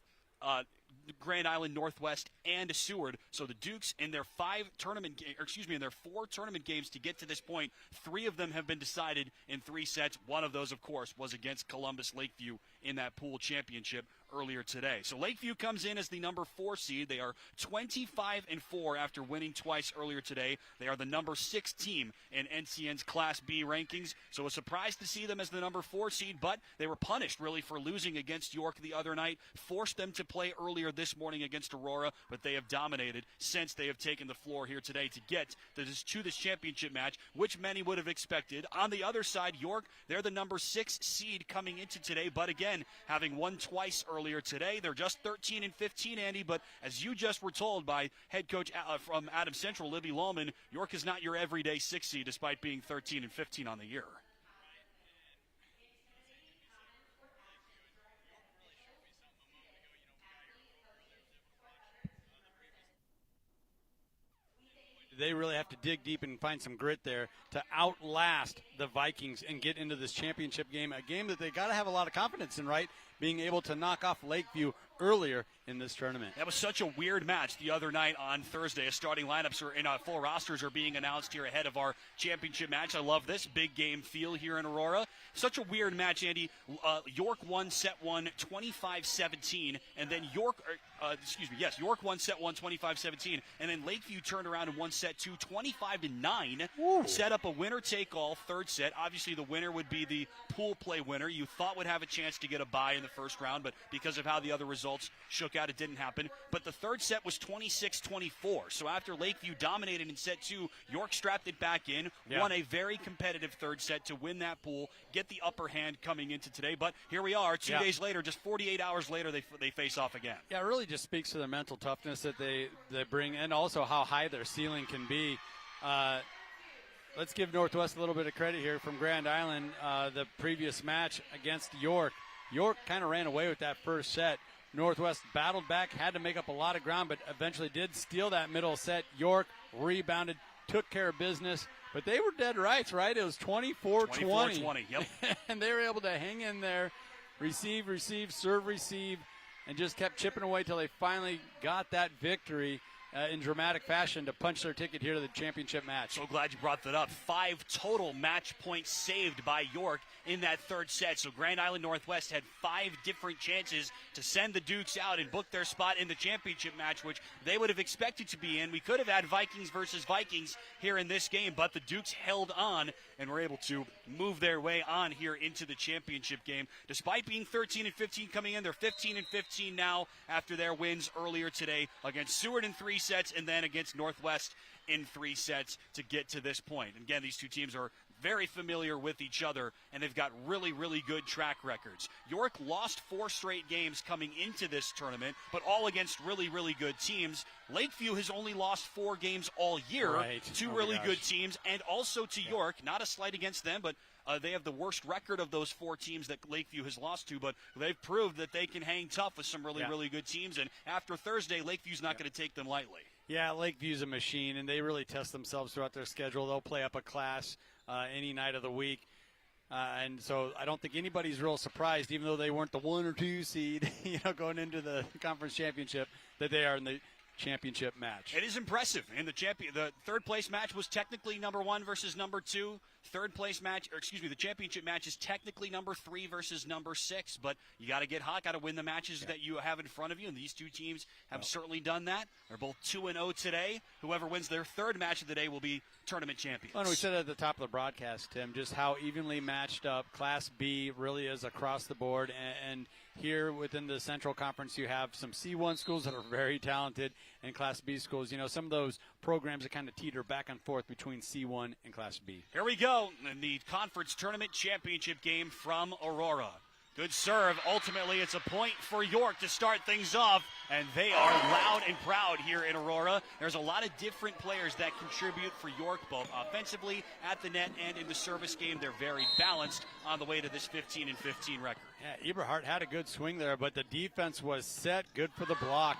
Grand Island Northwest and Seward. So the Dukes in their 4 tournament games to get to this point, 3 of them have been decided in 3 sets. One of those, of course, was against Columbus Lakeview in that pool championship earlier today. So Lakeview comes in as the number 4 seed. They are 25-4 after winning twice earlier today. They are the number 6 team in NCN's Class B rankings. So a surprise to see them as the number 4 seed, but they were punished really for losing against York the other night, forced them to play earlier this morning against Aurora, but they have dominated since they have taken the floor here today to get to this championship match, which many would have expected. On the other side, York, they're the number 6 seed coming into today, but again, having won twice earlier today, they're just 13-15, Andy, but as you just were told by head coach from Adams Central, Libby Lohman, York is not your everyday 6 seed despite being 13-15 on the year. They really have to dig deep and find some grit there to outlast the Vikings and get into this championship game, a game that they got to have a lot of confidence in, right? Being able to knock off Lakeview earlier in this tournament. That was such a weird match the other night on Thursday. Starting lineups in full rosters are being announced here ahead of our championship match. I love this big game feel here in Aurora. Such a weird match, Andy. York won set 1 25-17, and then York won set 1 25-17, and then Lakeview turned around and won set 2 25-9. Set up a winner-take-all 3rd set. Obviously, the winner would be the pool play winner. You thought would have a chance to get a bye in the first round, but because of how the other results shook out, it didn't happen. But the 3rd set was 26-24. So after Lakeview dominated in set 2, York strapped it back in, won a very competitive 3rd set to win that pool, get the upper hand coming into today. But here we are, 2 days later, just 48 hours later, they face off again. Yeah, it really just speaks to the mental toughness that they bring, and also how high their ceiling can be. Let's give Northwest a little bit of credit here from Grand Island. The previous match against York kind of ran away with that first set. Northwest battled back, had to make up a lot of ground, but eventually did steal that middle set. York rebounded, took care of business, but they were dead right? It was 24-20. Yep. And they were able to hang in there, receive, serve, receive, and just kept chipping away till they finally got that victory in dramatic fashion to punch their ticket here to the championship match. So glad you brought that up. 5 total match points saved by York in that 3rd set. So Grand Island Northwest had 5 different chances to send the Dukes out and book their spot in the championship match, which they would have expected to be in. We could have had Vikings versus Vikings here in this game, but the Dukes held on and were able to move their way on here into the championship game. Despite being 13-15 coming in, they're 15-15 now after their wins earlier today against Seward in 3 sets and then against Northwest in 3 sets to get to this point. And again, these two teams are very familiar with each other, and they've got really, really good track records. York lost 4 straight games coming into this tournament, but all against really, really good teams. Lakeview has only lost 4 games all year to really good teams, and also to York. Not a slight against them, but they have the worst record of those 4 teams that Lakeview has lost to, but they've proved that they can hang tough with some really, really good teams, and after Thursday, Lakeview's not going to take them lightly. Yeah, Lakeview's a machine, and they really test themselves throughout their schedule. They'll play up a class any night of the week. And so I don't think anybody's real surprised, even though they weren't the 1 or 2 seed, going into the conference championship, that they are in the championship match. It is impressive. And the third place match was technically number 1 versus number 2. The championship match is technically number 3 versus number 6. But you got to get hot, got to win the matches that you have in front of you. And these two teams have certainly done that. They're both 2-0 today. Whoever wins their third match of the day will be tournament champions. Well, and we said at the top of the broadcast, Tim, just how evenly matched up Class B really is across the board. And here within the Central Conference, you have some C1 schools that are very talented and Class B schools. Some of those programs that kind of teeter back and forth between C1 and Class B. Here we go in the conference tournament championship game from Aurora. Good serve. Ultimately, it's a point for York to start things off, and they are loud and proud here in Aurora. There's a lot of different players that contribute for York, both offensively, at the net, and in the service game. They're very balanced on the way to this 15-15 record. Yeah, Eberhardt had a good swing there, but the defense was set. Good for the block.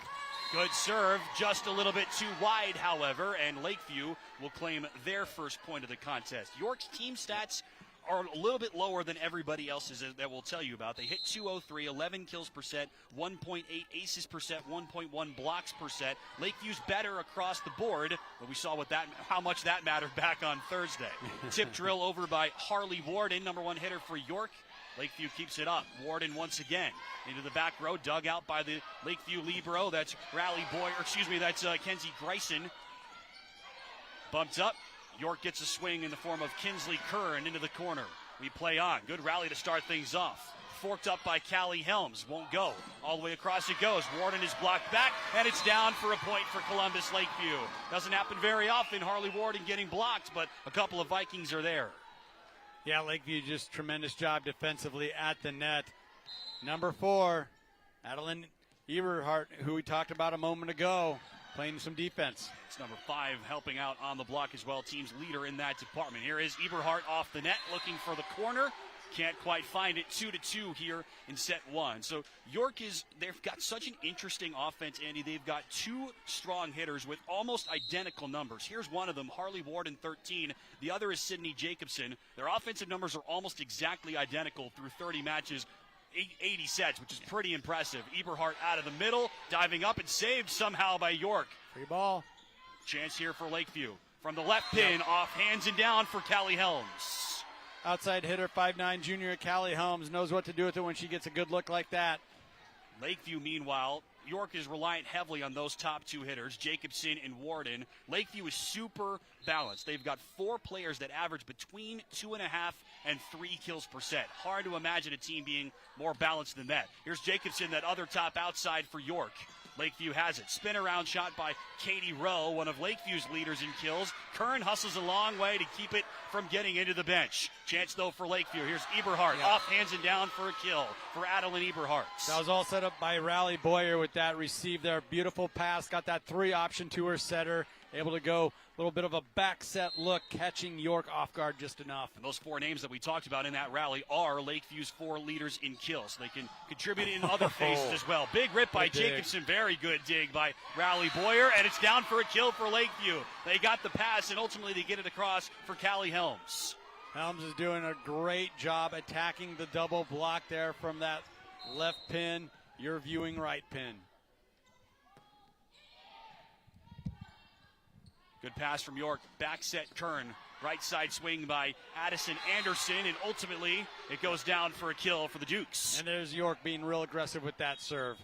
Good serve, just a little bit too wide, however, and Lakeview will claim their first point of the contest. York's team stats are a little bit lower than everybody else's that we'll tell you about. They hit .203, 11 kills per set, 1.8 aces per set, 1.1 blocks per set. Lakeview's better across the board, but we saw how much that mattered back on Thursday. Tip drill over by Harley Warden, number 1 hitter for York. Lakeview keeps it up. Warden once again into the back row, dug out by the Lakeview libero. That's that's Kenzie Greisen. Bumped up. York gets a swing in the form of Kinsley Kern into the corner. We play on. Good rally to start things off. Forked up by Callie Helms. Won't go. All the way across it goes. Warden is blocked back, and it's down for a point for Columbus Lakeview. Doesn't happen very often, Harley Warden getting blocked, but a couple of Vikings are there. Yeah, Lakeview just tremendous job defensively at the net. Number 4, Adeline Eberhardt, who we talked about a moment ago, playing some defense. It's number 5 helping out on the block as well, team's leader in that department. Here is Eberhardt off the net, looking for the corner. Can't quite find it. 2-2 here in set 1. So York they've got such an interesting offense, Andy. They've got 2 strong hitters with almost identical numbers. Here's one of them, Harley Warden, 13. The other is Sydney Jacobson. Their offensive numbers are almost exactly identical through 30 matches, 80 sets, which is pretty impressive. Eberhardt out of the middle, diving up and saved somehow by York. Free ball. Chance here for Lakeview. From the left pin, off hands and down for Callie Helms. Outside hitter, 5'9" junior Callie Helms knows what to do with it when she gets a good look like that. Lakeview, meanwhile, York is reliant heavily on those top 2 hitters, Jacobson and Warden. Lakeview is super balanced. They've got 4 players that average between 2.5 and 3 kills per set. Hard to imagine a team being more balanced than that. Here's Jacobson, that other top outside for York. Lakeview has it. Spin around shot by Katie Rowe, one of Lakeview's leaders in kills. Kern hustles a long way to keep it from getting into the bench. Chance, though, for Lakeview. Here's Eberhardt off hands and down for a kill for Adeline Eberhardt. That was all set up by Riley Boyer with that receive there. Beautiful pass. Got that 3 option to her setter. Able to go a little bit of a back set look, catching York off guard just enough. And those 4 names that we talked about in that rally are Lakeview's 4 leaders in kills. They can contribute in other phases as well. Big rip by Jacobson. Very good dig by Riley Boyer. And it's down for a kill for Lakeview. They got the pass, and ultimately they get it across for Callie Helms. Helms is doing a great job attacking the double block there from that left pin. You're viewing right pin. Good pass from York. Back set Kern. Right side swing by Addison Anderson. And ultimately, it goes down for a kill for the Dukes. And there's York being real aggressive with that serve.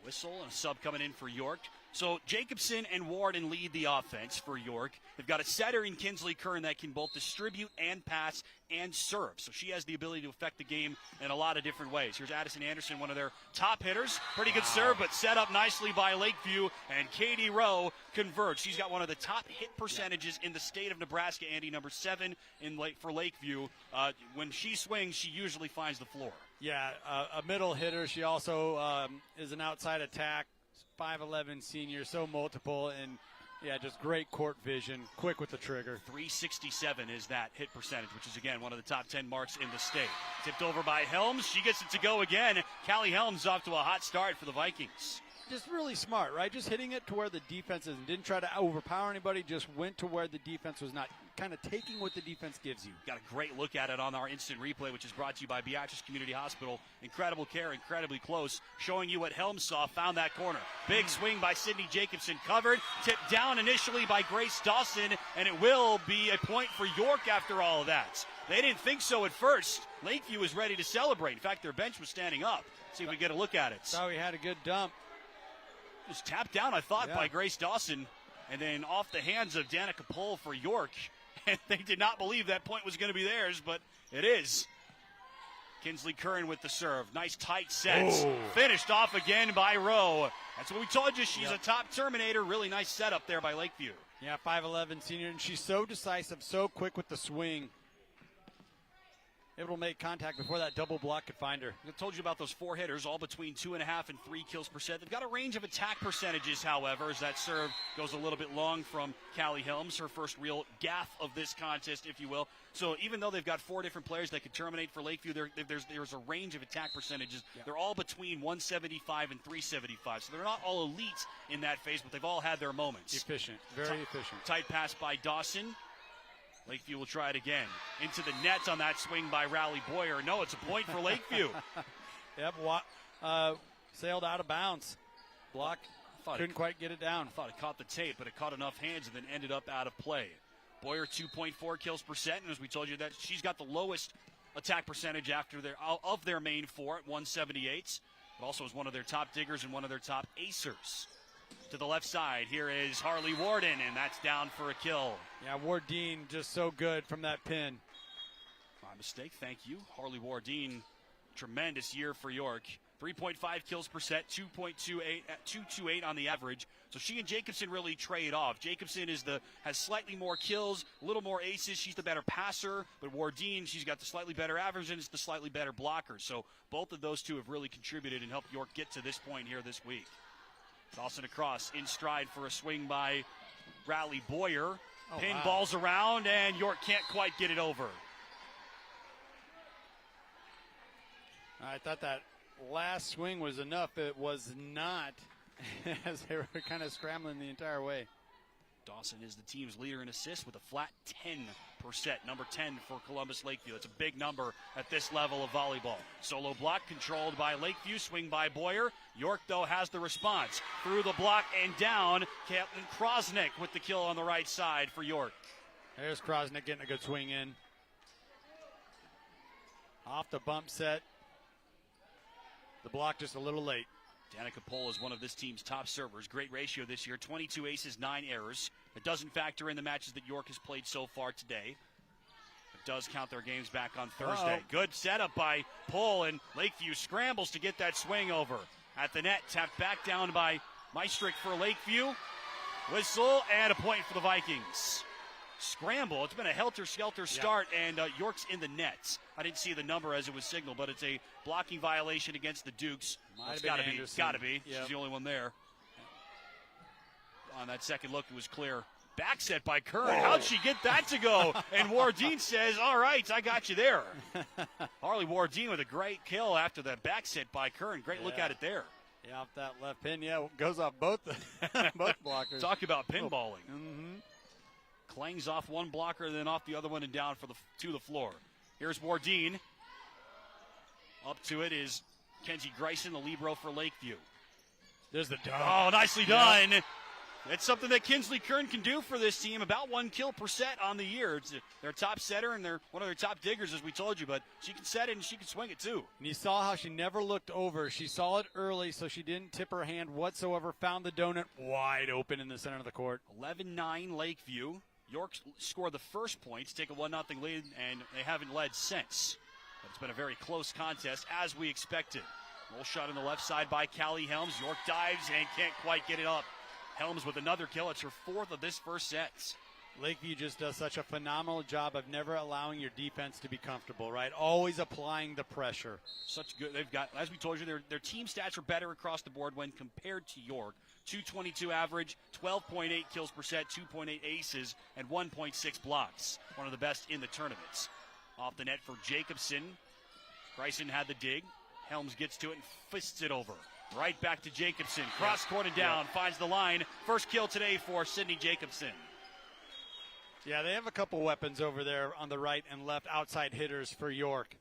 Whistle and a sub coming in for York. So Jacobson and Warden lead the offense for York. They've got a setter in Kinsley Kern that can both distribute and pass and serve. So she has the ability to affect the game in a lot of different ways. Here's Addison Anderson, one of their top hitters. Pretty good serve, but set up nicely by Lakeview. And Katie Rowe converts. She's got one of the top hit percentages in the state of Nebraska, Andy, number 7 for Lakeview. When she swings, she usually finds the floor. Yeah, a middle hitter. She also is an outside attack. 5'11" senior, so multiple, and just great court vision, quick with the trigger. 367 is that hit percentage, which is, again, one of the top 10 marks in the state. Tipped over by Helms. She gets it to go again. Callie Helms off to a hot start for the Vikings. just really smart, right? Just hitting it to where the defense is and didn't try to overpower anybody, just went to where the defense was not, kind of taking what the defense gives you. Got a great look at it on our instant replay, which is brought to you by Beatrice Community Hospital. Incredible care, incredibly close, showing you what Helms saw, found that corner. Big swing by Sydney Jacobson, covered, tipped down initially by Grace Dawson, and it will be a point for York after all of that. They didn't think so at first. Lakeview was ready to celebrate. In fact, their bench was standing up. See if we get a look at it. So he had a good dump. Just tapped down, I thought, by Grace Dawson, and then off the hands of Danica Pohl for York. And they did not believe that point was going to be theirs, but it is. Kinsley Curran with the serve. Nice tight sets. Oh. Finished off again by Rowe. That's what we told you. She's a top Terminator. Really nice setup there by Lakeview. Yeah, 5'11" senior, and she's so decisive, so quick with the swing. Able to make contact before that double block could find her. I told you about those 4 hitters, all between 2.5 and 3 kills per set. They've got a range of attack percentages, however, as that serve goes a little bit long from Callie Helms, her first real gaffe of this contest, if you will. So even though they've got 4 different players that could terminate for Lakeview, there's a range of attack percentages. Yeah. They're all between 175 and 375. So they're not all elite in that phase, but they've all had their moments. Efficient, very efficient. Tight pass by Dawson. Lakeview will try it again. Into the net on that swing by Rowley Boyer. No, it's a point for Lakeview. Yep, sailed out of bounds. Block, couldn't quite get it down. I thought it caught the tape, but it caught enough hands and then ended up out of play. Boyer, 2.4 kills per set, and as we told you, that she's got the lowest attack percentage of their main 4 at 178. But also is one of their top diggers and one of their top acers. To the left side, here is Harley Warden, and that's down for a kill. Yeah, Wardeen just so good from that pin. My mistake, thank you. Harley Wardeen, tremendous year for York. 3.5 kills per set, 2.28 on the average. So she and Jacobson really trade off. Jacobson has slightly more kills, a little more aces. She's the better passer, but Wardeen, she's got the slightly better average and is the slightly better blocker. So both of those two have really contributed and helped York get to this point here this week. Dawson across, in stride for a swing by Rowley Boyer. Pin balls around, and York can't quite get it over. I thought that last swing was enough. It was not, as they were kind of scrambling the entire way. Dawson is the team's leader in assists with a flat 10 per set, number 10 for Columbus Lakeview. That's a big number at this level of volleyball. Solo block controlled by Lakeview, swing by Boyer. York, though, has the response. Through the block and down, Captain Krosnick with the kill on the right side for York. There's Krosnick getting a good swing in. Off the bump set. The block just a little late. Danica Pohl is one of this team's top servers. Great ratio this year, 22 aces, 9 errors. It doesn't factor in the matches that York has played so far today. It does count their games back on Thursday. Good setup by Pohl, and Lakeview scrambles to get that swing over. At the net, tapped back down by Meistrick for Lakeview. Whistle, and a point for the Vikings. Scramble. It's been a helter-skelter start, and York's in the nets. I didn't see the number as it was signaled, but it's a blocking violation against the Dukes. It's got to be. Got to be. Yep. She's the only one there. On that second look, it was clear. Back set by Curran. How'd she get that to go? And Wardeen says, all right, I got you there. Harley Wardeen with a great kill after that back set by Curran. Great look at it there. Yeah, off that left pin. Yeah, goes off both blockers. Talk about pinballing. Mm-hmm. Clangs off one blocker, then off the other one and down to the floor. Here's Wardeen. Up to it is Kenzie Grayson, the libero for Lakeview. There's the dunk. Oh, nicely done. Yep. That's something that Kinsley Kern can do for this team. About 1 kill per set on the year. It's their top setter and they're one of their top diggers, as we told you. But she can set it and she can swing it too. And you saw how she never looked over. She saw it early, so she didn't tip her hand whatsoever. Found the donut wide open in the center of the court. 11-9 Lakeview. York scored the first points, take a 1-0 lead, and they haven't led since. But it's been a very close contest, as we expected. Roll shot on the left side by Callie Helms. York dives and can't quite get it up. Helms with another kill. It's her 4th of this first set. Lakeview just does such a phenomenal job of never allowing your defense to be comfortable, right? Always applying the pressure. Such good. They've got, as we told you, their team stats are better across the board when compared to York. 222 average, 12.8 kills per set, 2.8 aces, and 1.6 blocks. One of the best in the tournaments. Off the net for Jacobson. Bryson had the dig. Helms gets to it and fists it over. Right back to Jacobson. Cross court and down. Finds the line. First kill today for Sydney Jacobson. Yeah, they have a couple weapons over there on the right and left outside hitters for York.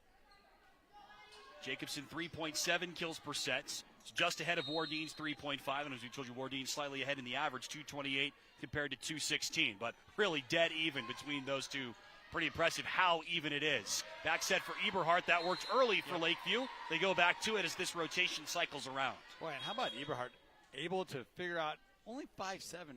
Jacobson 3.7 kills per set. It's just ahead of Wardine's 3.5. And as we told you, Wardine slightly ahead in the average, 228 compared to 216. But really dead even between those two. Pretty impressive how even it is. Back set for Eberhardt. That worked early for Lakeview. They go back to it as this rotation cycles around. Boy, and how about Eberhardt able to figure out, only 5'7",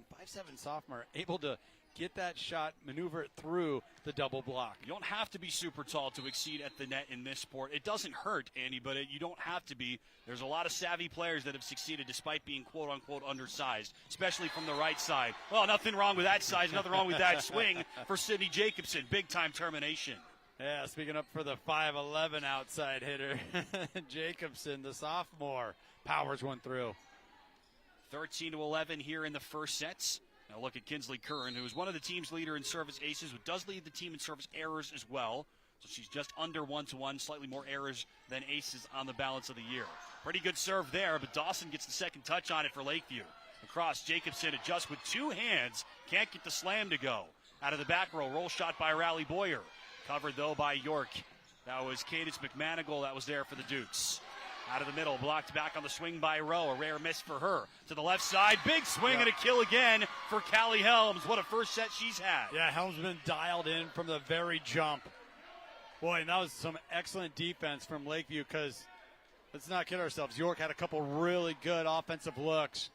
sophomore, able to get that shot, maneuver it through the double block. You don't have to be super tall to exceed at the net in this sport. It doesn't hurt, Andy, but you don't have to be. There's a lot of savvy players that have succeeded despite being quote-unquote undersized, especially from the right side. Well, nothing wrong with that size, nothing wrong with that swing for Sydney Jacobson. Big-time termination. Yeah, speaking up for the 5'11" outside hitter, Jacobson, the sophomore, powers one through. 13-11 here in the first sets. Now look at Kinsley Curran, who is one of the team's leader in service aces, who does lead the team in service errors as well. So she's just under 1-1, slightly more errors than aces on the balance of the year. Pretty good serve there, but Dawson gets the second touch on it for Lakeview. Across, Jacobson adjusts with two hands, can't get the slam to go. Out of the back row, roll shot by Riley Boyer. Covered, though, by York. That was Cadence McManigal that was there for the Dukes. Out of the middle, blocked back on the swing by Rowe. A rare miss for her. To the left side, big swing and a kill again for Callie Helms. What a first set she's had. Yeah, Helms been dialed in from the very jump. Boy, and that was some excellent defense from Lakeview because, let's not kid ourselves, York had a couple really good offensive looks.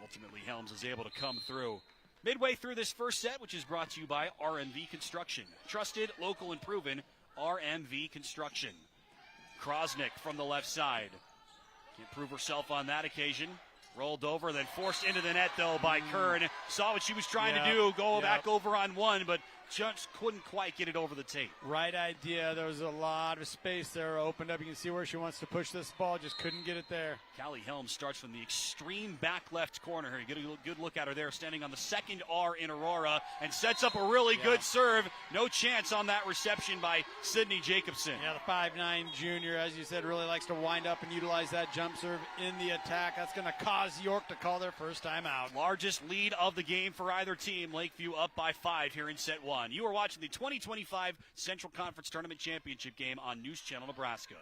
Ultimately, Helms is able to come through. Midway through this first set, which is brought to you by RMV Construction. Trusted, local, and proven, RMV Construction. Krosnick from the left side. Can't prove herself on that occasion. Rolled over, then forced into the net, though, by Kern. Saw what she was trying to do, go back over on one, but just couldn't quite get it over the tape. Right idea. There was a lot of space there opened up. You can see where she wants to push this ball, just couldn't get it there. Callie Helms starts from the extreme back left corner here. You get a good look at her there, standing on the second R in Aurora, and sets up a really good serve. No chance on that reception by Sydney Jacobson. Yeah, the 5'9" junior, as you said, really likes to wind up and utilize that jump serve in the attack. That's going to cause York to call their first time out. Largest lead of the game for either team. Lakeview up by 5 here in set 1. You are watching the 2025 Central Conference Tournament Championship game on News Channel Nebraska.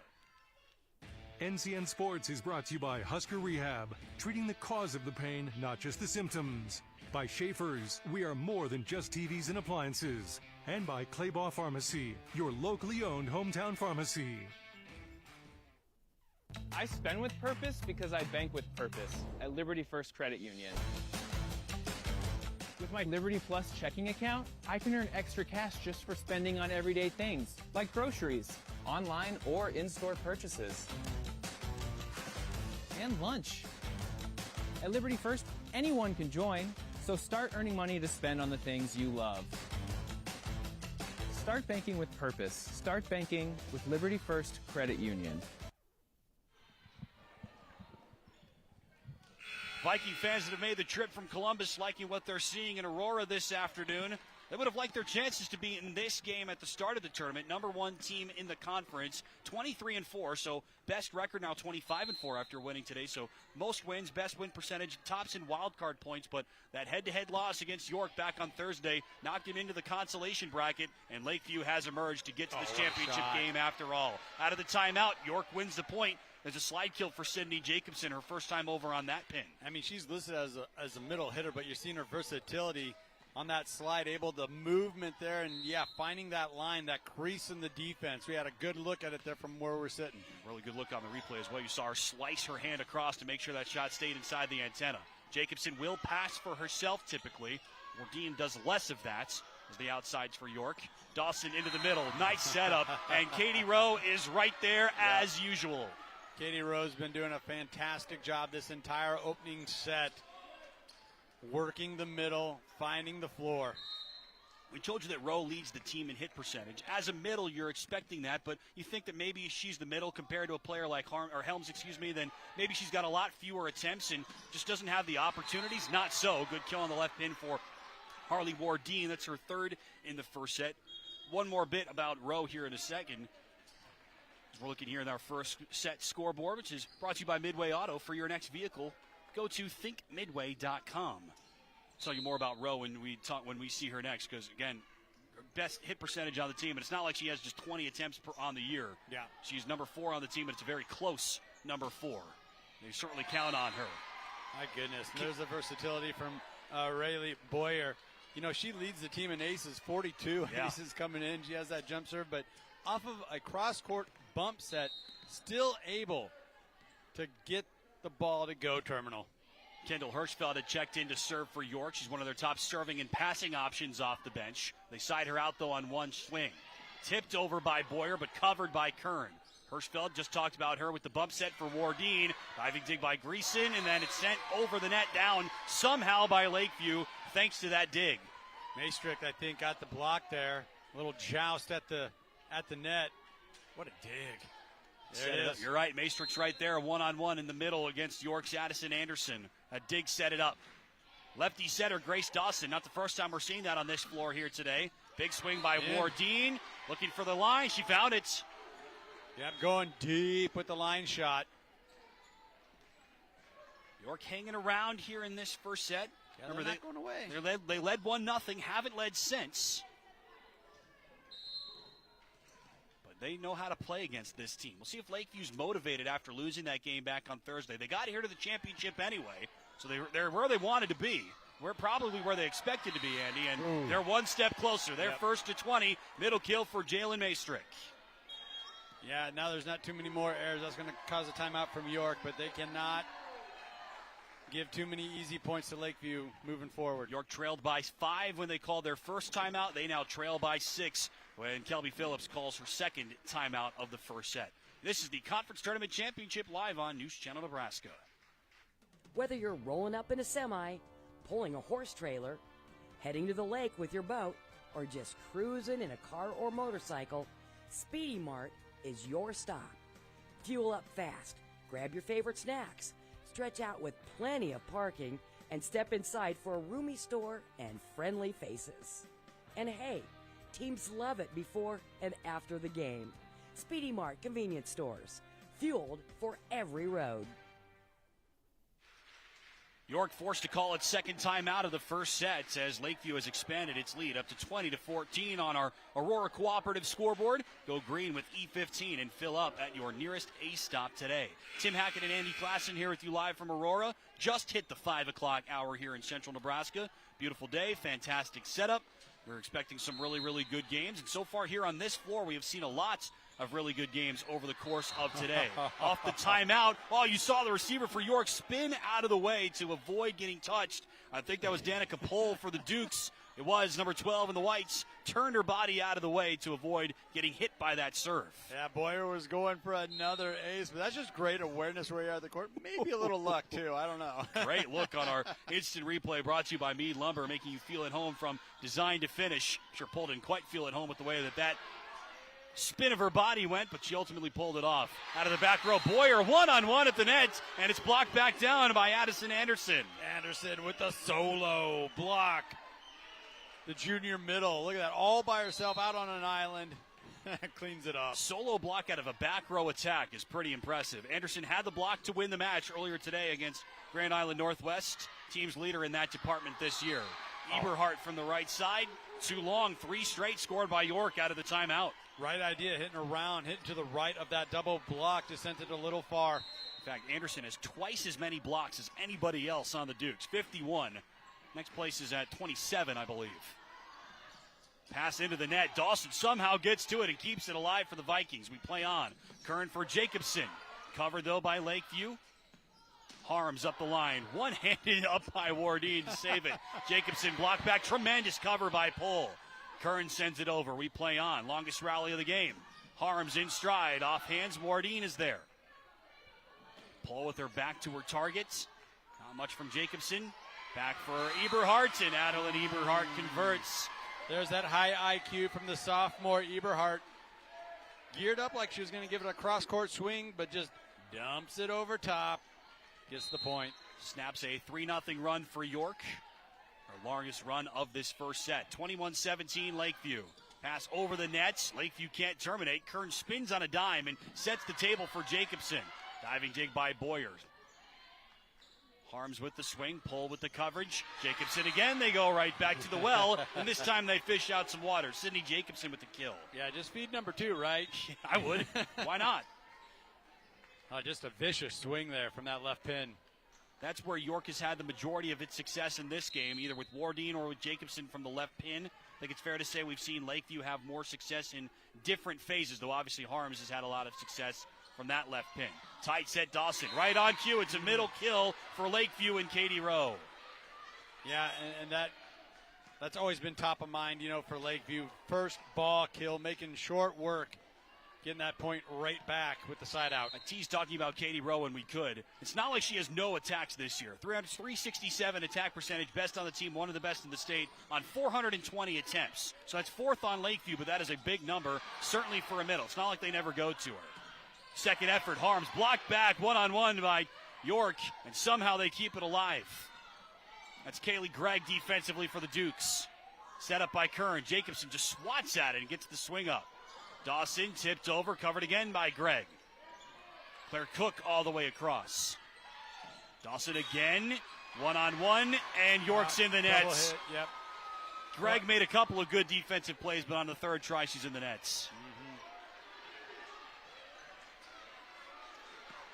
NCN Sports is brought to you by Husker Rehab, treating the cause of the pain, not just the symptoms. By Schaefer's, we are more than just TVs and appliances. And by Claybaugh Pharmacy, your locally owned hometown pharmacy. I spend with purpose because I bank with purpose at Liberty First Credit Union. With my Liberty Plus checking account, I can earn extra cash just for spending on everyday things, like groceries, online or in-store purchases, and lunch. At Liberty First, anyone can join, so start earning money to spend on the things you love. Start banking with purpose. Start banking with Liberty First Credit Union. Viking fans that have made the trip from Columbus liking what they're seeing in Aurora this afternoon. They would have liked their chances to be in this game at the start of the tournament. Number 1 team in the conference, 23-4, so best record now 25-4 after winning today. So most wins, best win percentage, tops in wild card points. But that head-to-head loss against York back on Thursday knocked him into the consolation bracket, and Lakeview has emerged to get to this championship game after all. Out of the timeout, York wins the point. There's a slide kill for Sydney Jacobson, her first time over on that pin. I mean, she's listed as a middle hitter, but you're seeing her versatility on that slide, able to movement there, and finding that line, that crease in the defense. We had a good look at it there from where we're sitting. Really good look on the replay as well. You saw her slice her hand across to make sure that shot stayed inside the antenna. Jacobson will pass for herself typically. Wardine does less of that as the outsides for York. Dawson into the middle. Nice setup. And Katie Rowe is right there as usual. Katie Rowe's been doing a fantastic job this entire opening set, working the middle, finding the floor. We told you that Rowe leads the team in hit percentage. As a middle, you're expecting that, but you think that maybe she's the middle compared to a player like Helms, then maybe she's got a lot fewer attempts and just doesn't have the opportunities. Not so. Good kill on the left pin for Harley Wardine. That's her third in the first set. One more bit about Rowe here in a second. We're looking here in our first set scoreboard, which is brought to you by Midway Auto. For your next vehicle, go to thinkmidway.com. Tell you more about Rowe when we see her next, because again, best hit percentage on the team, and it's not like she has just 20 attempts on the year. Yeah, she's number 4 on the team, and it's a very close number 4. They certainly count on her. My goodness, there's the versatility from Rayleigh Boyer. You know, she leads the team in aces, 42 aces coming in. She has that jump serve, but off of a cross-court bump set, still able to get the ball to go terminal. Kendall Hirschfeld had checked in to serve for York. She's one of their top serving and passing options off the bench. They side her out, though, on one swing. Tipped over by Boyer, but covered by Kern. Hirschfeld just talked about her with the bump set for Wardeen. Diving dig by Greason, and then it's sent over the net down somehow by Lakeview, thanks to that dig. Maestricht, I think, got the block there. A little joust at the net. What a dig. There it is. You're right. Maestricht's right there, one-on-one in the middle against York's Addison Anderson. A dig set it up. Lefty setter Grace Dawson. Not the first time we're seeing that on this floor here today. Big swing by Wardeen. Looking for the line. She found it. Yep, going deep with the line shot. York hanging around here in this first set. Yeah, they're not going away. They led 1-0. Haven't led since. They know how to play against this team. We'll see if Lakeview's motivated after losing that game back on Thursday. They got here to the championship anyway, so they're where they wanted to be. We're probably where they expected to be, Andy, and they're one step closer. They're first to 20. Middle kill for Jalen Maestricht. Yeah, now there's not too many more errors. That's going to cause a timeout from York, but they cannot give too many easy points to Lakeview moving forward. York trailed by 5 when they called their first timeout. They now trail by 6 when Kelby Phillips calls her second timeout of the first set. This is the Conference Tournament Championship live on News Channel Nebraska. Whether you're rolling up in a semi, pulling a horse trailer, heading to the lake with your boat, or just cruising in a car or motorcycle, Speedy Mart is your stop. Fuel up fast, grab your favorite snacks, stretch out with plenty of parking, and step inside for a roomy store and friendly faces. And hey, teams love it before and after the game. Speedy Mart convenience stores, fueled for every road. York forced to call its second timeout of the first set as Lakeview has expanded its lead up to 20-14 on our Aurora Cooperative scoreboard. Go green with E15 and fill up at your nearest Ace stop today. Tim Hackett and Andy Klassen here with you live from Aurora. Just hit the 5 o'clock hour here in central Nebraska. Beautiful day, fantastic setup. We're expecting some really, really good games. And so far here on this floor, we have seen a lot of really good games over the course of today. Off the timeout, you saw the receiver for York spin out of the way to avoid getting touched. I think that was Danica Pohl for the Dukes. It was number 12 in the Whites. Turned her body out of the way to avoid getting hit by that serve. Yeah, Boyer was going for another ace, but that's just great awareness where you are at the court. Maybe a little luck, too. I don't know. Great look on our instant replay brought to you by Meade Lumber, making you feel at home from design to finish. I'm sure Pohl didn't quite feel at home with the way that spin of her body went, but she ultimately pulled it off. Out of the back row, Boyer one-on-one at the net, and it's blocked back down by Addison Anderson. Anderson with the solo block. The junior middle, look at that, all by herself out on an island. Cleans it up. Solo block out of a back row attack is pretty impressive. Anderson had the block to win the match earlier today against Grand Island Northwest, team's leader in that department this year. Eberhardt from the right side, too long, 3 straight scored by York out of the timeout. Right idea, hitting around, hitting to the right of that double block, just sent it a little far. In fact, Anderson has twice as many blocks as anybody else on the Dukes, 51. Next place is at 27, I believe. Pass into the net. Dawson somehow gets to it and keeps it alive for the Vikings. We play on. Curran for Jacobson. Covered, though, by Lakeview. Harms up the line. One-handed up by Wardeen to save it. Jacobson blocked back. Tremendous cover by Pohl. Curran sends it over. We play on. Longest rally of the game. Harms in stride. Off hands. Wardeen is there. Pohl with her back to her targets. Not much from Jacobson. Back for Eberhardt, and Adeline Eberhardt converts. There's that high IQ from the sophomore Eberhardt. Geared up like she was going to give it a cross-court swing, but just dumps it over top. Gets the point. Snaps a 3-0 run for York. Our longest run of this first set. 21-17 Lakeview. Pass over the nets. Lakeview can't terminate. Kern spins on a dime and sets the table for Jacobson. Diving dig by Boyer. Harms with the swing, pull with the coverage. Jacobson again, they go right back to the well, and this time they fish out some water. Sydney Jacobson with the kill. Yeah, just feed number 2, right? I would. Why not? Just a vicious swing there from that left pin. That's where York has had the majority of its success in this game, either with Wardine or with Jacobson from the left pin. I think it's fair to say we've seen Lakeview have more success in different phases, though obviously Harms has had a lot of success from that left pin. Tight set Dawson, right on cue. It's a middle kill for Lakeview and Katie Rowe. Yeah, and that's always been top of mind, for Lakeview. First ball kill, making short work, getting that point right back with the side out. I teased talking about Katie Rowe when we could. It's not like she has no attacks this year. 367 attack percentage, best on the team, one of the best in the state on 420 attempts. So that's 4th on Lakeview, but that is a big number, certainly for a middle. It's not like they never go to her. Second effort, Harms blocked back one-on-one by York, and somehow they keep it alive. That's Kaylee Gregg defensively for the Dukes. Set up by Kern. Jacobson just swats at it and gets the swing up. Dawson tipped over, covered again by Gregg. Claire Cook all the way across. Dawson again, one-on-one, and York's in the nets. Hit, yep. Gregg made a couple of good defensive plays, but on the third try, she's in the nets.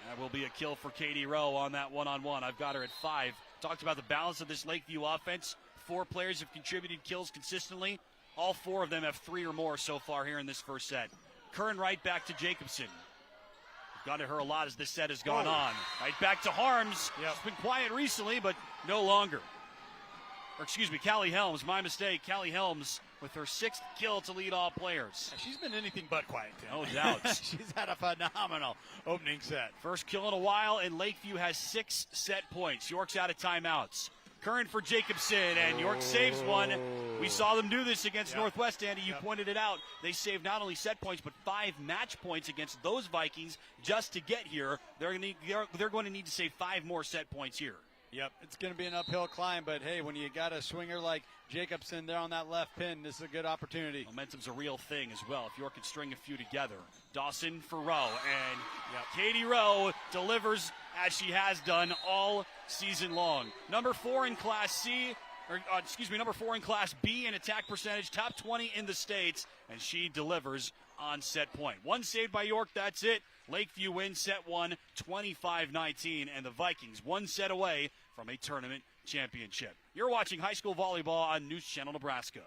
That will be a kill for Katie Rowe on that one-on-one. I've got her at 5. Talked about the balance of this Lakeview offense. 4 players have contributed kills consistently. All 4 of them have 3 or more so far here in this first set. Kern right back to Jacobson. We've got to her a lot as this set has gone on. Right back to Harms. Yep. It's been quiet recently, but no longer. Callie Helms. My mistake. Callie Helms with her 6th kill to lead all players. She's been anything but quiet, Tim. No doubt. She's had a phenomenal opening set. First kill in a while, and Lakeview has 6 set points. York's out of timeouts. Current for Jacobson, and York saves one. We saw them do this against Northwest, Andy. You pointed it out. They saved not only set points, but 5 match points against those Vikings just to get here. They're going to need to save 5 more set points here. Yep, it's going to be an uphill climb, but hey, when you got a swinger like Jacobson there on that left pin, this is a good opportunity. Momentum's a real thing as well, if York can string a few together. Dawson for Rowe, and Katie Rowe delivers as she has done all season long. Number 4 in Class B in attack percentage, top 20 in the States, and she delivers on set point. 1 saved by York, that's it. Lakeview wins set 1, 25-19, and the Vikings 1 set away from a tournament championship. You're watching high school volleyball on News Channel Nebraska.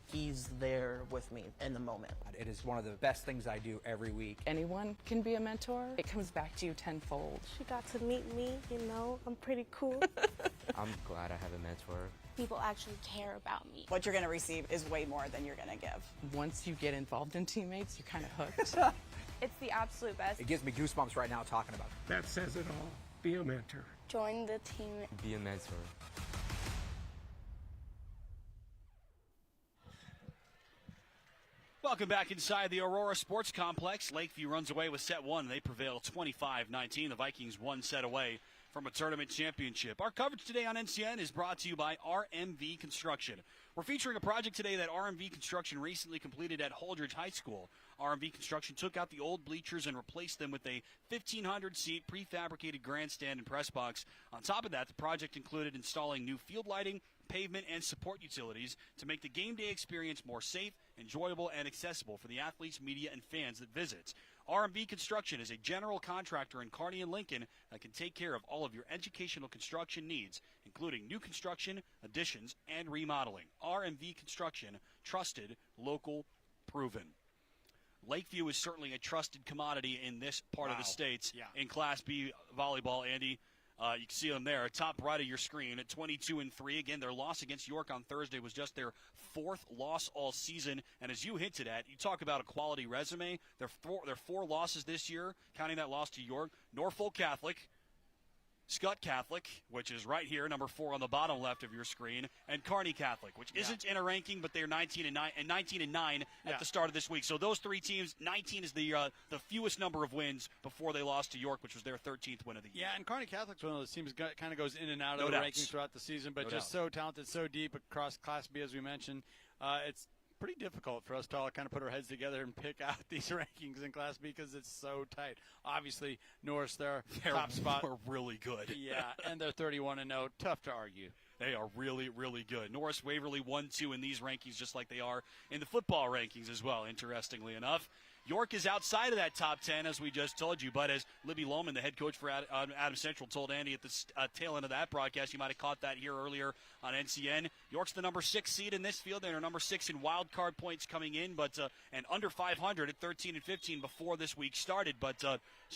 He's there with me in the moment. It is one of the best things I do every week. Anyone can be a mentor. It comes back to you tenfold. She got to meet me, I'm pretty cool. I'm glad I have a mentor. People actually care about me. What you're going to receive is way more than you're going to give. Once you get involved in teammates, you're kind of hooked. It's the absolute best. It gives me goosebumps right now talking about it. That says it all. Be a mentor. Join the team. Be a mentor. Welcome back inside the Aurora Sports Complex. Lakeview runs away with set 1. They prevail 25-19. The Vikings 1 set away from a tournament championship. Our coverage today on NCN is brought to you by RMV Construction. We're featuring a project today that RMV Construction recently completed at Holdridge High School. RMV Construction took out the old bleachers and replaced them with a 1,500-seat prefabricated grandstand and press box. On top of that, the project included installing new field lighting, pavement, and support utilities to make the game day experience more safe, enjoyable, and accessible for the athletes, media, and fans that visit. RMV Construction is a general contractor in Kearney and Lincoln that can take care of all of your educational construction needs, including new construction, additions, and remodeling. RMV Construction, trusted, local, proven. Lakeview is certainly a trusted commodity in this part of the States in Class B volleyball, Andy. You can see them there, top right of your screen at 22-3. Again, their loss against York on Thursday was just their 4th loss all season. And as you hinted at, you talk about a quality resume. Their 4 losses this year, counting that loss to York: Norfolk Catholic, Scott Catholic, which is right here, number 4 on the bottom left of your screen, and Kearney Catholic, which isn't in a ranking, but they're 19-9 at the start of this week. So those 3 teams, 19 is the fewest number of wins before they lost to York, which was their 13th win of the year. Yeah, and Kearney Catholic's one of those teams that kind of goes in and out of the rankings throughout the season, but so talented, so deep across Class B, as we mentioned. It's pretty difficult for us to all kind of put our heads together and pick out these rankings in Class B because it's so tight. Obviously, Norris, their top spot. They're really good. Yeah, and they're 31-0. Tough to argue. They are really, really good. Norris Waverly 1-2 in these rankings, just like they are in the football rankings as well, interestingly enough. York is outside of that top 10, as we just told you, but as Libby Lohman, the head coach for Adams Central, told Andy at the tail end of that broadcast, you might have caught that here earlier on NCN, York's the number 6 seed in this field. They're number 6 in wild card points coming in, but and under 500 at 13-15 before this week started. But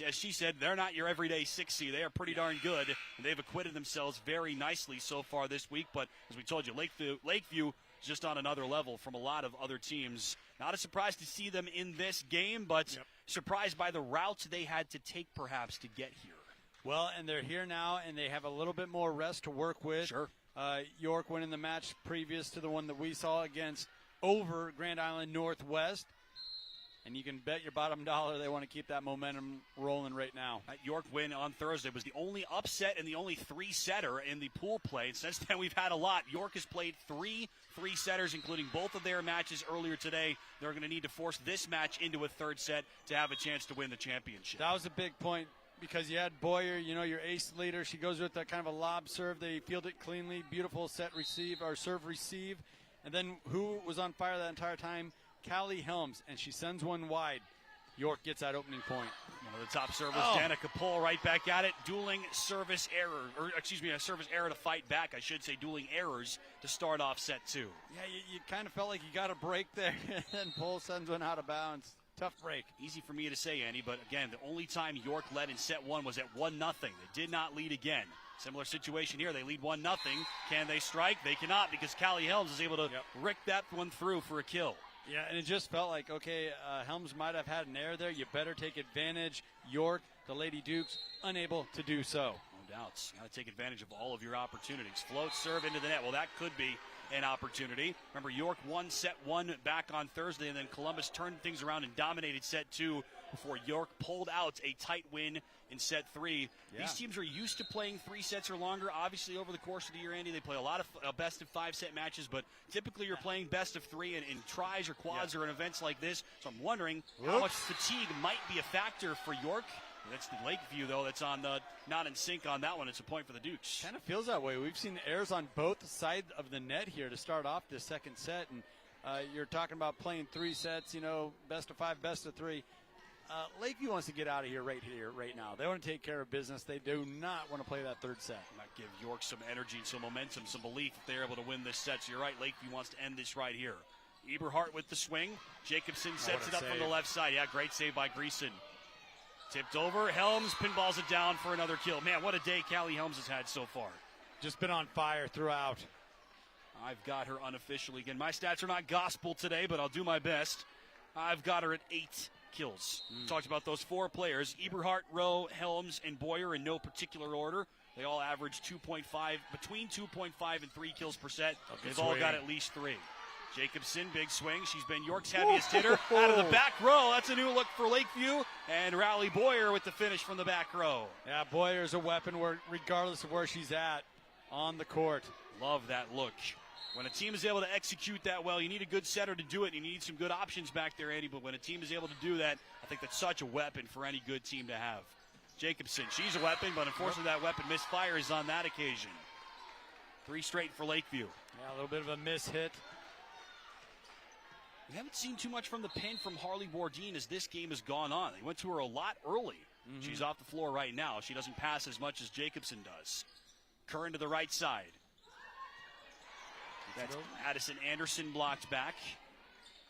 as she said, they're not your everyday 6 seed. They are pretty darn good, and they've acquitted themselves very nicely so far this week. But as we told you, Lakeview just on another level from a lot of other teams. Not a surprise to see them in this game, but surprised by the routes they had to take perhaps to get here. Well, and they're here now, and they have a little bit more rest to work with. Sure. York winning the match previous to the one that we saw against over Grand Island Northwest. And you can bet your bottom dollar they want to keep that momentum rolling right now. That York win on Thursday was the only upset and the only three-setter in the pool play. Since then, we've had a lot. York has played three setters, including both of their matches earlier today. They're going to need to force this match into a third set to have a chance to win the championship. That was a big point because you had Boyer, your ace leader. She goes with that kind of a lob serve. They field it cleanly, beautiful serve receive. And then who was on fire that entire time? Callie Helms, and she sends one wide. York gets that opening point. One of the top servers, Danica Pohl, right back at it. Dueling service error, a service error to fight back. I should say dueling errors to start off set 2. Yeah, you kind of felt like you got a break there, and Pohl sends one out of bounds. Tough break. Easy for me to say, Andy, but again, the only time York led in set 1 was at 1-0. They did not lead again. Similar situation here. They lead 1-0. Can they strike? They cannot because Callie Helms is able to rick that one through for a kill. Yeah, and it just felt like, okay, Helms might have had an error there. You better take advantage. York, the Lady Dukes, unable to do so. No doubts. Got to take advantage of all of your opportunities. Float serve into the net. Well, that could be an opportunity. Remember, York won set 1 back on Thursday, and then Columbus turned things around and dominated set 2 before York pulled out a tight win in set 3. Yeah. These teams are used to playing 3 sets or longer. Obviously, over the course of the year, Andy, they play a lot of best of 5 set matches, but typically you're playing best of 3 in tries or quads or in events like this. So I'm wondering how much fatigue might be a factor for York. That's the Lakeview, though, that's on not in sync on that one. It's a point for the Dukes. Kind of feels that way. We've seen errors on both sides of the net here to start off this second set, and you're talking about playing 3 sets, best of 5, best of 3. Lakeview wants to get out of here right now. They want to take care of business. They do not want to play that third set. Might give York some energy, some momentum, some belief if they're able to win this set. So you're right, Lakeview wants to end this right here. Eberhardt with the swing. Jacobson sets it up from the left side. Yeah, great save by Greason. Tipped over. Helms pinballs it down for another kill. Man, what a day Callie Helms has had so far. Just been on fire throughout. I've got her unofficially. Again, my stats are not gospel today, but I'll do my best. I've got her at 8 kills. Talked about those 4 players, Eberhardt, Rowe, Helms, and Boyer in no particular order. They all average between 2.5 and 3 kills per set. They've all got at least 3. Jacobson, big swing. She's been York's heaviest hitter out of the back row. That's a new look for Lakeview. And Riley Boyer with the finish from the back row. Yeah, Boyer's a weapon regardless of where she's at on the court. Love that look. When a team is able to execute that well, you need a good setter to do it. You need some good options back there, Andy. But when a team is able to do that, I think that's such a weapon for any good team to have. Jacobson, she's a weapon, but unfortunately that weapon misfires on that occasion. 3 straight for Lakeview. Yeah, a little bit of a miss hit. We haven't seen too much from the pin from Harley Bourdin as this game has gone on. They went to her a lot early. She's off the floor right now. She doesn't pass as much as Jacobson does. Curran to the right side. That's Addison Anderson blocked back.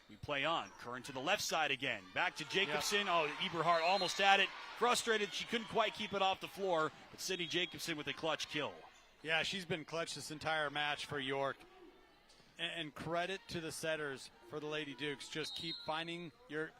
We play on. Curran to the left side again. Back to Jacobson. Yep. Oh, Eberhardt almost had it. Frustrated. She couldn't quite keep it off the floor. But Sydney Jacobson with a clutch kill. Yeah, she's been clutch this entire match for York. And credit to the setters for the Lady Dukes. Just keep finding your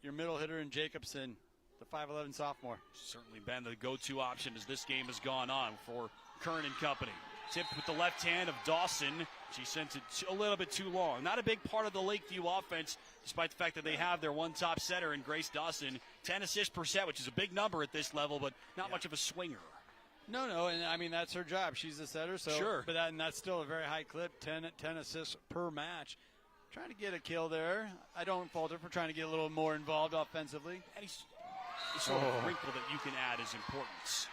middle hitter in Jacobson, the 5'11 sophomore. Certainly been the go-to option as this game has gone on for Curran and company. Tipped with the left hand of Dawson. She sent it a little bit too long. Not a big part of the Lakeview offense, despite the fact that they have their one top setter in Grace Dawson. 10 assists per set, which is a big number at this level, but not much of a swinger. No, and I mean that's her job. She's the setter, so sure. But that's still a very high clip. 10 assists per match. Trying to get a kill there. I don't fault her for trying to get a little more involved offensively. Any sort of wrinkle that you can add is important.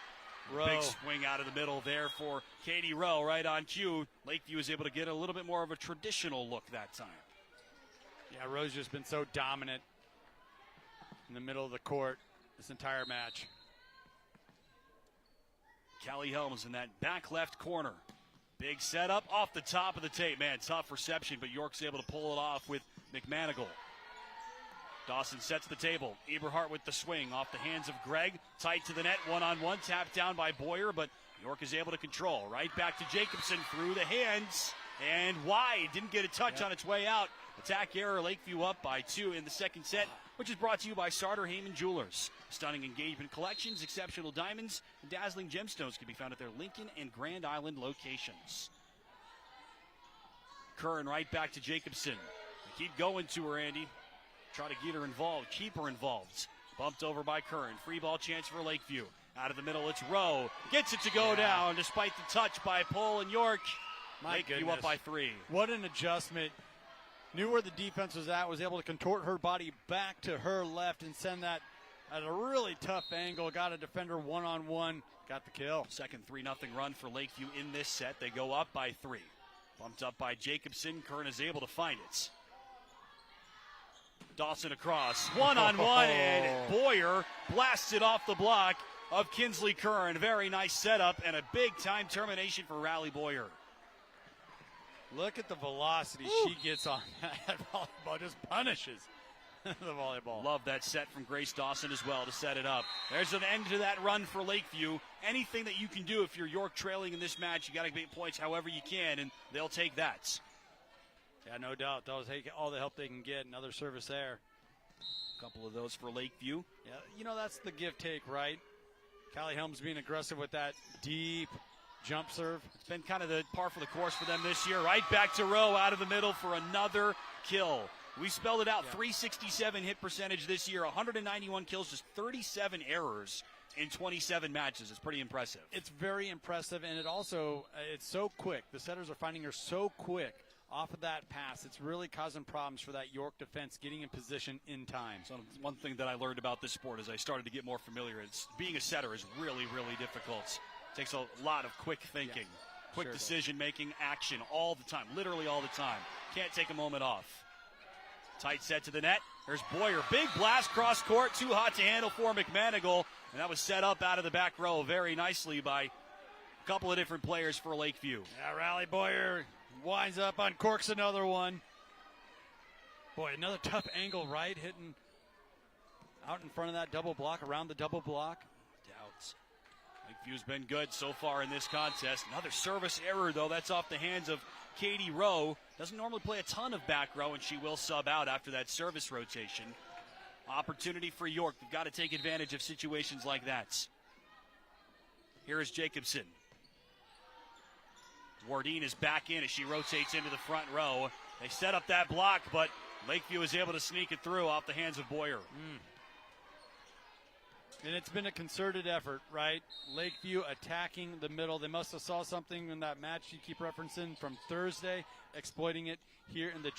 Rowe. Big swing out of the middle there for Katie Rowe, right on cue. Lakeview is able to get a little bit more of a traditional look that time. Yeah, Rowe's just been so dominant in the middle of the court this entire match. Callie Helms in that back left corner. Big setup off the top of the tape. Man, tough reception, but York's able to pull it off with McManigal. Dawson sets the table. Eberhardt with the swing off the hands of Gregg. Tight to the net, one-on-one. Tapped down by Boyer, but York is able to control. Right back to Jacobson through the hands. And wide. Didn't get a touch on its way out. Attack error. Lakeview up by 2 in the second set, which is brought to you by Sartor Heyman Jewelers. Stunning engagement collections, exceptional diamonds, and dazzling gemstones can be found at their Lincoln and Grand Island locations. Curran right back to Jacobson. They keep going to her, Andy. Try to get her involved, keep her involved. Bumped over by Curran. Free ball chance for Lakeview. Out of the middle, it's Rowe. Gets it to go down despite the touch by Pohl and York. Lakeview up by 3. What an adjustment. Knew where the defense was at, was able to contort her body back to her left and send that at a really tough angle. Got a defender one-on-one, got the kill. Second 3-0 run for Lakeview in this set. They go up by 3. Bumped up by Jacobson. Curran is able to find it. Dawson across. One-on-one, and Boyer blasts it off the block of Kinsley Curran. Very nice setup and a big-time termination for Riley Boyer. Look at the velocity she gets on that volleyball. Just punishes the volleyball. Love that set from Grace Dawson as well to set it up. There's an end to that run for Lakeview. Anything that you can do if you're York trailing in this match, you got to get points however you can, and they'll take that. Yeah, no doubt. They'll take all the help they can get. Another service there. A couple of those for Lakeview. Yeah, that's the give-take, right? Callie Helms being aggressive with that deep jump serve. It's been kind of the par for the course for them this year. Right back to Rowe out of the middle for another kill. We spelled it out. 367 hit percentage this year, 191 kills, just 37 errors in 27 matches. It's pretty impressive. It's very impressive, and it's so quick. The setters are finding her so quick off of that pass. It's really causing problems for that York defense getting in position in time. So one thing that I learned about this sport as I started to get more familiar, being a setter is really, really difficult. Takes a lot of quick thinking, quick decision-making, action all the time, literally all the time. Can't take a moment off. Tight set to the net. There's Boyer. Big blast cross court. Too hot to handle for McManigal. And that was set up out of the back row very nicely by a couple of different players for Lakeview. Yeah, Riley Boyer winds up, uncorks another one. Boy, another tough angle, right? Hitting out in front of that double block, around the double block. Doubts. Lakeview's been good so far in this contest. Another service error, though. That's off the hands of Katie Rowe. Doesn't normally play a ton of back row, and she will sub out after that service rotation. Opportunity for York. You've got to take advantage of situations like that. Here is Jacobson. Wardine is back in as she rotates into the front row. They set up that block, but Lakeview is able to sneak it through off the hands of Boyer. And it's been a concerted effort, right? Lakeview attacking the middle. They must have saw something in that match you keep referencing from Thursday, exploiting it here in the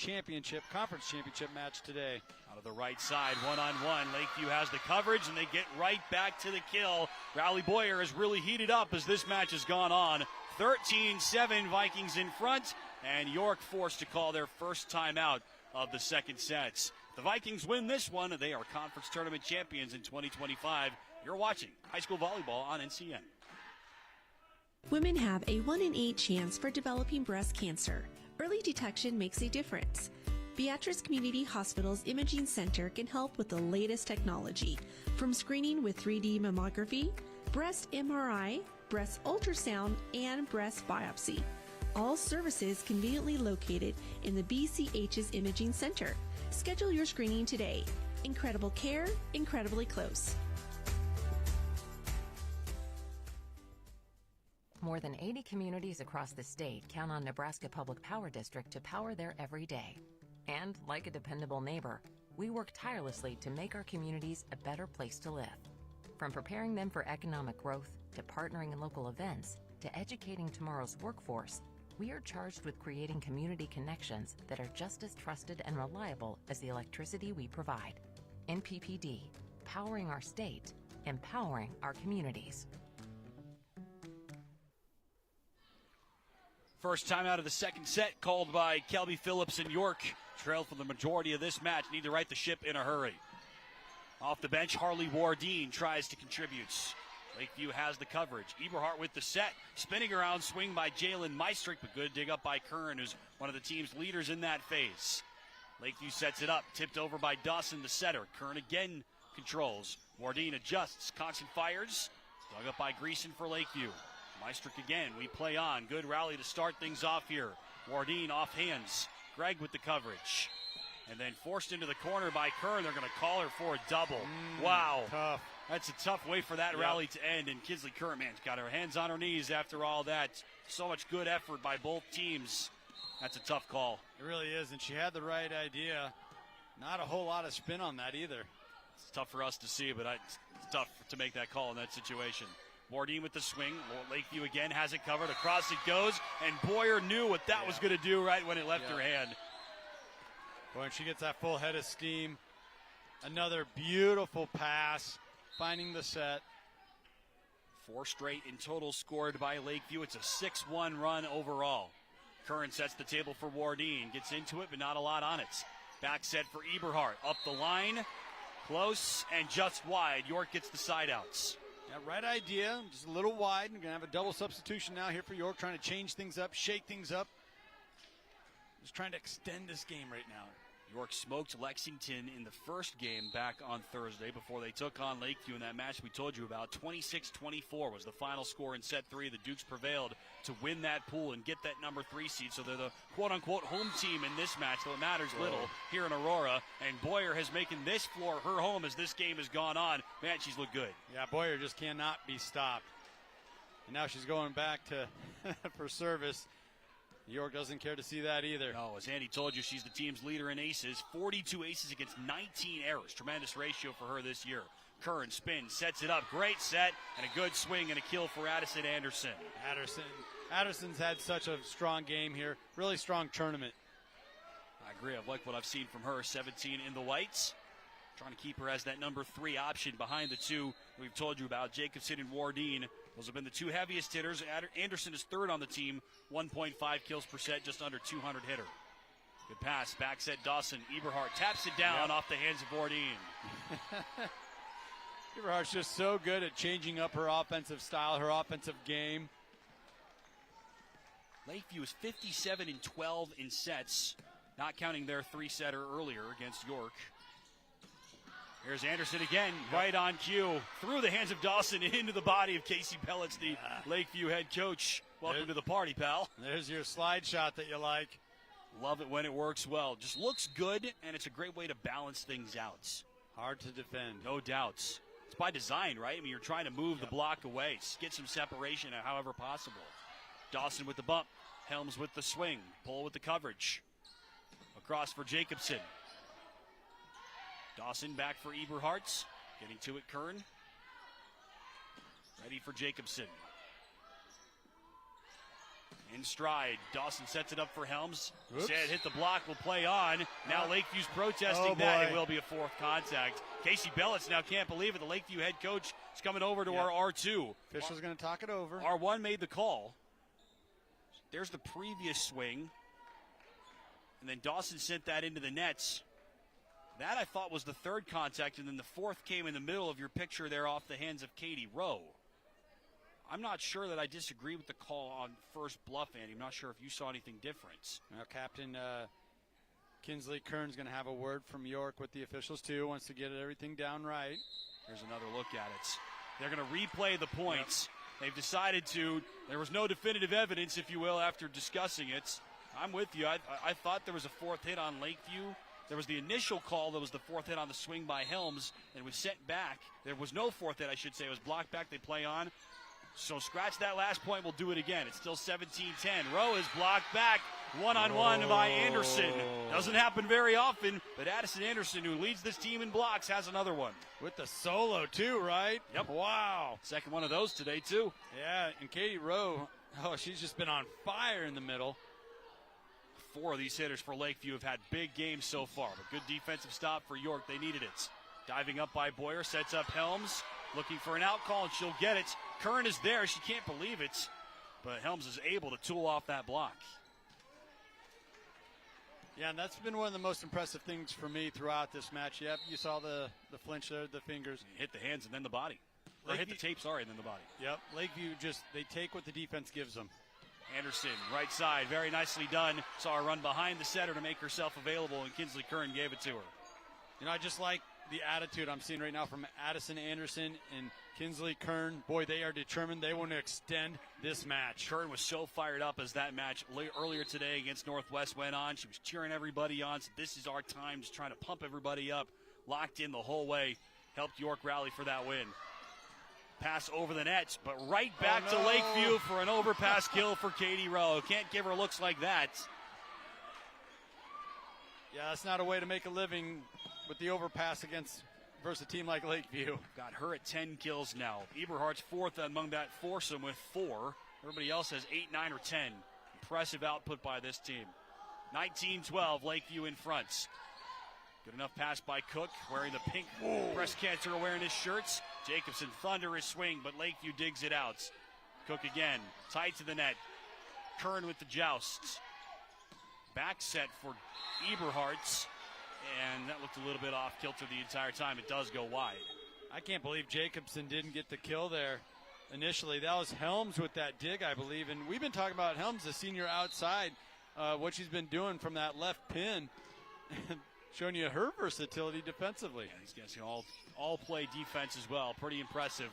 conference championship match today. Out of the right side, one-on-one. Lakeview has the coverage, and they get right back to the kill. Riley Boyer has really heated up as this match has gone on. 13-7 Vikings in front, and York forced to call their first timeout of the second set. The Vikings win this one. They are conference tournament champions in 2025. You're watching high school volleyball on NCN. Women have a 1 in 8 chance for developing breast cancer. Early detection makes a difference. Beatrice Community Hospital's Imaging Center can help with the latest technology, from screening with 3D mammography, breast MRI, breast ultrasound, and breast biopsy. All services conveniently located in the BCH's Imaging Center. Schedule your screening today. Incredible care, incredibly close. More than 80 communities across the state count on Nebraska Public Power District to power their every day. And like a dependable neighbor, we work tirelessly to make our communities a better place to live. From preparing them for economic growth to partnering in local events, to educating tomorrow's workforce, we are charged with creating community connections that are just as trusted and reliable as the electricity we provide. NPPD, powering our state, empowering our communities. First time out of the second set called by Kelby Phillips and York. Trail for the majority of this match. Need to right the ship in a hurry. Off the bench, Harley Wardeen tries to contribute. Lakeview has the coverage. Eberhardt with the set. Spinning around, swing by Jalen Meistrick, but good dig up by Kern, who's one of the team's leaders in that phase. Lakeview sets it up. Tipped over by Dawson, the setter. Kern again controls. Wardeen adjusts. Conson fires. Dug up by Greason for Lakeview. Meistrick again. We play on. Good rally to start things off here. Wardeen off hands. Gregg with the coverage. And then forced into the corner by Kern. They're going to call her for a double. Wow. Tough. That's a tough way for that rally to end. And Kinsley Kern, man, got her hands on her knees after all that. So much good effort by both teams. That's a tough call. It really is, and she had the right idea. Not a whole lot of spin on that either. It's tough for us to see, but it's tough to make that call in that situation. Wardeen with the swing. Lakeview again has it covered. Across it goes, and Boyer knew what that was going to do right when it left her hand. Boy, and she gets that full head of steam. Another beautiful pass, finding the set. 4 straight in total scored by Lakeview. It's a 6-1 run overall. Curran sets the table for Wardeen. Gets into it, but not a lot on it. Back set for Eberhardt. Up the line. Close and just wide. York gets the side outs. Yeah, right idea. Just a little wide. We're going to have a double substitution now here for York, trying to change things up, shake things up. Just trying to extend this game right now. York smoked Lexington in the first game back on Thursday before they took on Lakeview in that match we told you about. 26-24 was the final score in set 3. The Dukes prevailed to win that pool and get that number 3 seed. So they're the quote-unquote home team in this match, though it matters little here in Aurora. And Boyer has making this floor her home as this game has gone on. Man, she's looked good. Yeah, Boyer just cannot be stopped. And now she's going back to for service. York doesn't care to see that either. No, as Andy told you, she's the team's leader in aces. 42 aces against 19 errors. Tremendous ratio for her this year. Curran spins, sets it up. Great set, and a good swing and a kill for Addison Anderson. Addison's had such a strong game here. Really strong tournament. I agree. I've liked what I've seen from her. 17 in the whites. Trying to keep her as that number 3 option behind the two we've told you about, Jacobson and Wardeen. Those have been the 2 heaviest hitters. Anderson is 3rd on the team, 1.5 kills per set, just under 200 hitter. Good pass, back set Dawson. Eberhardt taps it down off the hands of Wardeen. Eberhardt's just so good at changing up her offensive style, her offensive game. Lakeview is 57-12 in sets, not counting their 3-setter earlier against York. Here's Anderson again, right on cue. Through the hands of Dawson into the body of Casey Pellets, the Lakeview head coach. Welcome to the party, pal. There's your slide shot that you like. Love it when it works well. Just looks good, and it's a great way to balance things out. Hard to defend. No doubts. It's by design, right? I mean, you're trying to move the block away, get some separation however possible. Dawson with the bump. Helms with the swing. Pull with the coverage. Across for Jacobson. Dawson back for Eberhardt. Getting to it, Kern. Ready for Jacobson. In stride. Dawson sets it up for Helms. Said hit the block, will play on. Now Lakeview's protesting that. It will be a 4th contact. Casey Bellitz now can't believe it. The Lakeview head coach is coming over to our R2. Official's going to talk it over. R1 made the call. There's the previous swing. And then Dawson sent that into the nets. That I thought was the 3rd contact, and then the 4th came in the middle of your picture there off the hands of Katie Rowe. I'm not sure that I disagree with the call on first bluff, Andy. I'm not sure if you saw anything different. Now, Captain Kinsley Kern's going to have a word from York with the officials, too. Wants to get everything down right. Here's another look at it. They're going to replay the points. They've decided to. There was no definitive evidence, if you will, after discussing it. I'm with you. I thought there was a 4th hit on Lakeview. There was the initial call that was the 4th hit on the swing by Helms, and was sent back. There was no 4th hit, I should say. It was blocked back. They play on. So scratch that last point. We'll do it again. It's still 17-10. Rowe is blocked back. One-on-one by Anderson. Doesn't happen very often, but Addison Anderson, who leads this team in blocks, has another one. With the solo, too, right? Yep. Wow. Second one of those today, too. Yeah, and Katie Rowe, she's just been on fire in the middle. 4 of these hitters for Lakeview have had big games so far, but good defensive stop for York. They needed it. Diving up by Boyer, sets up Helms, looking for an out call, and she'll get it. Curran is there. She can't believe it, but Helms is able to tool off that block. Yeah, and that's been one of the most impressive things for me throughout this match. Yep, you saw the flinch there, the fingers. Hit the hands and then the body. Or hit the tape, and then the body. Yep, Lakeview they take what the defense gives them. Anderson, right side, very nicely done. Saw her run behind the setter to make herself available, and Kinsley Curran gave it to her. You know, I just like the attitude I'm seeing right now from Addison Anderson and Kinsley Curran. Boy, they are determined. They want to extend this match. Curran was so fired up as that match earlier today against Northwest went on. She was cheering everybody on. So this is our time, just trying to pump everybody up. Locked in the whole way. Helped York rally for that win. Pass over the net, but right back to Lakeview for an overpass kill for Katie Rowe. Can't give her looks like that. Yeah, that's not a way to make a living with the overpass versus a team like Lakeview. Got her at 10 kills now. Eberhardt's 4th among that foursome with 4. Everybody else has 8, 9, or 10. Impressive output by this team. 19-12, Lakeview in front. Good enough pass by Cook, wearing the pink breast cancer awareness shirts. Jacobson thunderous swing, but Lakeview digs it out. Cook again, tight to the net. Curran with the jousts. Back set for Eberhardt's, and that looked a little bit off kilter the entire time. It does go wide. I can't believe Jacobson didn't get the kill there initially. That was Helms with that dig, I believe, and we've been talking about Helms, the senior outside, what she's been doing from that left pin. Showing you her versatility defensively. Yeah, these guys all play defense as well. Pretty impressive.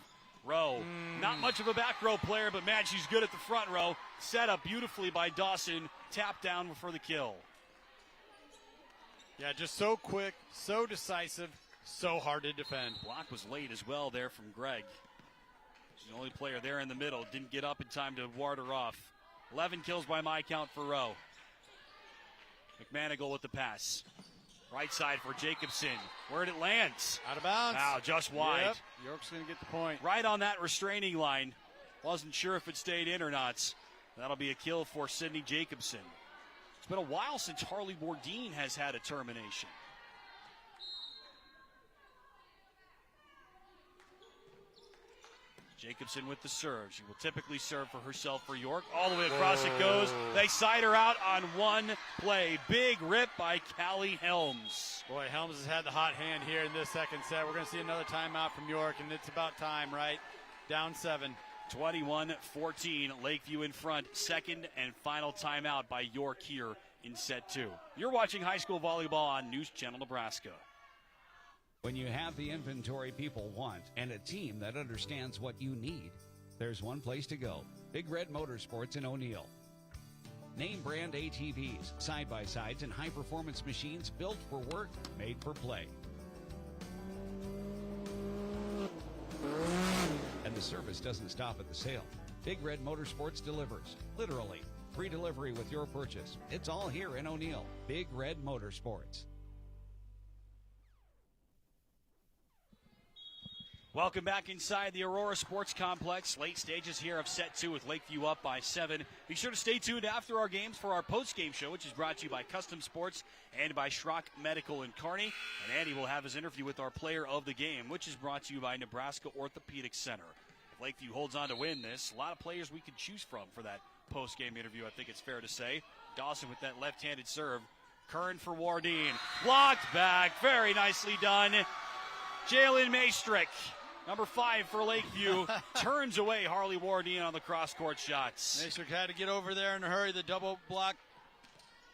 Rowe, not much of a back row player, but man, she's good at the front row. Set up beautifully by Dawson. Tap down for the kill. Yeah, just so quick, so decisive, so hard to defend. Block was late as well there from Greg. She's the only player there in the middle. Didn't get up in time to ward her off. 11 kills by my count for Rowe. McManigal with the pass. Right side for Jacobson. Where'd it land? Out of bounds. Wow, just wide. Yep. York's going to get the point. Right on that restraining line. Wasn't sure if it stayed in or not. That'll be a kill for Sydney Jacobson. It's been a while since Harley Bourdin has had a termination. Jacobson with the serve. She will typically serve for herself for York. All the way across it goes. They side her out on one play. Big rip by Callie Helms. Boy, Helms has had the hot hand here in this second set. We're going to see another timeout from York, and it's about time, right? Down 7. 21-14, Lakeview in front. Second and final timeout by York here in set 2. You're watching high school volleyball on News Channel Nebraska. When you have the inventory people want and a team that understands what you need, there's one place to go. Big Red Motorsports in O'Neill. Name brand ATVs, side-by-sides, and high-performance machines built for work, made for play. And the service doesn't stop at the sale. Big Red Motorsports delivers, literally. Free delivery with your purchase. It's all here in O'Neill. Big Red Motorsports. Welcome back inside the Aurora Sports Complex. Late stages here of set 2 with Lakeview up by 7. Be sure to stay tuned after our games for our post-game show, which is brought to you by Custom Sports and by Schrock Medical in Kearney. And Andy will have his interview with our player of the game, which is brought to you by Nebraska Orthopedic Center. If Lakeview holds on to win this, a lot of players we could choose from for that post-game interview, I think it's fair to say. Dawson with that left-handed serve. Curran for Wardeen. Blocked back. Very nicely done. Jalen Maystrick, number 5 for Lakeview, turns away Harley Wardeen on the cross-court shots. Maystrick had to get over there in a hurry. The double block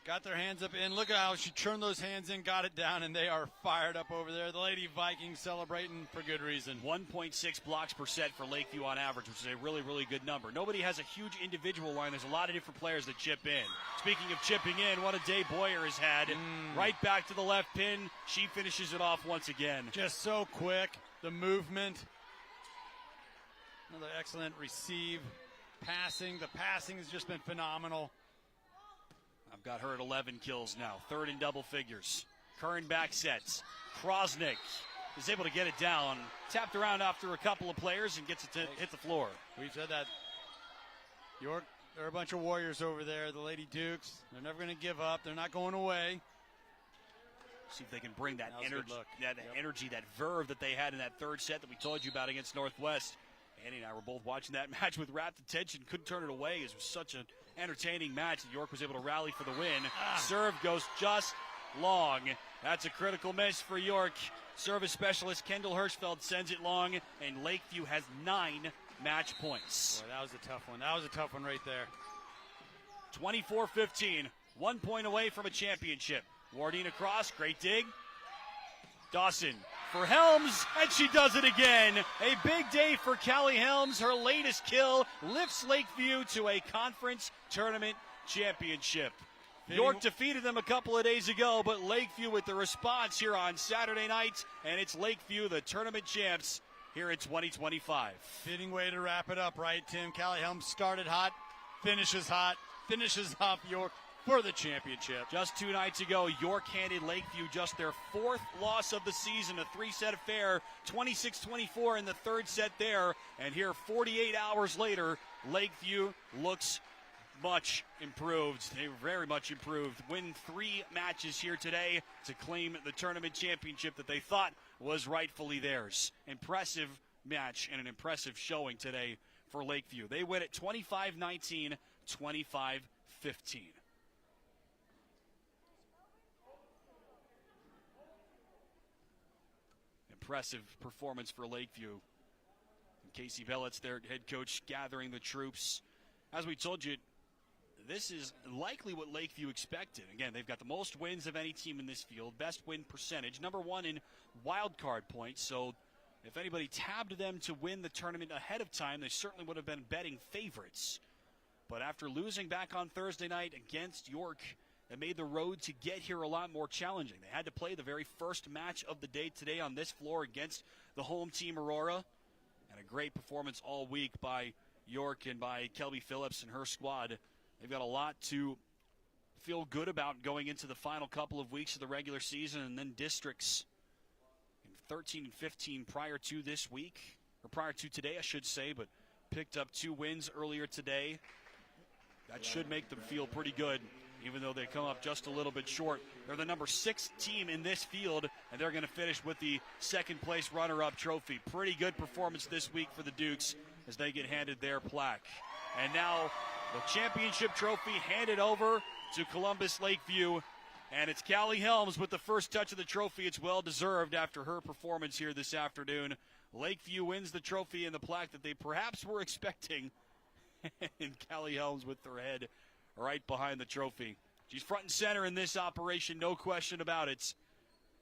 got their hands up in. Look at how she turned those hands in, got it down, and they are fired up over there. The Lady Vikings celebrating for good reason. 1.6 blocks per set for Lakeview on average, which is a really, really good number. Nobody has a huge individual line. There's a lot of different players that chip in. Speaking of chipping in, what a day Boyer has had. Right back to the left pin. She finishes it off once again. Just so quick. The movement. Another excellent receive. Passing. The passing has just been phenomenal. I've got her at 11 kills now. Third in double figures. Kern back sets. Krosnick is able to get it down. Tapped around after a couple of players and gets it to hit the floor. We've said that York, there are a bunch of warriors over there. The Lady Dukes, they're never going to give up. They're not going away. See if they can bring that That was a good energy, look. energy, that verve that they had in that third set that we told you about against Northwest. Andy and I were both watching that match with rapt attention. Couldn't turn it away. It was such an entertaining match that York was able to rally for the win. Serve goes just long. That's a critical miss for York. Service specialist Kendall Hirschfeld sends it long, and Lakeview has 9 match points. Boy, that was a tough one. That was a tough one right there. 24-15, 1 point away from a championship. Wardine across, great dig. Dawson for Helms, and she does it again. A big day for Callie Helms. Her latest kill lifts Lakeview to a conference tournament championship. York defeated them a couple of days ago, but Lakeview with the response here on Saturday night, and it's Lakeview, the tournament champs, here in 2025. Fitting way to wrap it up, right, Tim? Callie Helms started hot, finishes off York for the championship. Just 2 nights ago, York handed Lakeview just their 4th loss of the season, a 3-set affair, 26-24 in the 3rd set there. And here, 48 hours later, Lakeview looks much improved. They were very much improved. Win 3 matches here today to claim the tournament championship that they thought was rightfully theirs. Impressive match and an impressive showing today for Lakeview. They win at 25-19, 25-15. Impressive performance for Lakeview. And Casey Bellett's their head coach gathering the troops. As we told you, this is likely what Lakeview expected. Again, they've got the most wins of any team in this field, best win percentage, number 1 in wild card points. So if anybody tabbed them to win the tournament ahead of time, they certainly would have been betting favorites. But after losing back on Thursday night against York, it made the road to get here a lot more challenging. They had to play the very first match of the day today on this floor against the home team Aurora. And a great performance all week by York and by Kelby Phillips and her squad. They've got a lot to feel good about going into the final couple of weeks of the regular season, and then districts in 13 and 15 prior to this week, or prior to today, I should say, but picked up 2 wins earlier today. That should make them feel pretty good, even though they come up just a little bit short. They're the number 6 team in this field, and they're going to finish with the second-place runner-up trophy. Pretty good performance this week for the Dukes as they get handed their plaque. And now the championship trophy handed over to Columbus Lakeview, and it's Callie Helms with the first touch of the trophy. It's well-deserved after her performance here this afternoon. Lakeview wins the trophy and the plaque that they perhaps were expecting, and Callie Helms with her head right behind the trophy. She's front and center in this operation, no question about it.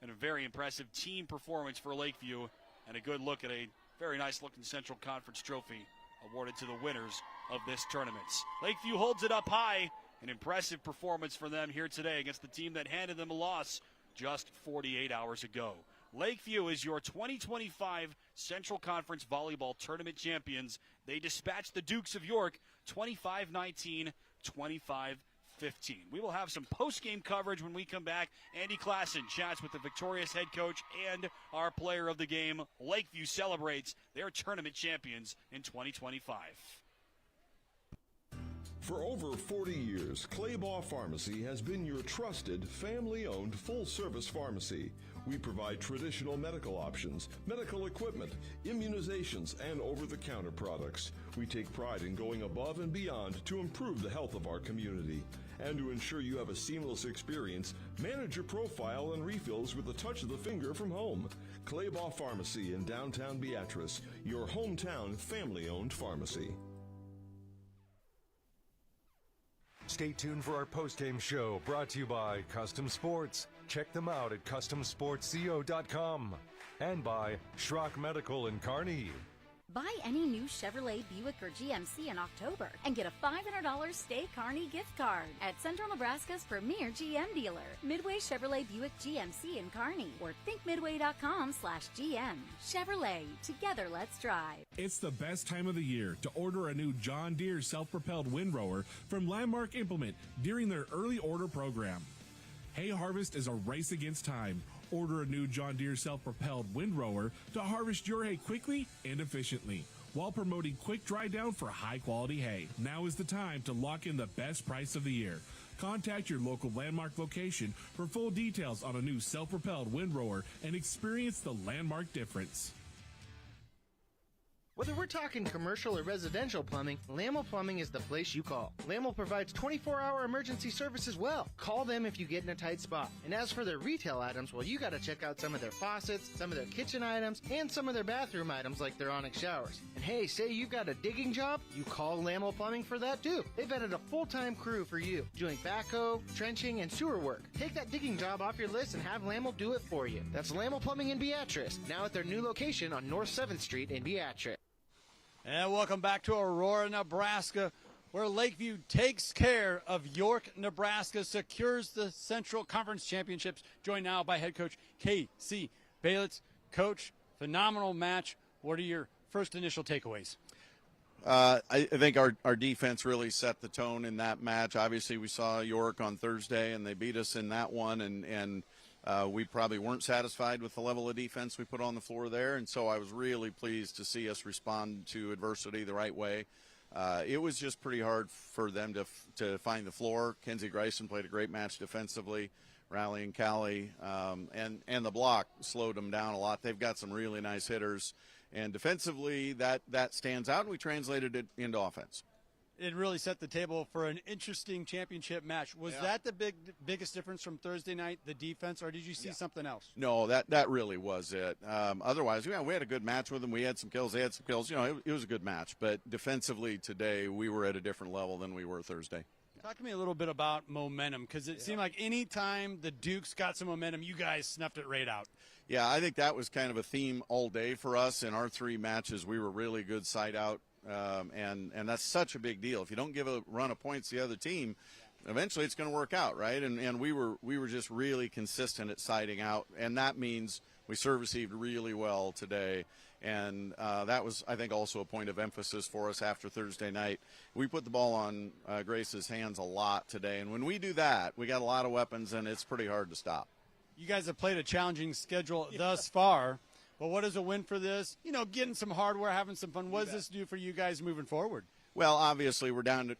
And a very impressive team performance for Lakeview, and a good look at a very nice-looking Central Conference trophy awarded to the winners of this tournament. Lakeview holds it up high. An impressive performance for them here today against the team that handed them a loss just 48 hours ago. Lakeview is your 2025 Central Conference Volleyball Tournament champions. They dispatched the Dukes of York 25-19, 25-15. We will have some post-game coverage when we come back. Andy Klassen chats with the victorious head coach and our player of the game. Lakeview celebrates their tournament champions in 2025. For over 40 years, Claybaugh Pharmacy has been your trusted, family-owned, full-service pharmacy. We provide traditional medical options, medical equipment, immunizations, and over-the-counter products. We take pride in going above and beyond to improve the health of our community. And to ensure you have a seamless experience, manage your profile and refills with a touch of the finger from home. Claybaugh Pharmacy in downtown Beatrice, your hometown family-owned pharmacy. Stay tuned for our post-game show brought to you by Custom Sports. Check them out at CustomSportsCO.com. And by Schrock Medical in Kearney. Buy any new Chevrolet, Buick, or GMC in October and get a $500 Stay Kearney gift card at Central Nebraska's premier GM dealer, Midway Chevrolet Buick GMC in Kearney, or thinkmidway.com/GM. Chevrolet, together let's drive. It's the best time of the year to order a new John Deere self-propelled windrower from Landmark Implement during their early order program. Hay harvest is a race against time. Order a new John Deere self-propelled windrower to harvest your hay quickly and efficiently while promoting quick dry down for high-quality hay. Now is the time to lock in the best price of the year. Contact your local Landmark location for full details on a new self-propelled windrower and experience the Landmark difference. Whether we're talking commercial or residential plumbing, Lamel Plumbing is the place you call. Lamel provides 24-hour emergency service as well. Call them if you get in a tight spot. And as for their retail items, well, you got to check out some of their faucets, some of their kitchen items, and some of their bathroom items like their Onyx showers. And hey, say you've got a digging job, you call Lamel Plumbing for that too. They've added a full-time crew for you, doing backhoe, trenching, and sewer work. Take that digging job off your list and have Lamel do it for you. That's Lamel Plumbing in Beatrice, now at their new location on North 7th Street in Beatrice. And welcome back to Aurora, Nebraska, where Lakeview takes care of York, Nebraska, secures the Central Conference Championships. Joined now by head coach K.C. Balitz. Coach, phenomenal match. What are your first initial takeaways? I think our defense really set the tone in that match. Obviously, we saw York on Thursday, and they beat us in that one, and we probably weren't satisfied with the level of defense we put on the floor there, and so I was really pleased to see us respond to adversity the right way. It was just pretty hard for them to find the floor. Kenzie Grayson played a great match defensively, rallying Callie, and the block slowed them down a lot. They've got some really nice hitters, and defensively that stands out, and we translated it into offense. It really set the table for an interesting championship match. Was that the biggest difference from Thursday night, the defense, or did you see something else? No, that really was it. Otherwise, we had a good match with them. We had some kills. They had some kills. It was a good match. But defensively today, we were at a different level than we were Thursday. Talk to me a little bit about momentum, because it seemed like any time the Dukes got some momentum, you guys snuffed it right out. Yeah, I think that was kind of a theme all day for us. In our three matches, we were really good side out. And that's such a big deal. If you don't give a run of points to the other team, eventually it's going to work out, right? And we were just really consistent at siding out, and that means we serve received really well today. And that was, I think, also a point of emphasis for us after Thursday night. We put the ball on Grace's hands a lot today, and when we do that, we got a lot of weapons, and it's pretty hard to stop. You guys have played a challenging schedule thus far. But what is a win for this? Getting some hardware, having some fun. What does this do for you guys moving forward? Well, obviously we're down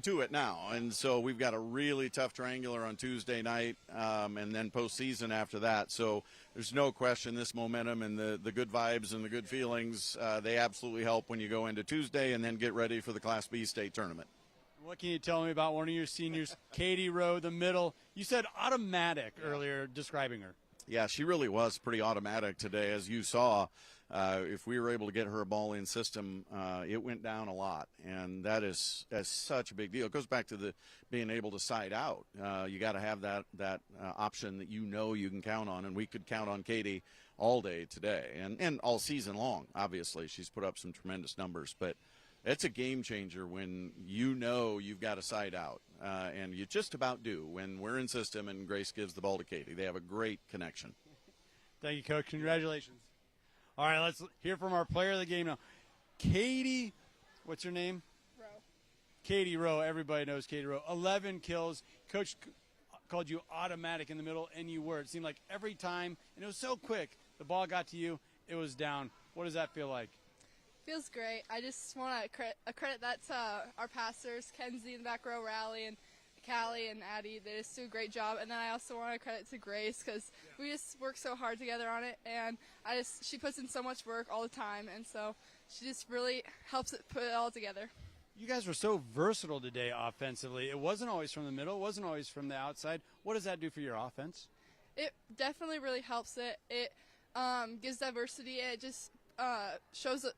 to it now, and so we've got a really tough triangular on Tuesday night, and then postseason after that. So there's no question this momentum and the good vibes and the good feelings, they absolutely help when you go into Tuesday and then get ready for the Class B state tournament. What can you tell me about one of your seniors, Katie Rowe, the middle? You said automatic earlier describing her. Yeah, she really was pretty automatic today, as you saw. If we were able to get her a ball-in system, it went down a lot, and that's such a big deal. It goes back to being able to side out. You got to have that option that you can count on, and we could count on Katie all day today and all season long. Obviously, she's put up some tremendous numbers, but it's a game changer when you've got a side out, and you just about do when we're in system and Grace gives the ball to Katie. They have a great connection. Thank you, Coach. Congratulations. All right, let's hear from our player of the game now. Katie, what's her name? Rowe. Katie Rowe. Everybody knows Katie Rowe. 11 kills. Coach called you automatic in the middle, and you were. It seemed like every time, and it was so quick, the ball got to you, it was down. What does that feel like? Feels great. I just want to credit that to our passers, Kenzie in the back row, Rally, and Callie and Addie. They just do a great job. And then I also want to credit to Grace, because we just work so hard together on it, and she puts in so much work all the time, and so she just really helps put it all together. You guys were so versatile today offensively. It wasn't always from the middle. It wasn't always from the outside. What does that do for your offense? It definitely really helps it. It gives diversity. It just shows it,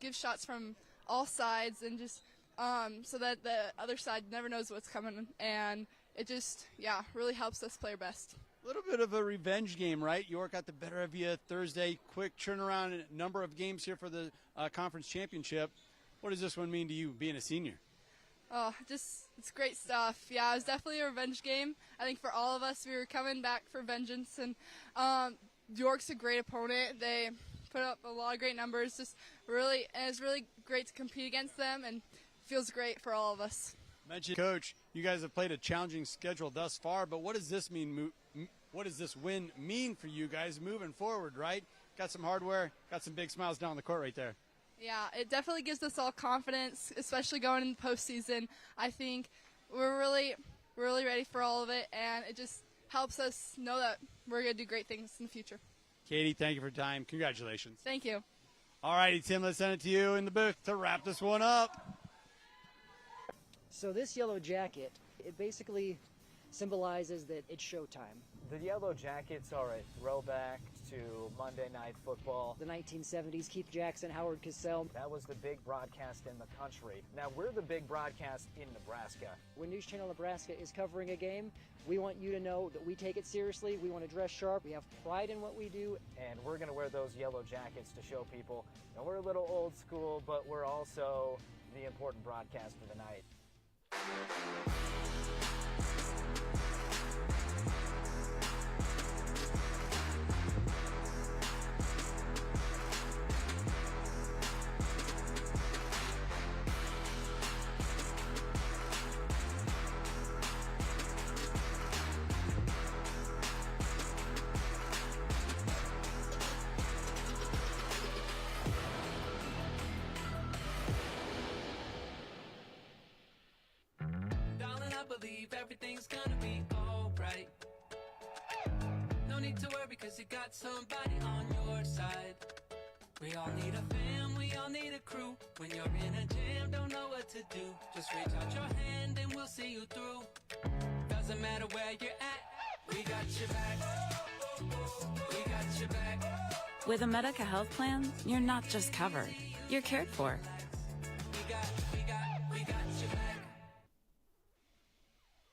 gives shots from all sides, and just so that the other side never knows what's coming, and it just really helps us play our best. A little bit of a revenge game, right? York got the better of you Thursday. Quick turnaround, number of games here for the conference championship. What does this one mean to you, being a senior? Oh, it's great stuff. Yeah, it was definitely a revenge game. I think for all of us, we were coming back for vengeance. And York's a great opponent. They put up a lot of great numbers. It's really great to compete against them, and feels great for all of us. Mentioned, Coach, you guys have played a challenging schedule thus far, but what does this mean? What does this win mean for you guys moving forward, right? Got some hardware, got some big smiles down the court right there. Yeah, it definitely gives us all confidence, especially going in the postseason. I think we're really ready for all of it, and it just helps us know that we're going to do great things in the future. Katie, thank you for your time. Congratulations. Thank you. All righty, Tim, let's send it to you in the booth to wrap this one up. So this yellow jacket, it basically symbolizes that it's showtime. The Yellow Jackets are a throwback to Monday Night Football. The 1970s, Keith Jackson, Howard Cosell. That was the big broadcast in the country. Now we're the big broadcast in Nebraska. When News Channel Nebraska is covering a game, we want you to know that we take it seriously. We want to dress sharp. We have pride in what we do. And we're going to wear those yellow jackets to show people that we're a little old school, but we're also the important broadcast of the night. Believe everything's gonna be alright. No need to worry because you got somebody on your side. We all need a fam, we all need a crew. When you're in a jam, don't know what to do. Just reach out your hand and we'll see you through. Doesn't matter where you're at, we got your back. We got your back. With a Medica health plan, you're not just covered, you're cared for. We got your back.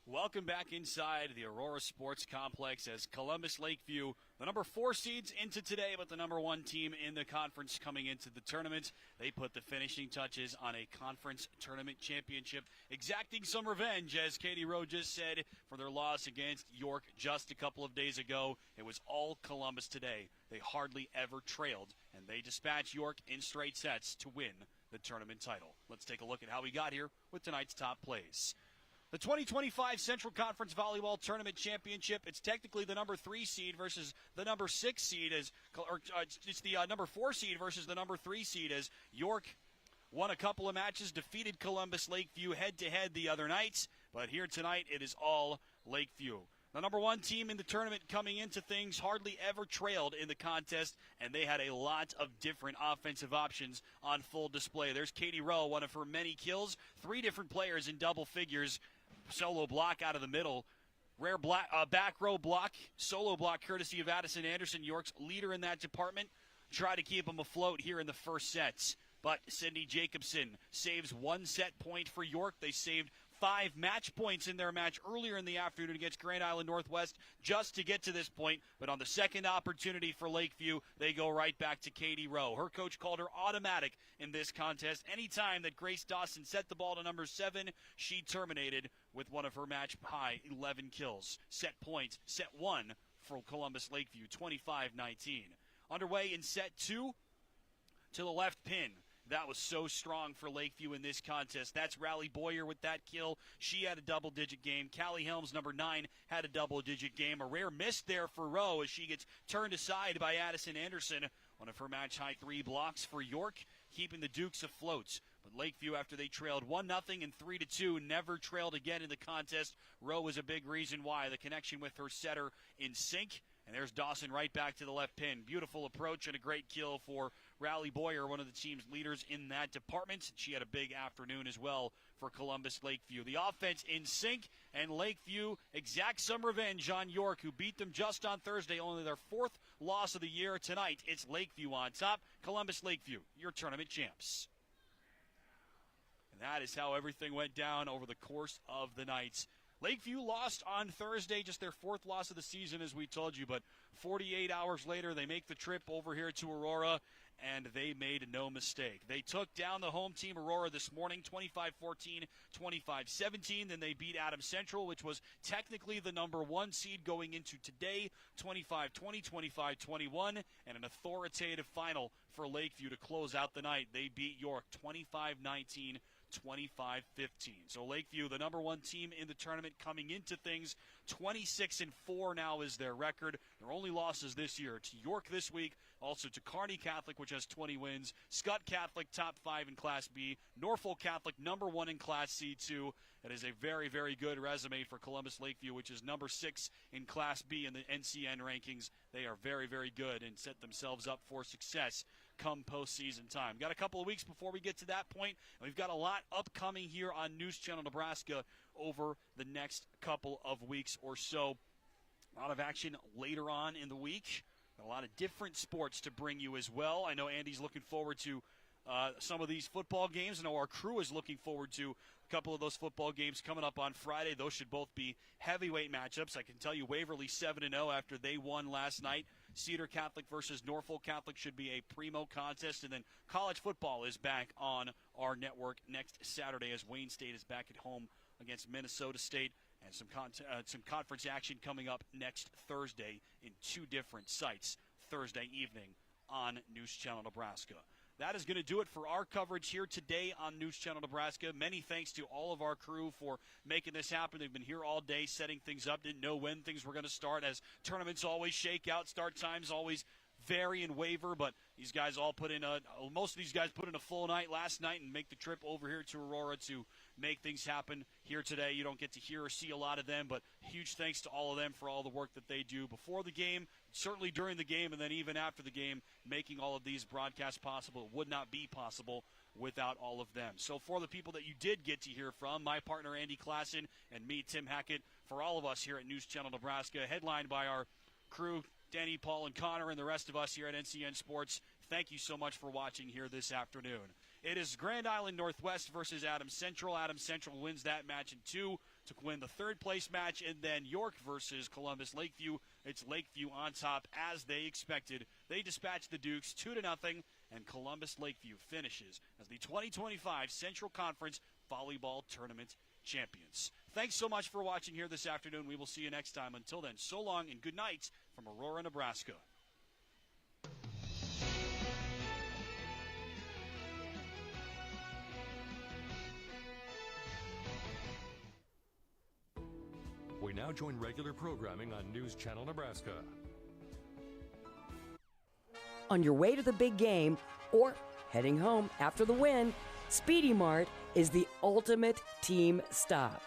Welcome back inside the Aurora Sports Complex as Columbus Lakeview, the number 4 seeds into today, but the number 1 team in the conference coming into the tournament. They put the finishing touches on a conference tournament championship, exacting some revenge, as Katie Rowe just said, for their loss against York just a couple of days ago. It was all Columbus today. They hardly ever trailed, and they dispatched York in straight sets to win the tournament title. Let's take a look at how we got here with tonight's top plays. The 2025 Central Conference Volleyball Tournament Championship, it's technically the number 3 seed versus the number 6 seed, it's the number 4 seed versus the number 3 seed, as York won a couple of matches, defeated Columbus Lakeview head-to-head the other night, but here tonight it is all Lakeview. The number 1 team in the tournament coming into things hardly ever trailed in the contest, and they had a lot of different offensive options on full display. There's Katie Rowe, one of her many kills, 3 different players in double figures. Solo block out of the middle. Rare back row block, solo block courtesy of Addison Anderson, York's leader in that department. Try to keep him afloat here in the first sets. But Cindy Jacobson saves 1 set point for York. They saved 5 match points in their match earlier in the afternoon against Grand Island Northwest just to get to this point. But on the second opportunity for Lakeview, they go right back to Katie Rowe. Her coach called her automatic in this contest. Anytime that Grace Dawson set the ball to number 7, she terminated with one of her match-high 11 kills. Set point, set 1 for Columbus Lakeview, 25-19. Underway in set 2 to the left pin. That was so strong for Lakeview in this contest. That's Riley Boyer with that kill. She had a double-digit game. Callie Helms, number 9, had a double-digit game. A rare miss there for Rowe as she gets turned aside by Addison Anderson. One of her match-high 3 blocks for York, keeping the Dukes afloat. But Lakeview, after they trailed 1-0 and 3-2, never trailed again in the contest. Rowe was a big reason why. The connection with her setter in sync. And there's Dawson right back to the left pin. Beautiful approach and a great kill for Riley Boyer, one of the team's leaders in that department. She had a big afternoon as well for Columbus Lakeview. The offense in sync, and Lakeview exacts some revenge on York, who beat them just on Thursday, only their 4th loss of the year. Tonight, it's Lakeview on top. Columbus Lakeview, your tournament champs. And that is how everything went down over the course of the night. Lakeview lost on Thursday, just their 4th loss of the season, as we told you, but 48 hours later, they make the trip over here to Aurora, and they made no mistake. They took down the home team, Aurora, this morning, 25-14, 25-17. Then they beat Adams Central, which was technically the number 1 seed going into today, 25-20, 25-21, and an authoritative final for Lakeview to close out the night. They beat York 25-19, 25-15. So Lakeview, the number 1 team in the tournament coming into things, 26-4 now is their record. Their only losses this year to York this week, also to Kearney Catholic, which has 20 wins, Scott Catholic, top 5 in Class B, Norfolk Catholic, number 1 in Class C2. That is a very, very good resume for Columbus Lakeview, which is number 6 in Class B in the NCN rankings. They are very, very good and set themselves up for success come postseason time. Got a couple of weeks before we get to that point, and we've got a lot upcoming here on News Channel Nebraska over the next couple of weeks or so. A lot of action later on in the week. A lot of different sports to bring you as well. I know Andy's looking forward to some of these football games. I know our crew is looking forward to a couple of those football games coming up on Friday. Those should both be heavyweight matchups. I can tell you Waverly 7-0 after they won last night. Cedar Catholic versus Norfolk Catholic should be a primo contest. And then college football is back on our network next Saturday as Wayne State is back at home against Minnesota State. And some conference action coming up next Thursday in 2 different sites Thursday evening on News Channel Nebraska. That is going to do it for our coverage here today on News Channel Nebraska. Many thanks to all of our crew for making this happen. They've been here all day setting things up. Didn't know when things were going to start, as tournaments always shake out. Start times always vary and waver, but these guys all most of these guys put in a full night last night and make the trip over here to Aurora to make things happen here today. You don't get to hear or see a lot of them, but huge thanks to all of them for all the work that they do before the game, certainly during the game, and then even after the game, making all of these broadcasts possible. It would not be possible without all of them. So for the people that you did get to hear from, my partner Andy Klassen and me, Tim Hackett, for all of us here at News Channel Nebraska, headlined by our crew, Danny, Paul, and Connor, and the rest of us here at NCN Sports, thank you so much for watching here this afternoon. It is Grand Island Northwest versus Adams Central. Adams Central wins that match in 2 to win the 3rd place match, and then York versus Columbus Lakeview. It's Lakeview on top as they expected. They dispatched the Dukes 2-0, and Columbus Lakeview finishes as the 2025 Central Conference Volleyball Tournament champions. Thanks so much for watching here this afternoon. We will see you next time. Until then, so long and good night from Aurora, Nebraska. We now join regular programming on News Channel Nebraska. On your way to the big game or heading home after the win, Speedy Mart is the ultimate team stop.